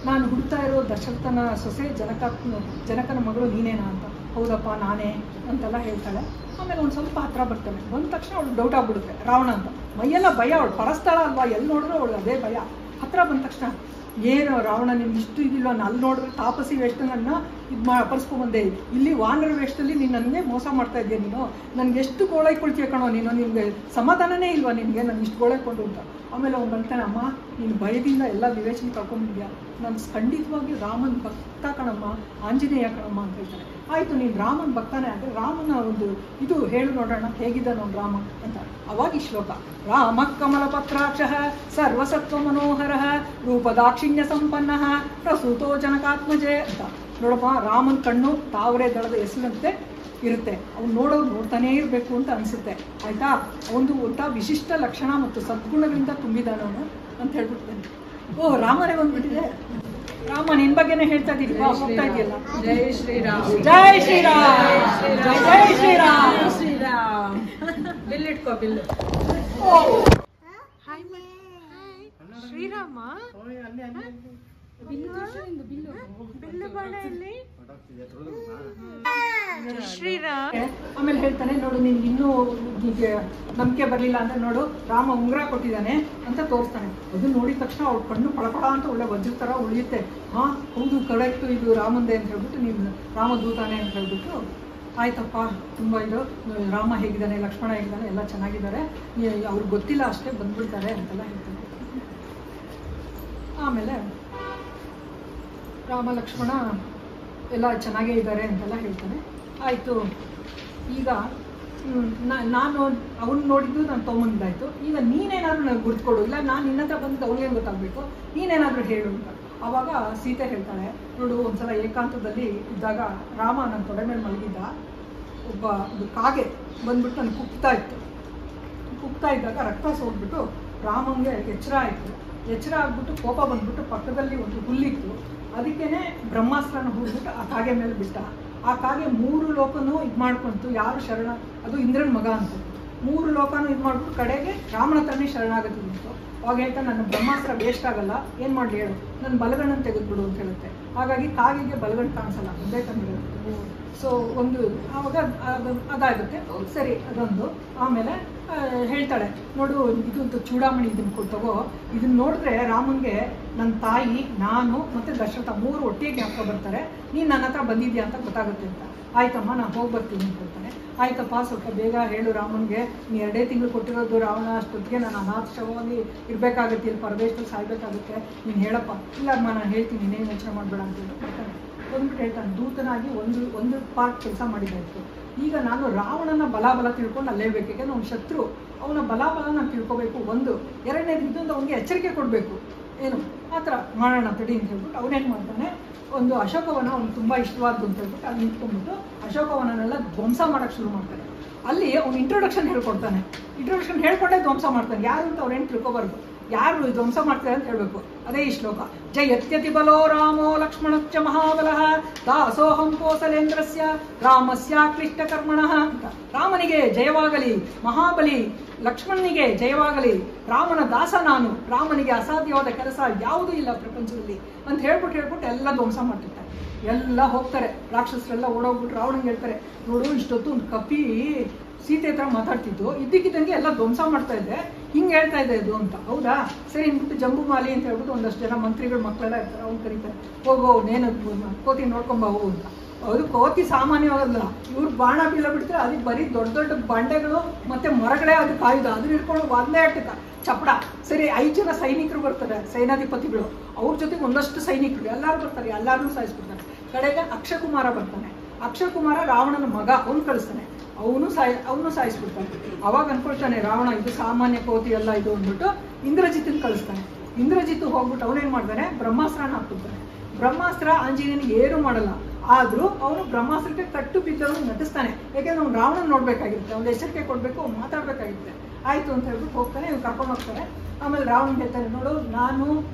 ನಾನು ಹುಡ್ತಾ ಇರೋ ದಶರಥನ ಸೊಸೆ ಜನಕನ ಮಗಳು ನೀನೇನಾ ಅಂತ. ಹೌದಪ್ಪ ನಾನೇ ಅಂತೆಲ್ಲ ಹೇಳ್ತಾಳೆ. ಆಮೇಲೆ ಒಂದು ಸ್ವಲ್ಪ ಹತ್ರ ಬರ್ತಾನೆ. ಬಂದ ತಕ್ಷಣ ಅವಳು ಡೌಟ್ ಆಗ್ಬಿಡುತ್ತೆ ರಾವಣ ಅಂತ. ಮೈಯೆಲ್ಲ ಭಯ, ಅವಳು ಪರಸ್ಥಳ ಅಲ್ವಾ, ಎಲ್ಲಿ ನೋಡಿದ್ರು ಅವಳು ಅದೇ ಭಯ. ಹತ್ರ ಬಂದ ತಕ್ಷಣ ಏನು ರಾವಣ ನಿಮ್ಗೆ ಇಷ್ಟು ಇದಿಲ್ಲ, ಅಲ್ಲಿ ನೋಡಿದ್ರೆ ತಾಪಸಿ ವೇಷಗಳನ್ನ ಇದು ಅಪರಿಸ್ಕೊಂಬಂದೆ, ಇಲ್ಲಿ ವಾನರ ವೇಷದಲ್ಲಿ ನೀನು ನನಗೆ ಮೋಸ ಮಾಡ್ತಾ ಇದ್ದೀಯ, ನೀನು ನನಗೆ ಎಷ್ಟು ಗೋಳೈಕೊಳ್ತೀಯ ಕಣೋ ನೀನು, ನಿನಗೆ ಸಮಾಧಾನನೇ ಇಲ್ವಾ ನಿನಗೆ ನಾನು ಇಷ್ಟು ಗೋಳೈಕೊಂಡು ಅಂತ. ಆಮೇಲೆ ಅವ್ನು ಹೇಳ್ತಾನೆ, ಅಮ್ಮ ನೀನು ಭಯದಿಂದ ಎಲ್ಲ ವಿವೇಚನೆ ಕಳ್ಕೊಂಡಿದ್ಯಾ, ನಾನು ಖಂಡಿತವಾಗಿ ರಾಮನ ಭಕ್ತ ಕಣಮ್ಮ, ಆಂಜನೇಯ ಕಣಮ್ಮ ಅಂತ ಹೇಳ್ತಾನೆ. ಆಯಿತು ನೀನು ರಾಮನ ಭಕ್ತಾನೆ ಆದರೆ ರಾಮನ ಒಂದು ಇದು ಹೇಳು ನೋಡೋಣ ಹೇಗಿದ್ದಾನೆ ಅವ್ನು ರಾಮ ಅಂತ. ಅವಾಗ ಈ ಶ್ಲೋಕ, ರಾಮ ಕಮಲಪತ್ರಾಕ್ಷ ಸರ್ವಸತ್ವ ಮನೋಹರ ರೂಪದಾಕ್ಷಿಣ್ಯ ಸಂಪನ್ನ ಪ್ರಸೂತೋ ಜನಕಾತ್ಮಜೆ ಅಂತ. ನೋಡಪ್ಪ ರಾಮನ ಕಣ್ಣು ತಾವರೆ ದಳದ ಹೆಸರಂತೆ ಇರುತ್ತೆ, ಅವ್ನು ನೋಡೋರು ನೋಡ್ತಾನೇ ಇರಬೇಕು ಅಂತ ಅನಿಸುತ್ತೆ. ಆಯಿತಾ, ಒಂದು ಒಂಥ ವಿಶಿಷ್ಟ ಲಕ್ಷಣ ಮತ್ತು ಸದ್ಗುಣಗಳಿಂದ ತುಂಬಿದಾನವನು ಅಂತ ಹೇಳ್ಬಿಡ್ತಾನೆ. ಓ ರಾಮನೇ ಬಂದ್ಬಿಟ್ಟಿದೆ. ರಾಮ ನಿನ್ ಬಗ್ಗೆನೇ ಹೇಳ್ತಾ ಇದ್ದೀವಿ, ಹೋಗ್ತಾ ಇದೆಯಲ್ಲ. ಜೈ ಶ್ರೀರಾಮ್, ಜೈ ಶ್ರೀರಾಮ್, ಜೈ ಜೈ ಶ್ರೀರಾಮ್, ಶ್ರೀರಾಮ್. ಬಿಲ್ ಇಟ್ಕೋ, ಬಿಲ್ಲು. ಶ್ರೀರಾಮ ಶ್ರೀರಾಮ್. ಆಮೇಲೆ ಹೇಳ್ತಾನೆ, ನೋಡು ನಿನ್ಗೆ ಇನ್ನೂ ನಂಬಿಕೆ ಬರಲಿಲ್ಲ ಅಂದ್ರೆ ನೋಡು ರಾಮ ಉಂಗುರ ಕೊಟ್ಟಿದ್ದಾನೆ ಅಂತ ತೋರಿಸ್ತಾನೆ. ಅದು ನೋಡಿದ ತಕ್ಷಣ ಅವ್ಳ ಕಣ್ಣು ಪಳಪಳ ಅಂತ ಒಳ್ಳೆ ವಜ್ರ ಥರ ಉಳಿಯುತ್ತೆ. ಹಾ ಹೌದು ಕರೆಕ್ಟು, ಇದು ರಾಮಂದೇ ಅಂತ ಹೇಳ್ಬಿಟ್ಟು ನೀನು ರಾಮದೂತಾನೆ ಅಂತ ಹೇಳ್ಬಿಟ್ಟು, ಆಯ್ತಪ್ಪ ತುಂಬ ಇದು ರಾಮ ಹೇಗಿದ್ದಾನೆ ಲಕ್ಷ್ಮಣ ಹೇಗಿದ್ದಾನೆ ಎಲ್ಲ ಚೆನ್ನಾಗಿದ್ದಾರೆ, ಅವ್ರಿಗೆ ಗೊತ್ತಿಲ್ಲ ಅಷ್ಟೇ ಬಂದ್ಬಿಡ್ತಾರೆ ಅಂತೆಲ್ಲ ಹೇಳ್ತಾನೆ. ಆಮೇಲೆ ರಾಮ ಲಕ್ಷ್ಮಣ ಎಲ್ಲ ಚೆನ್ನಾಗೇ ಇದ್ದಾರೆ ಅಂತೆಲ್ಲ ಹೇಳ್ತಾನೆ. ಆಯಿತು, ಈಗ ನಾನು ಅವ್ನು ನೋಡಿದ್ದು ನಾನು ತೊಗೊಂಬಂದಾಯ್ತು, ಈಗ ನೀನೇನಾದರೂ ನನಗೆ ಗುರ್ತ್ಕೊಡು, ಇಲ್ಲ ನಾನು ನಿನ್ನ ಹತ್ರ ಬಂದು ಅವ್ನಿಗೇನು ಗೊತ್ತಾಗಬೇಕು, ನೀನೇನಾದರೂ ಹೇಳು ಅಂತ. ಆವಾಗ ಸೀತೆ ಹೇಳ್ತಾಳೆ, ನೋಡು ಒಂದ್ಸಲ ಏಕಾಂತದಲ್ಲಿ ಇದ್ದಾಗ ರಾಮ ನನ್ನ ತೊಡೆ ಮೇಲೆ ಮಲಗಿದ್ದ, ಒಂದು ಕಾಗೆ ಬಂದ್ಬಿಟ್ಟು ನನಗೆ ಕುಗ್ತಾ ಇದ್ದಾಗ ರಕ್ತ ಸೋದ್ಬಿಟ್ಟು ರಾಮಂಗೆ ಎಚ್ಚರ ಆಯಿತು. ಎಚ್ಚರ ಆಗ್ಬಿಟ್ಟು ಕೋಪ ಬಂದ್ಬಿಟ್ಟು ಪಕ್ಕದಲ್ಲಿ ಒಂದು ಹುಲ್ಲಿತ್ತು, ಅದಕ್ಕೇನೆ ಬ್ರಹ್ಮಾಸ್ತ್ರನ ಹೂಡ್ಬಿಟ್ಟು ಆ ಕಾಗೆ ಮೇಲೆ ಬಿಟ್ಟ. ಆ ಕಾಗೆ 3 ಲೋಕನೂ ಇದು ಮಾಡ್ಕೊಂತು, ಯಾರು ಶರಣ, ಅದು ಇಂದ್ರನ ಮಗ ಅಂತ 3 ಲೋಕನೂ ಇದು ಮಾಡ್ಬಿಟ್ಟು ಕಡೆಗೆ ರಾಮನ ಹತ್ರನೇ ಶರಣಾಗತಿ ಬಂತು. ಅವಾಗ ಹೇಳ್ತಾ ನನ್ನ ಬ್ರಹ್ಮಾಸ್ತ್ರ ವೇಸ್ಟ್ ಆಗಲ್ಲ, ಏನು ಮಾಡಲಿ ಹೇಳು, ನನ್ನ ಬಲಗಣ್ಣನ್ನು ತೆಗೆದುಬಿಡು ಅಂತ ಹೇಳುತ್ತೆ. ಹಾಗಾಗಿ ಕಾಗೆಗೆ ಬಲಗಣ್ಣು ಕಾಣಿಸಲ್ಲ, ಒಂದೇ ಕಣ್ಣಿರುತ್ತೆ. ಸೊ ಒಂದು ಆವಾಗ ಅದಾಗುತ್ತೆ, ಸರಿ ಅದೊಂದು. ಆಮೇಲೆ ಹೇಳ್ತಾಳೆ, ನೋಡು ಇದೊಂದು ಚೂಡಾಮಣಿ ಇದನ್ನು ತಗೋ, ಇದನ್ನ ನೋಡಿದ್ರೆ ರಾಮನ್ಗೆ ನನ್ನ ತಾಯಿ ನಾನು ಮತ್ತು ದಶರಥ 3 ಒಟ್ಟಿಗೆ ಜ್ಞಾಪಕ ಬರ್ತಾರೆ, ನೀನು ನನ್ನ ಹತ್ರ ಬಂದಿದ್ಯಾ ಅಂತ ಗೊತ್ತಾಗುತ್ತೆ ಅಂತ. ಆಯ್ತಮ್ಮ ನಾನು ಹೋಗಿ ಬರ್ತೀನಿ ಅಂತ ಹೇಳ್ತಾನೆ. ಆಯ್ತಪ್ಪ ಸ್ವಲ್ಪ ಬೇಗ ಹೇಳು ರಾಮನ್ಗೆ, ನೀ 2 ತಿಂಗಳು ಕೊಟ್ಟಿರೋದು ರಾವಣ, ಅಷ್ಟೊತ್ತಿಗೆ ನಾನು ಅನಾಥವಾಗಿ ಇರಬೇಕಾಗುತ್ತೆ, ಇಲ್ಲಿ ಪರದೇಶದಲ್ಲಿ ಸಾಯ್ಬೇಕಾಗುತ್ತೆ, ನೀನು ಹೇಳಪ್ಪ. ಇಲ್ಲಮ್ಮ ನಾನು ಹೇಳ್ತೀನಿ, ನೀನೇನು ಯೋಚನೆ ಮಾಡಬೇಡ ಅಂತ ಹೇಳ್ತಾನೆ. ಬಂದ್ಬಿಟ್ಟು ಹೇಳ್ತಾನೆ, ದೂತನಾಗಿ ಒಂದು ಪಾರ್ಟ್ ಕೆಲಸ ಮಾಡಿದ್ದಾಯಿತು, ಈಗ ನಾನು ರಾವಣನ ಬಲಾಬಲ ತಿಳ್ಕೊಂಡು ಅಲ್ಲೇಬೇಕು, ಯಾಕೆಂದ್ರೆ ಅವ್ನ ಶತ್ರು, ಅವನ ಬಲಾಬಲ ನಾನು ತಿಳ್ಕೊಬೇಕು. ಒಂದು ಎರಡನೇದು ಇದೊಂದು ಅವನಿಗೆ ಎಚ್ಚರಿಕೆ ಕೊಡಬೇಕು, ಏನು ಆ ಥರ ಮಾಡೋಣ ತಡಿ ಅಂತ ಹೇಳ್ಬಿಟ್ಟು ಅವನೇನು ಮಾಡ್ತಾನೆ, ಒಂದು ಅಶೋಕವನ ಅವ್ನಿಗೆ ತುಂಬ ಇಷ್ಟವಾದ್ದು ಅಂತ ಹೇಳ್ಬಿಟ್ಟು ಅಲ್ಲಿ ನಿಂತ್ಕೊಂಡ್ಬಿಟ್ಟು ಅಶೋಕವನನ್ನೆಲ್ಲ ಧ್ವಂಸ ಮಾಡೋಕ್ಕೆ ಶುರು ಮಾಡ್ತಾನೆ. ಅಲ್ಲಿ ಅವ್ನು ಇಂಟ್ರೊಡಕ್ಷನ್ ಹೇಳ್ಕೊಡ್ತಾನೆ, ಇಂಟ್ರೊಡಕ್ಷನ್ ಹೇಳ್ಕೊಂಡೇ ಧ್ವಂಸ ಮಾಡ್ತಾನೆ. ಯಾರು ಅಂತ ಅವ್ರೇನು ತಿಳ್ಕೊಬಾರ್ದು, ಯಾರು ಧ್ವಂಸ ಮಾಡ್ತಾರೆ ಅಂತ ಹೇಳಬೇಕು. ಅದೇ ಈ ಶ್ಲೋಕ, ಜಯತ್ಯತಿ ಬಲೋ ರಾಮೋ ಲಕ್ಷ್ಮಣಶ್ಚ ಮಹಾಬಲಃ ದಾಸೋಹಂ ಕೋಸಲೇಂದ್ರಸ್ಯ ರಾಮಸ್ಯ ಕ್ಲಿಷ್ಟ ಕರ್ಮಣಃ ಅಂತ. ರಾಮನಿಗೆ ಜಯವಾಗಲಿ, ಮಹಾಬಲಿ ಲಕ್ಷ್ಮಣನಿಗೆ ಜಯವಾಗಲಿ, ರಾಮನ ದಾಸ ನಾನು, ರಾಮನಿಗೆ ಅಸಾಧ್ಯವಾದ ಕೆಲಸ ಯಾವುದೂ ಇಲ್ಲ ಪ್ರಪಂಚದಲ್ಲಿ ಅಂತ ಹೇಳ್ಬಿಟ್ಟು ಎಲ್ಲ ಧ್ವಂಸ ಮಾಡ್ತಿರ್ತಾರೆ. ಎಲ್ಲ ಹೋಗ್ತಾರೆ, ರಾಕ್ಷಸರೆಲ್ಲ ಓಡೋಗ್ಬಿಟ್ಟು ರಾವಣಂಗೆ ಹೇಳ್ತಾರೆ, ನೋಡು ಇಷ್ಟೊತ್ತು ಒಂದು ಕಪಿ ಸೀತೆ ಹತ್ರ ಮಾತಾಡ್ತಿದ್ದು, ಇದ್ದಕ್ಕಿದ್ದಂಗೆ ಎಲ್ಲ ಧ್ವಂಸ ಮಾಡ್ತಾ ಇದ್ದೆ, ಹಿಂಗೆ ಹೇಳ್ತಾ ಇದೆ ಇದು ಅಂತ. ಹೌದಾ ಸರಿ ಅಂದ್ಬಿಟ್ಟು ಜಂಬೂಮಾಲಿ ಅಂತ ಹೇಳ್ಬಿಟ್ಟು ಒಂದಷ್ಟು ಜನ ಮಂತ್ರಿಗಳು ಮಕ್ಕಳೆಲ್ಲ ಇರ್ತಾರೆ, ಅವ್ನು ಕರೀತಾರೆ, ಹೋಗೋ ನೇನು ಕೋತಿ ನೋಡ್ಕೊಂಬ ಹೋಗು ಅಂತ. ಅದು ಕೋತಿ ಸಾಮಾನ್ಯವಾಗಲ್ಲ, ಇವ್ರು ಬಾಣ ಬೀಳ ಬಿಡ್ತಾರೆ, ಅದಕ್ಕೆ ಬರೀ ದೊಡ್ಡ ದೊಡ್ಡ ಬಂಡೆಗಳು ಮತ್ತೆ ಮರಗಳೇ ಅದಕ್ಕೆ ಆಯುಧ, ಅದನ್ನ ಹಿಡ್ಕೊಂಡು ಒಂದೇ ಅಟ್ಟಕ ಚಪಡ. ಸರಿ 5 ಜನ ಸೈನಿಕರು ಬರ್ತಾರೆ, ಸೇನಾಧಿಪತಿಗಳು, ಅವ್ರ ಜೊತೆಗೆ ಒಂದಷ್ಟು ಸೈನಿಕರು ಎಲ್ಲರೂ ಬರ್ತಾರೆ, ಎಲ್ಲರನ್ನೂ ಸಾಯಿಸ್ಬಿಡ್ತಾರೆ. ಕಡೆಗೆ ಅಕ್ಷಕುಮಾರ ಬರ್ತಾನೆ. ಅಕ್ಷಕುಮಾರ ರಾವಣನ ಮಗ, ಅವ್ನು ಕಳಿಸ್ತಾನೆ. ಅವನು ಸಾಯಿಸ್ಬಿಡ್ತಾನೆ. ಅವಾಗ ಅನ್ಕೊಳ್ತಾನೆ ರಾವಣ ಇದು ಸಾಮಾನ್ಯ ಕೋತಿ ಅಲ್ಲ ಇದು ಅಂದ್ಬಿಟ್ಟು ಇಂದ್ರಜಿತ್ ಕಳಿಸ್ತಾನೆ. ಇಂದ್ರಜಿತ್ ಹೋಗ್ಬಿಟ್ಟು ಅವನೇನ್ ಮಾಡ್ತಾನೆ, ಬ್ರಹ್ಮಾಸ್ತ್ರನ ಹಾಕ್ಬಿಡ್ತಾನೆ. ಬ್ರಹ್ಮಾಸ್ತ್ರ ಆಂಜನೇಯನಿಗೆ ಏನು ಮಾಡಲ್ಲ, ಆದ್ರೂ ಅವನು ಬ್ರಹ್ಮಾಸ್ತ್ರಕ್ಕೆ ಕಟ್ಟು ಬಿದ್ದವನು ನಟಿಸ್ತಾನೆ. ಯಾಕೆಂದ್ರೆ ಅವ್ನು ರಾವಣನ ನೋಡ್ಬೇಕಾಗಿರುತ್ತೆ, ಅವ್ನು ಎಚ್ಚರಿಕೆ ಕೊಡ್ಬೇಕು, ಅವ್ನು ಮಾತಾಡ್ಬೇಕಾಗಿರುತ್ತೆ. ಆಯ್ತು ಅಂತ ಹೇಳ್ಬಿಟ್ಟು ಹೋಗ್ತಾನೆ, ಇವ್ನು ಕರ್ಕೊಂಡು ಹೋಗ್ತಾನೆ. ಆಮೇಲೆ ರಾವಣ ಹೇಳ್ತಾನೆ, ನೋಡು ನಾನು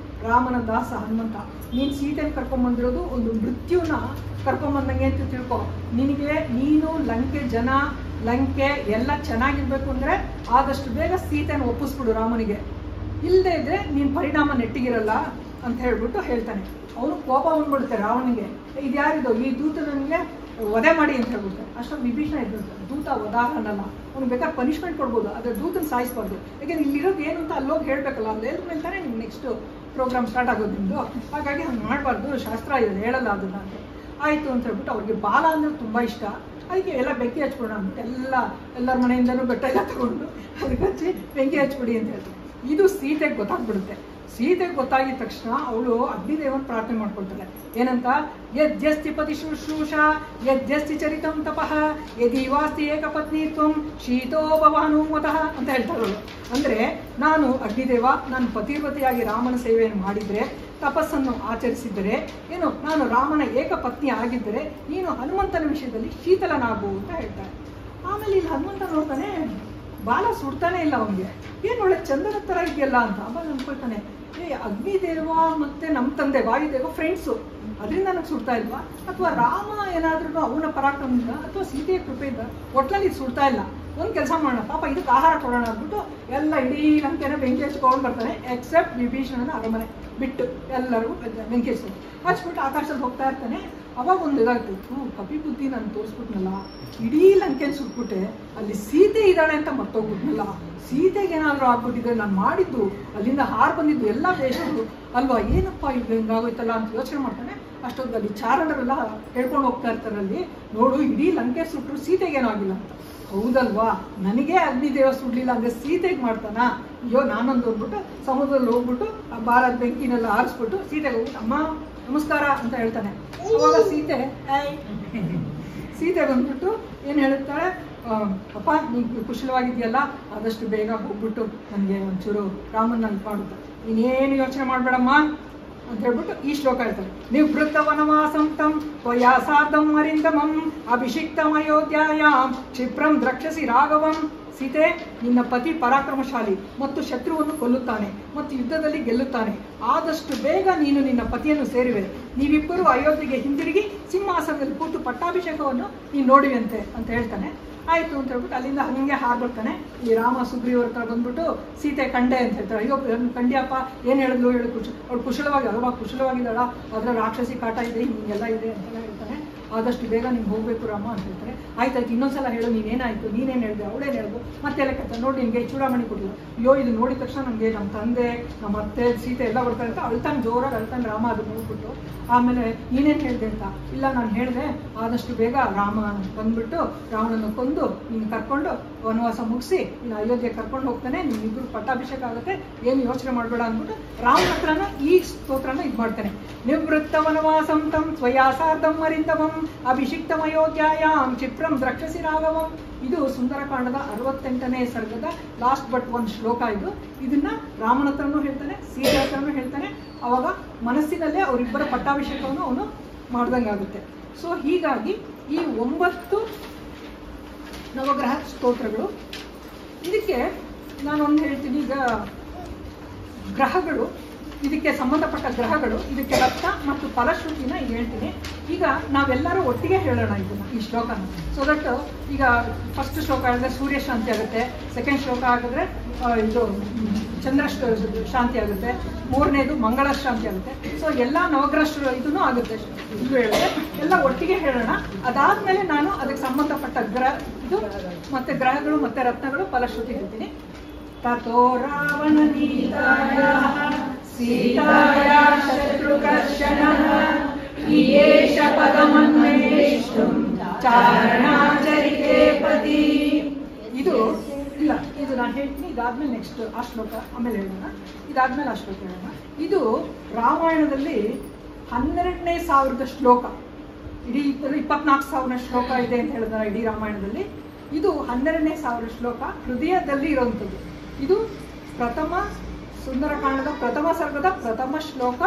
ರಾಮನ ದಾಸ ಹನುಮಂತ, ನೀನು ಸೀತೆಯನ್ನು ಕರ್ಕೊಂಡ್ಬಂದಿರೋದು ಒಂದು ಮೃತ್ಯುನ ಕರ್ಕೊಂಡ್ಬಂದಂಗೆ ಅಂತ ತಿಳ್ಕೊ. ನೀನು ಲಂಕೆ ಎಲ್ಲ ಚೆನ್ನಾಗಿರ್ಬೇಕು ಅಂದ್ರೆ ಆದಷ್ಟು ಬೇಗ ಸೀತೆಯನ್ನು ಒಪ್ಪಿಸ್ಬಿಡು ರಾಮನಿಗೆ, ಇಲ್ಲದೆ ಇದ್ರೆ ನೀನು ಪರಿಣಾಮ ನೆಟ್ಟಿಗಿರಲ್ಲ ಅಂತ ಹೇಳ್ಬಿಟ್ಟು ಹೇಳ್ತಾನೆ. ಅವನು ಕೋಪ ಬಂದ್ಬಿಡುತ್ತೆ ರಾವಣಿಗೆ, ಇದ್ಯಾರಿದು ಈ ದೂತ ನನಗೆ ವಧೆ ಮಾಡಿ ಅಂತ ಹೇಳ್ಬಿಡ್ತಾರೆ. ಅಷ್ಟೊಂದು ವಿಭೀಷಣ ಇದ್ದಂತೆ ದೂತ ವಧಾರನಲ್ಲ, ಅವ್ನು ಬೇಕಾದ್ರೆ ಪನಿಷ್ಮೆಂಟ್ ಕೊಡ್ಬೋದು, ಆದರೆ ದೂತನ ಸಾಯಿಸ್ಬಾರ್ದು. ಯಾಕೆಂದ್ರೆ ಇಲ್ಲಿರೋದು ಏನು ಅಂತ ಅಲ್ಲೋಗಿ ಹೇಳ್ಬೇಕಲ್ಲ, ಅಲ್ಲಿ ಮೇಲೆ ತಾನೇ ನಿಮ್ಗೆ ನೆಕ್ಸ್ಟ್ ಪ್ರೋಗ್ರಾಮ್ ಸ್ಟಾರ್ಟ್ ಆಗೋದು ನಿಮ್ಮದು. ಹಾಗಾಗಿ ಹಂಗೆ ಮಾಡಬಾರ್ದು, ಶಾಸ್ತ್ರ ಇದೆ ಹೇಳಲ್ಲ ಅದನ್ನ ಅಂತ. ಆಯಿತು ಅಂತ ಹೇಳ್ಬಿಟ್ಟು ಅವ್ರಿಗೆ ಬಾಲ ಅಂದ್ರೆ ತುಂಬ ಇಷ್ಟ. ಅದಕ್ಕೆ ಎಲ್ಲ ಬೆಂಕಿ ಹಚ್ಬಿಡೋಣ ಅಂದ್ಬಿಟ್ಟು ಎಲ್ಲರ ಮನೆಯಿಂದನೂ ಬೆಟ್ಟ ಎಲ್ಲ ತಗೊಂಡು ಅದಕ್ಕೆ ಹಚ್ಚಿ ಬೆಂಕಿ ಹಚ್ಬಿಡಿ ಅಂತ ಹೇಳ್ತಾರೆ. ಇದು ಸೀತೆಗೆ ಗೊತ್ತಾಗ್ಬಿಡುತ್ತೆ. ಸೀತೆಗೆ ಗೊತ್ತಾಗಿದ ತಕ್ಷಣ ಅವಳು ಅಗ್ನಿದೇವನ್ ಪ್ರಾರ್ಥನೆ ಮಾಡ್ಕೊಳ್ತಾಳೆ. ಏನಂತ, ಯದ್ಯಸ್ತಿ ಪತಿ ಶುಶ್ರೂಷ ಯದ್ಯಸ್ತಿ ಚರಿತಂ ತಪಃ ಯದೀವಾಸ್ತಿ ಏಕಪತ್ನಿತ್ವಂ ಶೀತೋ ಭವಾನುಮತಃ ಅಂತ ಹೇಳ್ತಾಳು. ಅಂದ್ರೆ ನಾನು ಅಗ್ನಿದೇವ, ನಾನು ಪತಿರ್ವತಿಯಾಗಿ ರಾಮನ ಸೇವೆಯನ್ನು ಮಾಡಿದ್ರೆ, ತಪಸ್ಸನ್ನು ಆಚರಿಸಿದರೆ, ನಾನು ರಾಮನ ಏಕಪತ್ನಿ ಆಗಿದ್ದರೆ ನೀನು ಹನುಮಂತನ ವಿಷಯದಲ್ಲಿ ಶೀತಲನಾಗು ಅಂತ ಹೇಳ್ತಾರೆ. ಆಮೇಲೆ ಇಲ್ಲಿ ಹನುಮಂತ ನೋಡ್ತಾನೆ, ಬಾಲ ಸುಡ್ತಾನೆ ಇಲ್ಲ ಅವನಿಗೆ, ಏನು ಒಳ್ಳೆ ಚಂದನ ಥರ ಇದೆಯಲ್ಲ ಅಂತ. ಆಮೇಲೆ ಅನ್ಕೊಳ್ತಾನೆ, ಅಗ್ನಿದೇವ ಮತ್ತೆ ನಮ್ಮ ತಂದೆ ವಾಯುದೇವ ಫ್ರೆಂಡ್ಸು, ಅದರಿಂದ ನನಗೆ ಸುಡ್ತಾ ಇಲ್ವಾ, ಅಥವಾ ರಾಮ ಏನಾದ್ರೂ ಅವನ ಪರಾಕ್ರಮದಿಂದ ಅಥವಾ ಸೀತೆಯ ಕೃಪೆಯಿಂದ ಒಟ್ಲಲ್ಲಿ ಸುಡ್ತಾ ಇಲ್ಲ. ಒಂದು ಕೆಲಸ ಮಾಡೋಣ, ಪಾಪ ಇದಕ್ಕೆ ಆಹಾರ ಕೊಡೋಣ ಅಂದ್ಬಿಟ್ಟು ಎಲ್ಲ ಇಡೀ ಲಂಕೆನ ಬೆಂಕಿ ಹಚ್ಕೊಂಡು ಬರ್ತಾನೆ. ಎಕ್ಸೆಪ್ಟ್ ವಿಭೀಷಣನ ಅರಮನೆ ಬಿಟ್ಟು ಎಲ್ಲರಿಗೂ ಬೆಂಕಿ ಹಚ್ಬಿಟ್ಟು ಆಕಾಶದಲ್ಲಿ ಹೋಗ್ತಾ ಇರ್ತಾನೆ. ಅವಾಗ ಒಂದು ಇದಾಗ್ತಿತ್ತು, ಕಪಿ ಬುದ್ಧಿ ನಾನು ತೋರಿಸ್ಬಿಟ್ನಲ್ಲ, ಇಡೀ ಲಂಕೆನ ಸುಟ್ಬಿಟ್ಟೆ, ಅಲ್ಲಿ ಸೀತೆ ಇದ್ದಾಳೆ ಅಂತ ಮರ್ತೋಗ್ಬಿಟ್ನಲ್ಲ, ಸೀತೆಗೆ ಏನಾದರೂ ಆಗ್ಬಿಟ್ಟಿದ್ರೆ ನಾನು ಮಾಡಿದ್ದು ಅಲ್ಲಿಂದ ಹಾರು ಬಂದಿದ್ದು ಎಲ್ಲ ದೇಶಗಳು ಅಲ್ವಾ, ಏನಪ್ಪ ಇದು ಹಿಂಗಾಗೋಯ್ತಲ್ಲ ಅಂತ ಯೋಚನೆ ಮಾಡ್ತಾನೆ. ಅಷ್ಟೊಂದಲ್ಲಿ ಚಾರಣರೆಲ್ಲ ಹೇಳ್ಕೊಂಡು ಹೋಗ್ತಾ ಇರ್ತಾರಲ್ಲಿ, ನೋಡು ಇಡೀ ಲಂಕೆ ಸುಟ್ಟರು ಸೀತೆಗೇನೋ ಆಗಿಲ್ಲ ಅಂತ. ಹೌದಲ್ವಾ, ನನಗೆ ಅಗ್ನಿದೇವ ಸುಡ್ಲಿಲ್ಲ ಅಂದ್ರೆ ಸೀತೆಗೆ ಮಾಡ್ತಾನ, ಅಯ್ಯೋ ನಾನೊಂದು ಹೋಗ್ಬಿಟ್ಟು ಸಮುದ್ರದಲ್ಲಿ ಹೋಗ್ಬಿಟ್ಟು ಆ ಬಾಲದ ಬೆಂಕಿನೆಲ್ಲ ಆರಿಸ್ಬಿಟ್ಟು ಸೀತೆಗೆ ಹೋಗ್ಬಿಟ್ಟು ಅಮ್ಮ ನಮಸ್ಕಾರ ಅಂತ ಹೇಳ್ತಾನೆ. ಅವಾಗ ಸೀತೆ ಬಂದ್ಬಿಟ್ಟು ಏನು ಹೇಳ್ತಾಳೆ, ಅಪ್ಪ ನೀನು ಕುಶಲವಾಗಿದೆಯಲ್ಲ, ಆದಷ್ಟು ಬೇಗ ಹೋಗ್ಬಿಟ್ಟು ನನಗೆ ಒಂಚೂರು ರಾಮನ್ ನೆನಪು ಮಾಡುತ್ತೆ, ನೀನೇನು ಯೋಚನೆ ಮಾಡಬೇಡಮ್ಮ ಅಂತ ಹೇಳ್ಬಿಟ್ಟು ಈ ಶ್ಲೋಕ ಹೇಳ್ತಾರೆ. ನಿವೃತ್ತ ವನವಾಸಂತಂ ತ್ವಯಾ ಸಾರ್ಧಂ ಅರಿಂದಮಂ ಅಭಿಷಿಕ್ತಂ ಅಯೋಧ್ಯಾಯಾಂ ಕ್ಷಿಪ್ರಂ ದ್ರಕ್ಷಸಿ ರಾಘವಂ. ಸೀತೆ, ನಿನ್ನ ಪತಿ ಪರಾಕ್ರಮಶಾಲಿ ಮತ್ತು ಶತ್ರುವನ್ನು ಕೊಲ್ಲುತ್ತಾನೆ ಮತ್ತು ಯುದ್ಧದಲ್ಲಿ ಗೆಲ್ಲುತ್ತಾನೆ. ಆದಷ್ಟು ಬೇಗ ನೀನು ನಿನ್ನ ಪತಿಯನ್ನು ಸೇರುವೆ. ನೀವಿಬ್ಬರು ಅಯೋಧ್ಯೆಗೆ ಹಿಂದಿರುಗಿ ಸಿಂಹಾಸನದಲ್ಲಿ ಕೂತು ಪಟ್ಟಾಭಿಷೇಕವನ್ನು ನೀನು ನೋಡುವಂತೆ ಅಂತ ಹೇಳ್ತಾನೆ. ಆಯಿತು ಅಂತ ಹೇಳ್ಬಿಟ್ಟು ಅಲ್ಲಿಂದ ಹಂಗೆ ಹಾರ್ಬಿಡ್ತಾನೆ. ಈ ರಾಮ ಸುಗ್ರೀವ್ರ ಹತ್ರ ಬಂದ್ಬಿಟ್ಟು ಸೀತೆ ಕಂಡೆ ಅಂತ ಹೇಳ್ತಾರೆ. ಅಯ್ಯೋ ಕಂಡ್ಯಪ್ಪ, ಏನು ಹೇಳಿದ್ಲು ಹೇಳು, ಅವಳು ಕುಶಲವಾಗಿ ಅಲ್ವಾ, ಕುಶಲವಾಗಿದ್ದಾಳ, ಅದರ ರಾಕ್ಷಸಿ ಕಾಟ ಇದೆ, ಹಿಂಗೆಲ್ಲ ಇದೆ ಅಂತೆಲ್ಲ ಹೇಳ್ತಾನೆ. ಆದಷ್ಟು ಬೇಗ ನಿಮ್ಗೆ ಹೋಗ್ಬೇಕು ರಾಮ ಅಂತ ಹೇಳ್ತಾರೆ. ಆಯ್ತಾಯ್ತು, ಇನ್ನೊಂದ್ಸಲ ಹೇಳು ನೀನೇನಾಯ್ತು, ನೀನೇನು ಹೇಳಿದೆ, ಅವಳೇನು ಹೇಳಿದ್ರು, ಮತ್ತೆಲ್ಲ ಕತ್ತ ನೋಡಿ ನಿಮಗೆ ಚೂಡಾಮಣಿ ಕೊಟ್ಟಿಲ್ಲ. ಅಯ್ಯೋ ಇದು ನೋಡಿದ ತಕ್ಷಣ ನಮಗೆ ನಮ್ಮ ತಂದೆ ನಮ್ಮ ಅತ್ತೆ ಸೀತೆ ಎಲ್ಲ ಬರ್ತಾರೆ ಅಂತ ಅಳ್ತಾನೆ, ಜೋರಾಗಿ ಅಳ್ತಾನೆ ರಾಮ. ಅದು ನೋಡ್ಬಿಟ್ಟು ಆಮೇಲೆ ನೀನೇನು ಹೇಳಿದೆ ಅಂತ, ಇಲ್ಲ ನಾನು ಹೇಳಿದೆ ಆದಷ್ಟು ಬೇಗ ರಾಮ ಬಂದ್ಬಿಟ್ಟು ರಾವಣನ ಕೊಂದು ನೀನು ಕರ್ಕೊಂಡು ವನವಾಸ ಮುಗಿಸಿ ಇನ್ನು ಅಯೋಧ್ಯೆ ಕರ್ಕೊಂಡು ಹೋಗ್ತಾನೆ, ನಿಮ್ಮಿಬ್ಬರು ಪಟ್ಟಾಭಿಷೇಕ ಆಗುತ್ತೆ, ಏನು ಯೋಚನೆ ಮಾಡಬೇಡ ಅಂದ್ಬಿಟ್ಟು ರಾಮನ ಹತ್ರನ ಈ ಸ್ತೋತ್ರನ ಇದು ಮಾಡ್ತಾನೆ. ನಿವೃತ್ತ ವನವಾಸಂ ತಂ ತ್ವಯಾ ಸಾರ್ಧಂ ಅರಿಂದಮಂ ಅಭಿಷಿಕ್ತಂ ಅಯೋಧ್ಯಾಯಾಂ ಕ್ಷಿಪ್ರಂ ದ್ರಕ್ಷಸಿ ರಾಘವಂ. ಇದು ಸುಂದರಕಾಂಡದ 68ನೇ ಸರ್ಗದ ಲಾಸ್ಟ್ ಬಟ್ ಒಂದು ಶ್ಲೋಕ ಇದು. ಇದನ್ನ ರಾಮನ ಹತ್ರನೂ ಹೇಳ್ತಾನೆ, ಸೀತೆ ಹತ್ರನೂ ಹೇಳ್ತಾನೆ. ಅವಾಗ ಮನಸ್ಸಿನಲ್ಲೇ ಅವರಿಬ್ಬರ ಪಟ್ಟಾಭಿಷೇಕವನ್ನು ಅವನು ಮಾಡ್ದಂಗಾಗುತ್ತೆ. ಸೊ ಹೀಗಾಗಿ ಈ 9 ನವಗ್ರಹ ಸ್ತೋತ್ರಗಳು. ಇದಕ್ಕೆ ನಾನೊಂದು ಹೇಳ್ತೀನಿ, ಈಗ ಗ್ರಹಗಳು, ಇದಕ್ಕೆ ಸಂಬಂಧಪಟ್ಟ ಗ್ರಹಗಳು, ಇದಕ್ಕೆ ಅರ್ಥ ಮತ್ತು ಫಲಶ್ರುತಿನ ಈಗ ಹೇಳ್ತೀನಿ. ಈಗ ನಾವೆಲ್ಲರೂ ಒಟ್ಟಿಗೆ ಹೇಳೋಣ ಇದನ್ನ, ಈ ಶ್ಲೋಕನ. ಸೊ ದಟ್ ಈಗ ಫಸ್ಟ್ ಶ್ಲೋಕ ಹೇಳಿದ್ರೆ ಸೂರ್ಯ ಶಾಂತಿ ಆಗುತ್ತೆ, ಸೆಕೆಂಡ್ ಶ್ಲೋಕ ಆಗಿದ್ರೆ ಇದು ಚಂದ್ರ ಶಾಂತಿ ಆಗುತ್ತೆ, ಮೂರನೇದು ಮಂಗಳ ಶಾಂತಿ ಆಗುತ್ತೆ. ಸೊ ಎಲ್ಲ ನವಗ್ರಹ ಇದೂ ಆಗುತ್ತೆ. ಇದು ಹೇಳಿದ್ರೆ ಎಲ್ಲ ಒಟ್ಟಿಗೆ ಹೇಳೋಣ. ಅದಾದ್ಮೇಲೆ ನಾನು ಅದಕ್ಕೆ ಸಂಬಂಧಪಟ್ಟ ಇದು ಮತ್ತೆ ಗ್ರಹಗಳು ಮತ್ತೆ ರತ್ನಗಳು ಫಲಶ್ರುತಿ ಹೇಳ್ತೀನಿ. ತಥೋ ರಾವಣ ನೀತಾಯ ಸೀತಾಯ ಶತ್ರುಕರ್ಷಣಃ ಈಯೇಷ ಪದಮನ್ವೇಷ್ಟುಂ ಚಾರಣಾಚರಿತೆ ಪತಿ. ಇದು ಇಲ್ಲ, ಇದು ನಾನು ಹೇಳ್ತೀನಿ. ಇದಾದ್ಮೇಲೆ ನೆಕ್ಸ್ಟ್ ಆ ಶ್ಲೋಕ ಆಮೇಲೆ ಹೇಳೋಣ, ಇದಾದ್ಮೇಲೆ ಆ ಶ್ಲೋಕ ಹೇಳೋಣ. ಇದು ರಾಮಾಯಣದಲ್ಲಿ 12,000 ಶ್ಲೋಕ, ಇಡೀ 24,000 ಶ್ಲೋಕ ಇದೆ ಅಂತ ಹೇಳಿದ್ರೆ ಇಡೀ ರಾಮಾಯಣದಲ್ಲಿ ಇದು 12ನೇ ಸಾವಿರ ಶ್ಲೋಕ, ಹೃದಯದಲ್ಲಿ ಇರುವಂಥದ್ದು. ಇದು ಪ್ರಥಮ ಸುಂದರಕಾಂಡದ ಪ್ರಥಮ ಸರ್ಗದ ಪ್ರಥಮ ಶ್ಲೋಕ,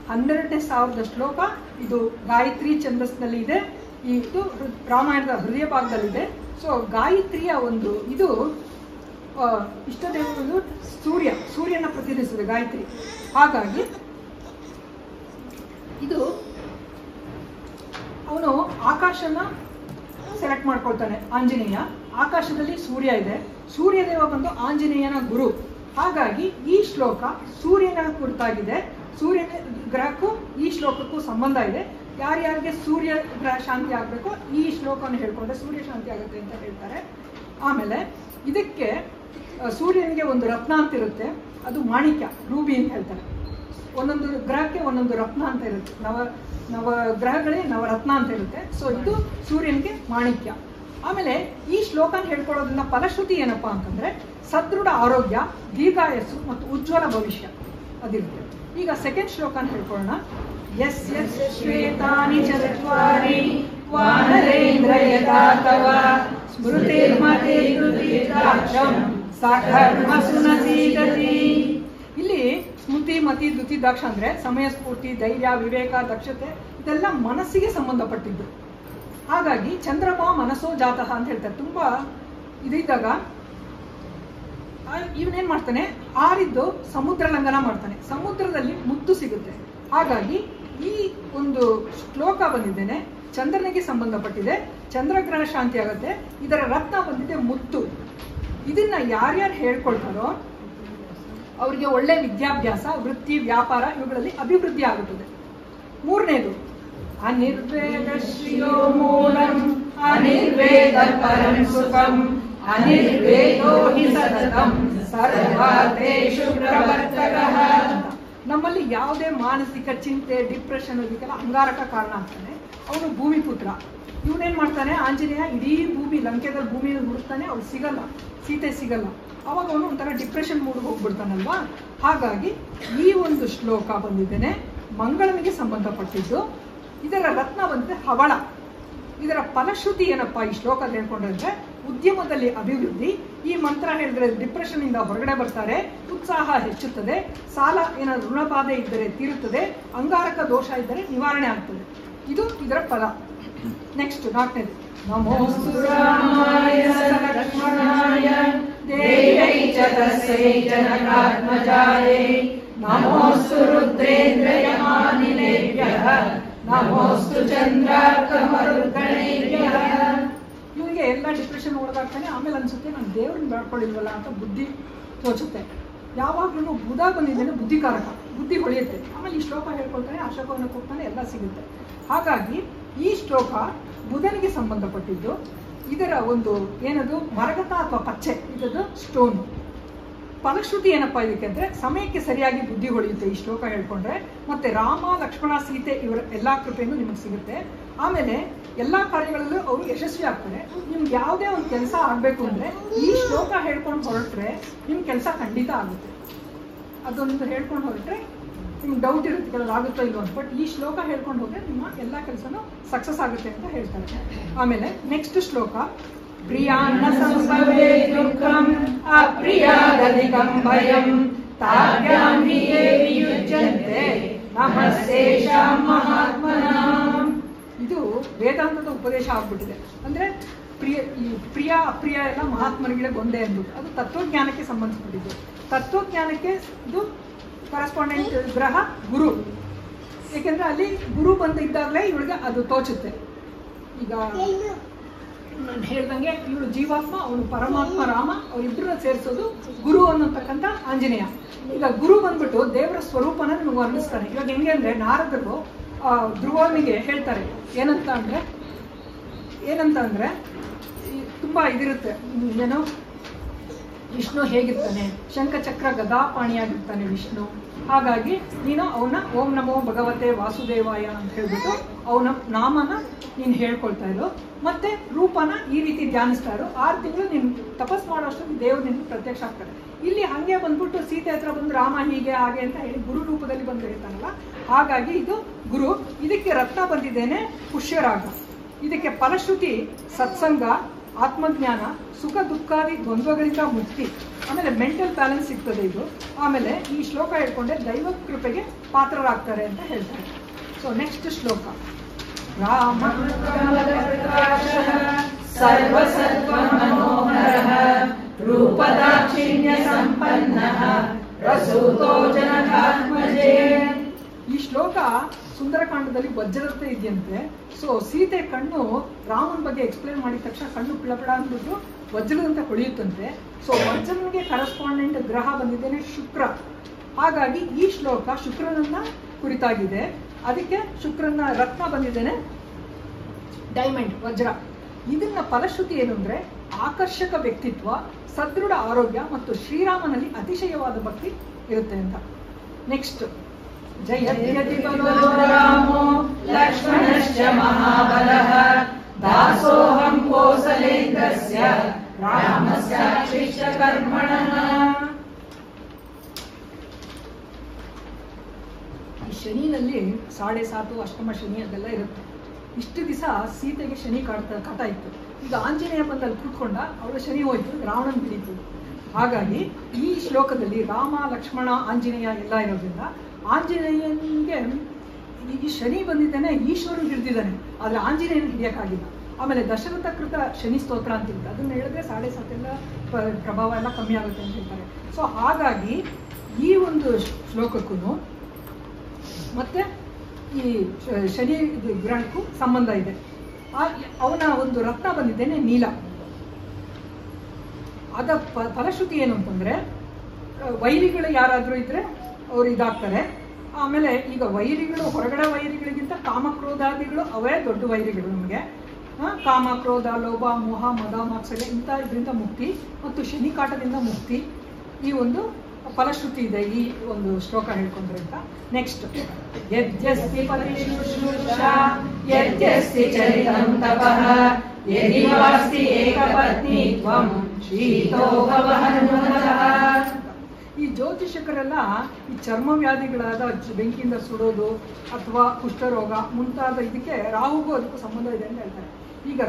12ನೇ ಸಾವಿರದ ಶ್ಲೋಕ. ಇದು ಗಾಯತ್ರಿ ಛಂದಸ್ನಲ್ಲಿ ಇದೆ. ಇದು ರಾಮಾಯಣದ ಹೃದಯ ಭಾಗದಲ್ಲಿದೆ. ಸೊ ಗಾಯತ್ರಿಯ ಒಂದು ಇದು ಇಷ್ಟದೇವರು ಸೂರ್ಯನ ಪ್ರತಿನಿಧಿಸಿದೆ ಗಾಯತ್ರಿ. ಹಾಗಾಗಿ ಇದು ಅವನು ಆಕಾಶನ ಸೆಲೆಕ್ಟ್ ಮಾಡ್ಕೊಳ್ತಾನೆ. ಆಂಜನೇಯ ಆಕಾಶದಲ್ಲಿ ಸೂರ್ಯ ಇದೆ, ಸೂರ್ಯದೇವ ಬಂದು ಆಂಜನೇಯನ ಗುರು. ಹಾಗಾಗಿ ಈ ಶ್ಲೋಕ ಸೂರ್ಯನ ಕುರಿತಾಗಿದೆ. ಸೂರ್ಯನ ಗ್ರಹಕ್ಕೂ ಈ ಶ್ಲೋಕಕ್ಕೂ ಸಂಬಂಧ ಇದೆ. ಯಾರ್ಯಾರಿಗೆ ಸೂರ್ಯ ಗ್ರಹ ಶಾಂತಿ ಆಗಬೇಕು ಈ ಶ್ಲೋಕವನ್ನು ಹೇಳ್ಕೊಂಡ್ರೆ ಸೂರ್ಯ ಶಾಂತಿ ಆಗುತ್ತೆ ಅಂತ ಹೇಳ್ತಾರೆ. ಆಮೇಲೆ ಇದಕ್ಕೆ ಸೂರ್ಯನಿಗೆ ಒಂದು ರತ್ನ ಅಂತ ಇರುತ್ತೆ, ಅದು ಮಾಣಿಕ್ಯ, ರೂಬಿ ಅಂತ ಹೇಳ್ತಾರೆ. ಒಂದೊಂದು ಗ್ರಹಕ್ಕೆ ಒಂದೊಂದು ರತ್ನ ಅಂತ ಇರುತ್ತೆ, ನವ ಗ್ರಹಗಳೇ ನವರತ್ನ ಅಂತ ಇರುತ್ತೆ. ಸೊ ಇದು ಸೂರ್ಯನಿಗೆ ಮಾಣಿಕ್ಯ. ಆಮೇಲೆ ಈ ಶ್ಲೋಕನ ಹೇಳ್ಕೊಳ್ಳೋದ್ರಿಂದ ಫಲಶ್ರುತಿ ಏನಪ್ಪಾ ಅಂತಂದ್ರೆ ಸದೃಢ ಆರೋಗ್ಯ, ದೀರ್ಘಾಯಸ್ಸು ಮತ್ತು ಉಜ್ವಲ ಭವಿಷ್ಯ ಅದಿರುತ್ತೆ. ಈಗ ಸೆಕೆಂಡ್ ಶ್ಲೋಕನ ಹೇಳ್ಕೊಳ್ಳೋಣ. ಯಸ್ಯ ಶ್ವೇತಾನಿ ಚತ್ವಾರಿ ವಾನರೇಂದ್ರ ಯಥಾ ತವ ಸ್ಮೃತಿರ್ಮತೆ ಧೃತಿದಾಕ್ಷಂ ಸಕರ್ಮ ಸುನಸೀದತಿ. ಇಲ್ಲಿ ಸ್ಮೃತಿ, ಮತಿ, ಧೃತಿದಾಕ್ಷ ಅಂದ್ರೆ ಸಮಯ ಸ್ಫೂರ್ತಿ, ಧೈರ್ಯ, ವಿವೇಕ, ದಕ್ಷತೆ ಇದೆಲ್ಲ ಮನಸ್ಸಿಗೆ ಸಂಬಂಧಪಟ್ಟಿದ್ದು. ಹಾಗಾಗಿ ಚಂದ್ರಮ ಮನಸ್ಸೋ ಜಾತಃ ಅಂತ ಹೇಳ್ತಾರೆ. ತುಂಬಾ ಇದಿದ್ದಾಗ ಇವನೇನ್ ಮಾಡ್ತಾನೆ, ಆರಿದ್ದು ಸಮುದ್ರ ಲಂಘನ ಮಾಡ್ತಾನೆ, ಸಮುದ್ರದಲ್ಲಿ ಮುತ್ತು ಸಿಗುತ್ತೆ. ಹಾಗಾಗಿ ಈ ಒಂದು ಶ್ಲೋಕ ಬಂದಿದ್ದೇನೆ ಚಂದ್ರನಿಗೆ ಸಂಬಂಧಪಟ್ಟಿದೆ, ಚಂದ್ರಗ್ರಹ ಶಾಂತಿ ಆಗುತ್ತೆ. ಇದರ ರತ್ನ ಬಂದಿದೆ ಮುತ್ತು. ಇದನ್ನ ಯಾರ್ಯಾರು ಹೇಳ್ಕೊಳ್ತಾರೋ ಅವರಿಗೆ ಒಳ್ಳೆ ವಿದ್ಯಾಭ್ಯಾಸ, ವೃತ್ತಿ, ವ್ಯಾಪಾರ ಇವುಗಳಲ್ಲಿ ಅಭಿವೃದ್ಧಿ ಆಗುತ್ತದೆ. ಮೂರನೇದು ಅನಿರ್ವೇದ ಶ್ರಿಯೋ ಮೂಲಂ ಅನಿರ್ವೇದ ಪರಂ ಸುಖಂ ಅನಿರ್ವೇದೋ ಹಿ ಸತತಂ ಸರ್ವಾರ್ಥೇಷು ಪ್ರವರ್ತಕಃ. ನಮ್ಮಲ್ಲಿ ಯಾವುದೇ ಮಾನಸಿಕ ಚಿಂತೆ, ಡಿಪ್ರೆಷನ್ ಇದಕ್ಕೆಲ್ಲ ಅಂಗಾರಕ ಕಾರಣ ಆಗ್ತಾನೆ. ಅವನು ಭೂಮಿ ಪುತ್ರ. ಇವನೇನ್ ಮಾಡ್ತಾನೆ, ಆಂಜನೇಯ ಇಡೀ ಭೂಮಿ ಲಂಕೆದಲ್ಲಿ ಭೂಮಿಯಲ್ಲಿ ಹುಡುಕ್ತಾನೆ, ಅವ್ರು ಸಿಗಲ್ಲ, ಸೀತೆ ಸಿಗಲ್ಲ. ಅವಾಗ ಅವನು ಒಂಥರ ಡಿಪ್ರೆಷನ್ ಮೂಡ್ ಹೋಗ್ಬಿಡ್ತಾನಲ್ವಾ. ಹಾಗಾಗಿ ಈ ಒಂದು ಶ್ಲೋಕ ಬಂದಿದ್ದೇನೆ ಮಂಗಳನಿಗೆ ಸಂಬಂಧಪಟ್ಟಿದ್ದು. ಇದರ ರತ್ನ ಬಂದಿದೆ ಹವಳ. ಇದರ ಫಲಶ್ರುತಿ ಏನಪ್ಪಾ ಈ ಶ್ಲೋಕ ಹೇಳ್ಕೊಂಡ್ರೆ ಉದ್ಯಮದಲ್ಲಿ ಅಭಿವೃದ್ಧಿ. ಈ ಮಂತ್ರ ಹೇಳಿದ್ರೆ ಡಿಪ್ರೆಷನ್ ಇಂದ ಹೊರಗಡೆ ಬರ್ತಾರೆ, ಉತ್ಸಾಹ ಹೆಚ್ಚುತ್ತದೆ, ಸಾಲ ಏನಾದ್ರು ಋಣಬಾಧೆ ಇದ್ದರೆ ತೀರುತ್ತದೆ, ಅಂಗಾರಕ ದೋಷ ಇದ್ದರೆ ನಿವಾರಣೆ ಆಗ್ತದೆ. ಇದು ಇದರ ಫಲ. ನೆಕ್ಸ್ಟ್ 4ನೇದು ನಮೋಸ್ತು ರಾಮಾಯ ಲಕ್ಷ್ಮಣಾಯ ದೇವೈ ಚ ತಸ್ಯೈ ಜನಕಾತ್ಮಜಾಯೇ ನಮೋಸ್ತು ರುದ್ರೇಂದ್ರಯಮಾನಿಲೇಭ್ಯಃ ನಮೋಸ್ತು ಚಂದ್ರಾರ್ಕಮರುದ್ಗಣೇಭ್ಯಃ. ಇವನಿಗೆ ಎಲ್ಲ ಡಿಪ್ರೆಷನ್ ಒಳಗಾಗ್ತಾನೆ. ಆಮೇಲೆ ಅನ್ಸುತ್ತೆ ನಾನು ದೇವ್ರನ್ನ ಬೇಡ್ಕೊಳ್ಳಿಲ್ವಲ್ಲ ಅಂತ ಬುದ್ಧಿ ತೋಚುತ್ತೆ. ಯಾವಾಗ್ಲೂ ಬುಧ ಬಂದಿದ್ದೇನೆ ಬುದ್ಧಿಕಾರಕ, ಬುದ್ಧಿ ಹೊಳೆಯುತ್ತೆ. ಆಮೇಲೆ ಈ ಶ್ಲೋಕ ಹೇಳ್ಕೊಳ್ತಾನೆ, ಆ ಶ್ಲೋಕವನ್ನು ಕೊಡ್ತಾನೆ, ಎಲ್ಲ ಸಿಗುತ್ತೆ. ಹಾಗಾಗಿ ಈ ಶ್ಲೋಕ ಬುಧನಿಗೆ ಸಂಬಂಧಪಟ್ಟಿದ್ದು. ಇದರ ಒಂದು ಏನದು ಮರಗತ ಅಥವಾ ಪಚ್ಚೆ, ಇದದು ಸ್ಟೋನ್. ಫಲಶ್ರುತಿ ಏನಪ್ಪಾ ಇದಕ್ಕೆ ಅಂದ್ರೆ ಸಮಯಕ್ಕೆ ಸರಿಯಾಗಿ ಬುದ್ಧಿ ಹೊಳೆಯುತ್ತೆ ಈ ಶ್ಲೋಕ ಹೇಳ್ಕೊಂಡ್ರೆ. ಮತ್ತೆ ರಾಮ, ಲಕ್ಷ್ಮಣ, ಸೀತೆ ಇವರ ಎಲ್ಲಾ ಕೃಪೆಯನ್ನು ನಿಮಗೆ ಸಿಗುತ್ತೆ. ಆಮೇಲೆ ಎಲ್ಲಾ ಕಾರ್ಯಗಳಲ್ಲೂ ಅವರು ಯಶಸ್ವಿ ಆಗ್ತಾರೆ. ನಿಮ್ಗೆ ಯಾವುದೇ ಒಂದು ಕೆಲಸ ಆಗ್ಬೇಕು ಅಂದ್ರೆ ಈ ಶ್ಲೋಕ ಹೇಳ್ಕೊಂಡು ಹೊರಟ್ರೆ ನಿಮ್ ಕೆಲಸ ಖಂಡಿತ ಆಗುತ್ತೆ. ಅದೊಂದು ಹೇಳ್ಕೊಂಡು ಹೊರಟ್ರೆ ನಿಮ್ಗೆ ಡೌಟ್ ಇರುತ್ತೆ ಕೆಲವು ಆಗುತ್ತೋ ಇಲ್ವೋ ಅಂತ. ಬಟ್ ಈ ಶ್ಲೋಕ ಹೇಳ್ಕೊಂಡು ಹೋದ್ರೆ ನಿಮ್ಮ ಎಲ್ಲ ಕೆಲಸನೂ ಸಕ್ಸಸ್ ಆಗುತ್ತೆ ಅಂತ ಹೇಳ್ತಾರೆ. ಆಮೇಲೆ ನೆಕ್ಸ್ಟ್ ಶ್ಲೋಕ ಪ್ರಿಯಾನ್ನ ಸಂಭವೇ ದುಃಖಂ ಅಪ್ರಿಯಾದಧಿಕಂ ಭಯಂ ತಾಭ್ಯಾಂ ಹಿ ಯೇ ವಿಯುಜ್ಯಂತೆ ನಮಸ್ತೇಷಾಂ ಮಹಾತ್ಮನಾಂ. ಇದು ವೇದಾಂತದ ಉಪದೇಶ ಆಗ್ಬಿಟ್ಟಿದೆ. ಅಂದ್ರೆ ಪ್ರಿಯ ಅಪ್ರಿಯ ಎಲ್ಲ ಮಹಾತ್ಮರಿಗೆ ಒಂದೇ ಅಂದ್ಬಿಟ್ಟು ಅದು ತತ್ವಜ್ಞಾನಕ್ಕೆ ಸಂಬಂಧಪಟ್ಟಿದ್ದು. ತತ್ವಜ್ಞಾನಕ್ಕೆ ಇದು ಕರೆಸ್ಪಾಂಡೆಂಟ್ ಗ್ರಹ ಗುರು. ಏಕೆಂದ್ರೆ ಅಲ್ಲಿ ಗುರು ಬಂದಿದ್ದಾಗಲೇ ಇವಳಿಗೆ ಅದು ತೋಚುತ್ತೆ. ಈಗ ನಾನು ಹೇಳ್ದಂಗೆ ಇವಳು ಜೀವಾತ್ಮ, ಅವನು ಪರಮಾತ್ಮ ರಾಮ, ಅವರಿಬ್ಬರನ್ನ ಸೇರಿಸೋದು ಗುರು ಅನ್ನತಕ್ಕಂಥ ಆಂಜನೇಯ. ಈಗ ಗುರು ಬಂದ್ಬಿಟ್ಟು ದೇವರ ಸ್ವರೂಪನ ನಿಮಗೆ ವರ್ಣಿಸ್ತಾನೆ. ಇವಾಗ ಹೆಂಗೆ ಅಂದ್ರೆ ನಾರದರು ಧ್ರುವನಿಗೆ ಹೇಳ್ತಾರೆ ಏನಂತ ಅಂದ್ರೆ ತುಂಬಾ ಇದಿರುತ್ತೆ, ಏನೋ ವಿಷ್ಣು ಹೇಗಿರ್ತಾನೆ, ಶಂಖಚಕ್ರ ಗದಾಪಾಣಿಯಾಗಿರ್ತಾನೆ ವಿಷ್ಣು. ಹಾಗಾಗಿ ನೀನು ಅವನ ಓಂ ನಮೋ ಭಗವತೆ ವಾಸುದೇವಾಯ ಅಂತ ಹೇಳ್ಬಿಟ್ಟು ಅವನ ನಾಮನ ನೀನು ಹೇಳ್ಕೊಳ್ತಾ ಇರು, ಮತ್ತೆ ರೂಪನ ಈ ರೀತಿ ಧ್ಯಾನಿಸ್ತಾ ಇರು. 6 ತಿಂಗಳು ನೀನು ತಪಸ್ ಮಾಡೋಷ್ಟು ದೇವ್ರು ನಿನ್ಗೆ ಪ್ರತ್ಯಕ್ಷ ಆಗ್ತಾರೆ. ಇಲ್ಲಿ ಹಂಗೆ ಬಂದ್ಬಿಟ್ಟು ಸೀತೆ ಹತ್ರ ಬಂದು ರಾಮ ಹೀಗೆ ಹಾಗೆ ಅಂತ ಹೇಳಿ ಗುರು ರೂಪದಲ್ಲಿ ಬಂದು ಹೇಳ್ತಾನಲ್ಲ. ಹಾಗಾಗಿ ಇದು ಗುರು. ಇದಕ್ಕೆ ರತ್ನ ಬಂದಿದ್ದೇನೆ ಪುಷ್ಯರಾಗ. ಇದಕ್ಕೆ ಫಲಶ್ರುತಿ ಸತ್ಸಂಗ, ಆತ್ಮಜ್ಞಾನ, ಸುಖ ದುಃಖಾದಿ ದ್ವಂದ್ವಗಳಿಂದ ಮುಕ್ತಿ, ಆಮೇಲೆ ಮೆಂಟಲ್ ಬ್ಯಾಲೆನ್ಸ್ ಸಿಗ್ತದೆ ಇದು. ಆಮೇಲೆ ಈ ಶ್ಲೋಕ ಹೇಳ್ಕೊಂಡೆ ದೈವ ಕೃಪೆಗೆ ಪಾತ್ರರಾಗ್ತಾರೆ ಅಂತ ಹೇಳ್ತಾರೆ. ಸೊ ನೆಕ್ಸ್ಟ್ ಶ್ಲೋಕ. ರಾಮ ಸರ್ವಸತ್ವ ಮನೋಹರಃ ರೂಪದಾಕ್ಷಿಣ್ಯ ಸಂಪನ್ನಃ ಪ್ರಸೂತೋ ಜನಕಾತ್ಮಜೇ. ಈ ಶ್ಲೋಕ ಸುಂದರಕಾಂಡದಲ್ಲಿ ವಜ್ರದ ಇದೆಯಂತೆ. ಸೊ ಸೀತೆ ಕಣ್ಣು ರಾಮನ ಬಗ್ಗೆ ಎಕ್ಸ್ಪ್ಲೇನ್ ಮಾಡಿದ ತಕ್ಷಣ ಕಣ್ಣು ಪಿಳಪಿಳ ಅಂದ್ಬಿಟ್ಟು ವಜ್ರದಂತೆ ಹೊಳೆಯುತ್ತಂತೆ. ಸೊ ವಜ್ರನಿಗೆ ಕರೆಸ್ಪಾಂಡೆಂಟ್ ಗ್ರಹ ಬಂದಿದ್ದೇನೆ ಶುಕ್ರ. ಹಾಗಾಗಿ ಈ ಶ್ಲೋಕ ಶುಕ್ರನನ್ನ ಕುರಿತಾಗಿದೆ. ಅದಕ್ಕೆ ಶುಕ್ರನ ರತ್ನ ಬಂದಿದ್ದೇನೆ ಡೈಮಂಡ್, ವಜ್ರ. ಇದನ್ನ ಫಲಶ್ರುತಿ ಏನು ಅಂದ್ರೆ ಆಕರ್ಷಕ ವ್ಯಕ್ತಿತ್ವ, ಸದೃಢ ಆರೋಗ್ಯ ಮತ್ತು ಶ್ರೀರಾಮನಲ್ಲಿ ಅತಿಶಯವಾದ ಭಕ್ತಿ ಇರುತ್ತೆ ಅಂತ. ನೆಕ್ಸ್ಟ್. ಜಯತಿ ಬಲೋ ರಾಮೋ ಲಕ್ಷ್ಮಣಶ್ಚ ಮಹಾಬಲಃ ದಾಸೋಹಂ ಕೌಸಲೇಂದ್ರಸ್ಯ ರಾಮಸ್ಯ ಶಿಷ್ಟ ಕರ್ಮಣಃ. ಈ ಶನಿನಲ್ಲಿ 7.5 ಅಷ್ಟಮ ಶನಿ ಅದೆಲ್ಲ ಇರುತ್ತೆ. ಇಷ್ಟು ದಿವಸ ಸೀತೆಗೆ ಶನಿ ಕಾಟ ಇತ್ತು. ಈಗ ಆಂಜನೇಯ ಬಂದಲ್ಲಿ ಕೂತ್ಕೊಂಡ, ಅವಳ ಶನಿ ಹೋಯ್ತು, ರಾವಣನ್ ಹಿಡಿತು. ಹಾಗಾಗಿ ಈ ಶ್ಲೋಕದಲ್ಲಿ ರಾಮ, ಲಕ್ಷ್ಮಣ, ಆಂಜನೇಯ ಎಲ್ಲ ಇರೋದ್ರಿಂದ ಆಂಜನೇಯನಿಗೆ ಈ ಶನಿ ಬಂದಿದ್ದಾನೆ, ಈಶ್ವರನ್ ಹಿಡಿದಿದ್ದಾನೆ, ಆದ್ರೆ ಆಂಜನೇಯನ ಹಿಡಿಯಕ್ಕಾಗಿಲ್ಲ. ಆಮೇಲೆ ದಶರಥ ಕೃತ ಶನಿ ಸ್ತೋತ್ರ ಅಂತ ಇರುತ್ತೆ, ಅದನ್ನ ಹೇಳಿದ್ರೆ 7.5 ಎಲ್ಲ ಪ್ರಭಾವ ಎಲ್ಲ ಕಮ್ಮಿ ಆಗುತ್ತೆ ಅಂತ ಹೇಳ್ತಾರೆ. ಸೊ ಹಾಗಾಗಿ ಈ ಒಂದು ಶ್ಲೋಕಕ್ಕೂ ಮತ್ತೆ ಈ ಶನಿ ಗ್ರಹಕ್ಕೂ ಸಂಬಂಧ ಇದೆ. ಅವನ ಒಂದು ರತ್ನ ಬಂದಿದ್ದೇನೆ ನೀಲ. ಅದ ಫಲಶ್ರುತಿ ಏನು ಅಂತಂದ್ರೆ ವೈರಿಗಳು ಯಾರಾದ್ರೂ ಇದ್ರೆ ಅವ್ರು ಇದಾಗ್ತಾರೆ. ಆಮೇಲೆ ಈಗ ವೈರಿಗಳು, ಹೊರಗಡೆ ವೈರಿಗಳಿಗಿಂತ ಕಾಮಕ್ರೋಧಾದಿಗಳು ಅವೇ ದೊಡ್ಡ ವೈರಿಗಳು ನಮಗೆ. ಕಾಮ, ಕ್ರೋಧ, ಲೋಭ, ಮೋಹ, ಮದ, ಮಾತ್ಸರ್ಯ ಇಂಥ ಇದರಿಂದ ಮುಕ್ತಿ ಮತ್ತು ಶನಿ ಕಾಟದಿಂದ ಮುಕ್ತಿ, ಈ ಒಂದು ಫಲಶ್ರುತಿ ಇದೆ ಈ ಒಂದು ಶ್ಲೋಕ ಹೇಳ್ಕೊಂಡ್ರೆ ಅಂತ. ನೆಕ್ಸ್ಟ್. ಯಜ್ಜಸ್ತಿ ಪರಿಶುಶ್ರೂಷಾ ಯಜ್ಜಸ್ತಿ ಚರಿತಂ ತಪಃ ಯದಿ ವಾಸ್ತಿ ಏಕಪತ್ನಿತ್ವಂ ಶೀತೋ ಭವಹನುಮತಃ. ಈ ಜ್ಯೋತಿಷಕರೆಲ್ಲ ಈ ಚರ್ಮ ವ್ಯಾಧಿಗಳಾದ ಬೆಂಕಿಯಿಂದ ಸುಡೋದು ಅಥವಾ ಕುಷ್ಠರೋಗ ಮುಂತಾದ ಇದಕ್ಕೆ ರಾಹುಗೂ ಅದಕ್ಕೂ ಸಂಬಂಧ ಇದೆ ಅಂತ ಹೇಳ್ತಾರೆ. ಈಗ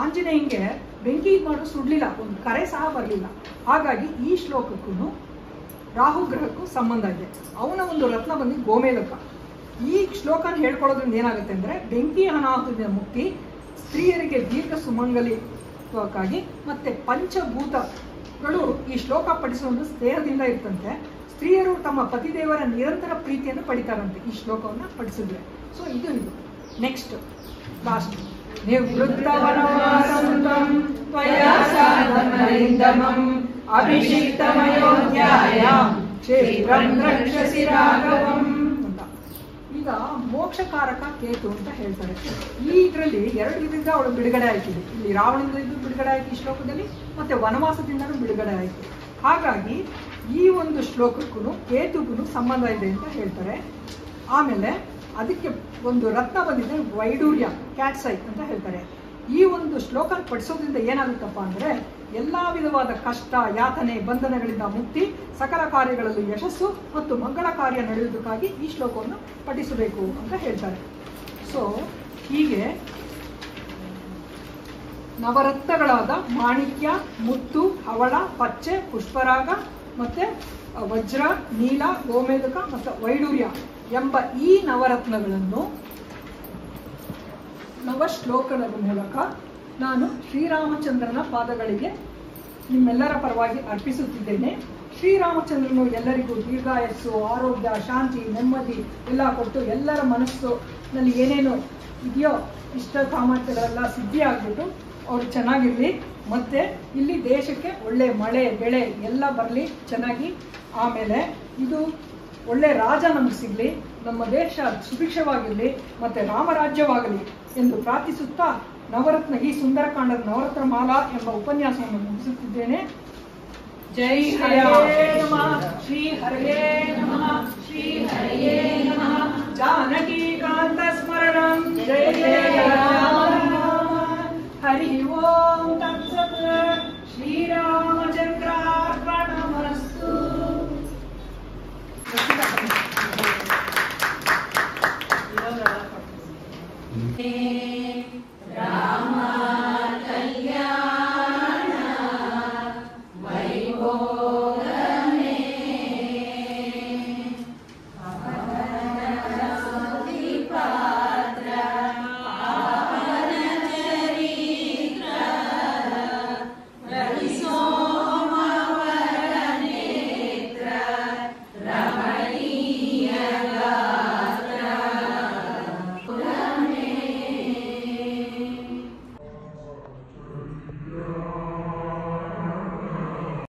ಆಂಜನೇಯಂಗೆ ಬೆಂಕಿ ಮಾಡೋ ಸುಡ್ಲಿಲ್ಲ, ಒಂದು ಕರೆ ಸಹ ಬರಲಿಲ್ಲ. ಹಾಗಾಗಿ ಈ ಶ್ಲೋಕಕ್ಕೂ ರಾಹು ಗ್ರಹಕ್ಕೂ ಸಂಬಂಧ ಇದೆ. ಅವನ ಒಂದು ರತ್ನ ಬಂದು ಗೋಮೇಲಕ. ಈ ಶ್ಲೋಕನ ಹೇಳ್ಕೊಳ್ಳೋದ್ರಿಂದ ಏನಾಗುತ್ತೆ ಅಂದ್ರೆ ಬೆಂಕಿ ಅನಾಹುತದಿಂದ ಮುಕ್ತಿ, ಸ್ತ್ರೀಯರಿಗೆ ದೀರ್ಘ ಸುಮಂಗಲಿತ್ವಕ್ಕಾಗಿ, ಮತ್ತೆ ಪಂಚಭೂತಗಳು ಈ ಶ್ಲೋಕ ಪಠಿಸುವ ಒಂದು ಸ್ನೇಹದಿಂದ ಇರ್ತಂತೆ. ಸ್ತ್ರೀಯರು ತಮ್ಮ ಪತಿದೇವರ ನಿರಂತರ ಪ್ರೀತಿಯನ್ನು ಪಡಿತಾರಂತೆ ಈ ಶ್ಲೋಕವನ್ನು ಪಠಿಸಿದ್ರೆ. ಸೊ ಇದು ನೆಕ್ಸ್ಟ್ ಲಾಸ್ಟ್. ನಿವೃತ್ತವನವಾಸಂತಂ ತ್ವಯಾ ಸಾಧಂ ಹರಿಂದಮಂ ಅಭಿಷಿಕ್ತಮಯೋಧ್ಯಾಯಾಂ ಕ್ಷೇತ್ರಂ ರಕ್ಷಸಿ ರಾಘವಂ ಅಂತ. ಈಗ ಮೋಕ್ಷಕಾರಕ ಕೇತು ಅಂತ ಹೇಳ್ತಾರೆ. ಈ ಇದರಲ್ಲಿ 2 ಇದರಿಂದ ಅವಳು ಬಿಡುಗಡೆ ಆಯ್ತಿದೆ. ಇಲ್ಲಿ ರಾವಣದಿಂದ ಬಿಡುಗಡೆ ಆಯ್ತು ಈ ಶ್ಲೋಕದಲ್ಲಿ, ಮತ್ತೆ ವನವಾಸದಿಂದನೂ ಬಿಡುಗಡೆ ಆಯ್ತು. ಹಾಗಾಗಿ ಈ ಒಂದು ಶ್ಲೋಕಕ್ಕೂ ಕೇತುಗೂ ಸಂಬಂಧ ಇದೆ ಅಂತ ಹೇಳ್ತಾರೆ. ಆಮೇಲೆ ಅದಕ್ಕೆ ಒಂದು ರತ್ನ ಬಂದಿದೆ ವೈಡೂರ್ಯ, ಕ್ಯಾಟ್ಸೈ ಅಂತ ಹೇಳ್ತಾರೆ. ಈ ಒಂದು ಶ್ಲೋಕ ಪಠಿಸೋದ್ರಿಂದ ಏನಾಗುತ್ತಪ್ಪ ಅಂದ್ರೆ ಎಲ್ಲಾ ವಿಧವಾದ ಕಷ್ಟ, ಯಾತನೆ, ಬಂಧನಗಳಿಂದ ಮುಕ್ತಿ, ಸಕಲ ಕಾರ್ಯಗಳಲ್ಲೂ ಯಶಸ್ಸು ಮತ್ತು ಮಂಗಳ ಕಾರ್ಯ ನಡೆಯುವುದಕ್ಕಾಗಿ ಈ ಶ್ಲೋಕವನ್ನು ಪಠಿಸಬೇಕು ಅಂತ ಹೇಳ್ತಾರೆ. ಸೊ ಹೀಗೆ ನವರತ್ನಗಳಾದ ಮಾಣಿಕ್ಯ, ಮುತ್ತು, ಹವಳ, ಪಚ್ಚೆ, ಪುಷ್ಪರಾಗ, ಮತ್ತೆ ವಜ್ರ, ನೀಲ, ಗೋಮೇಧಕ ಮತ್ತು ವೈಡೂರ್ಯ ಎಂಬ ಈ ನವರತ್ನಗಳನ್ನು ನವಶ್ಲೋಕದ ಮೂಲಕ ನಾನು ಶ್ರೀರಾಮಚಂದ್ರನ ಪಾದಗಳಿಗೆ ನಿಮ್ಮೆಲ್ಲರ ಪರವಾಗಿ ಅರ್ಪಿಸುತ್ತಿದ್ದೇನೆ. ಶ್ರೀರಾಮಚಂದ್ರನು ಎಲ್ಲರಿಗೂ ದೀರ್ಘಾಯಸ್ಸು, ಆರೋಗ್ಯ, ಶಾಂತಿ, ನೆಮ್ಮದಿ ಎಲ್ಲ ಕೊಟ್ಟು ಎಲ್ಲರ ಮನಸ್ಸಿನಲ್ಲಿ ಏನೇನು ಇದೆಯೋ ಇಷ್ಟ ಕಾಮಗಳೆಲ್ಲ ಸಿದ್ಧಿ ಆಗ್ಬಿಟ್ಟು ಅವ್ರು ಚೆನ್ನಾಗಿರಲಿ. ಮತ್ತೆ ಇಲ್ಲಿ ದೇಶಕ್ಕೆ ಒಳ್ಳೆ ಮಳೆ ಬೆಳೆ ಎಲ್ಲ ಬರಲಿ ಚೆನ್ನಾಗಿ. ಆಮೇಲೆ ಇದು ಒಳ್ಳೆ ರಾಜ ನಮಗೆ ಸಿಗಲಿ, ನಮ್ಮ ದೇಶ ಸುಭಿಕ್ಷವಾಗಿರಲಿ, ಮತ್ತೆ ರಾಮರಾಜ್ಯವಾಗಲಿ ಎಂದು ಪ್ರಾರ್ಥಿಸುತ್ತಾ ನವರತ್ನ ಈ ಸುಂದರಕಾಂಡದ ನವರತ್ನ ಮಾಲಾ ಎಂಬ ಉಪನ್ಯಾಸವನ್ನು ಮುಗಿಸುತ್ತಿದ್ದೇನೆ. ಜೈ ಹರೇ ನಮಃ, ಶ್ರೀ ಹರೇ ನಮಃ, ಶ್ರೀ ಹರೇ ನಮಃ. ಜಾನಕಿ ಕಾಂತ ಸ್ಮರಣಂ, ಜಯ ಜಯ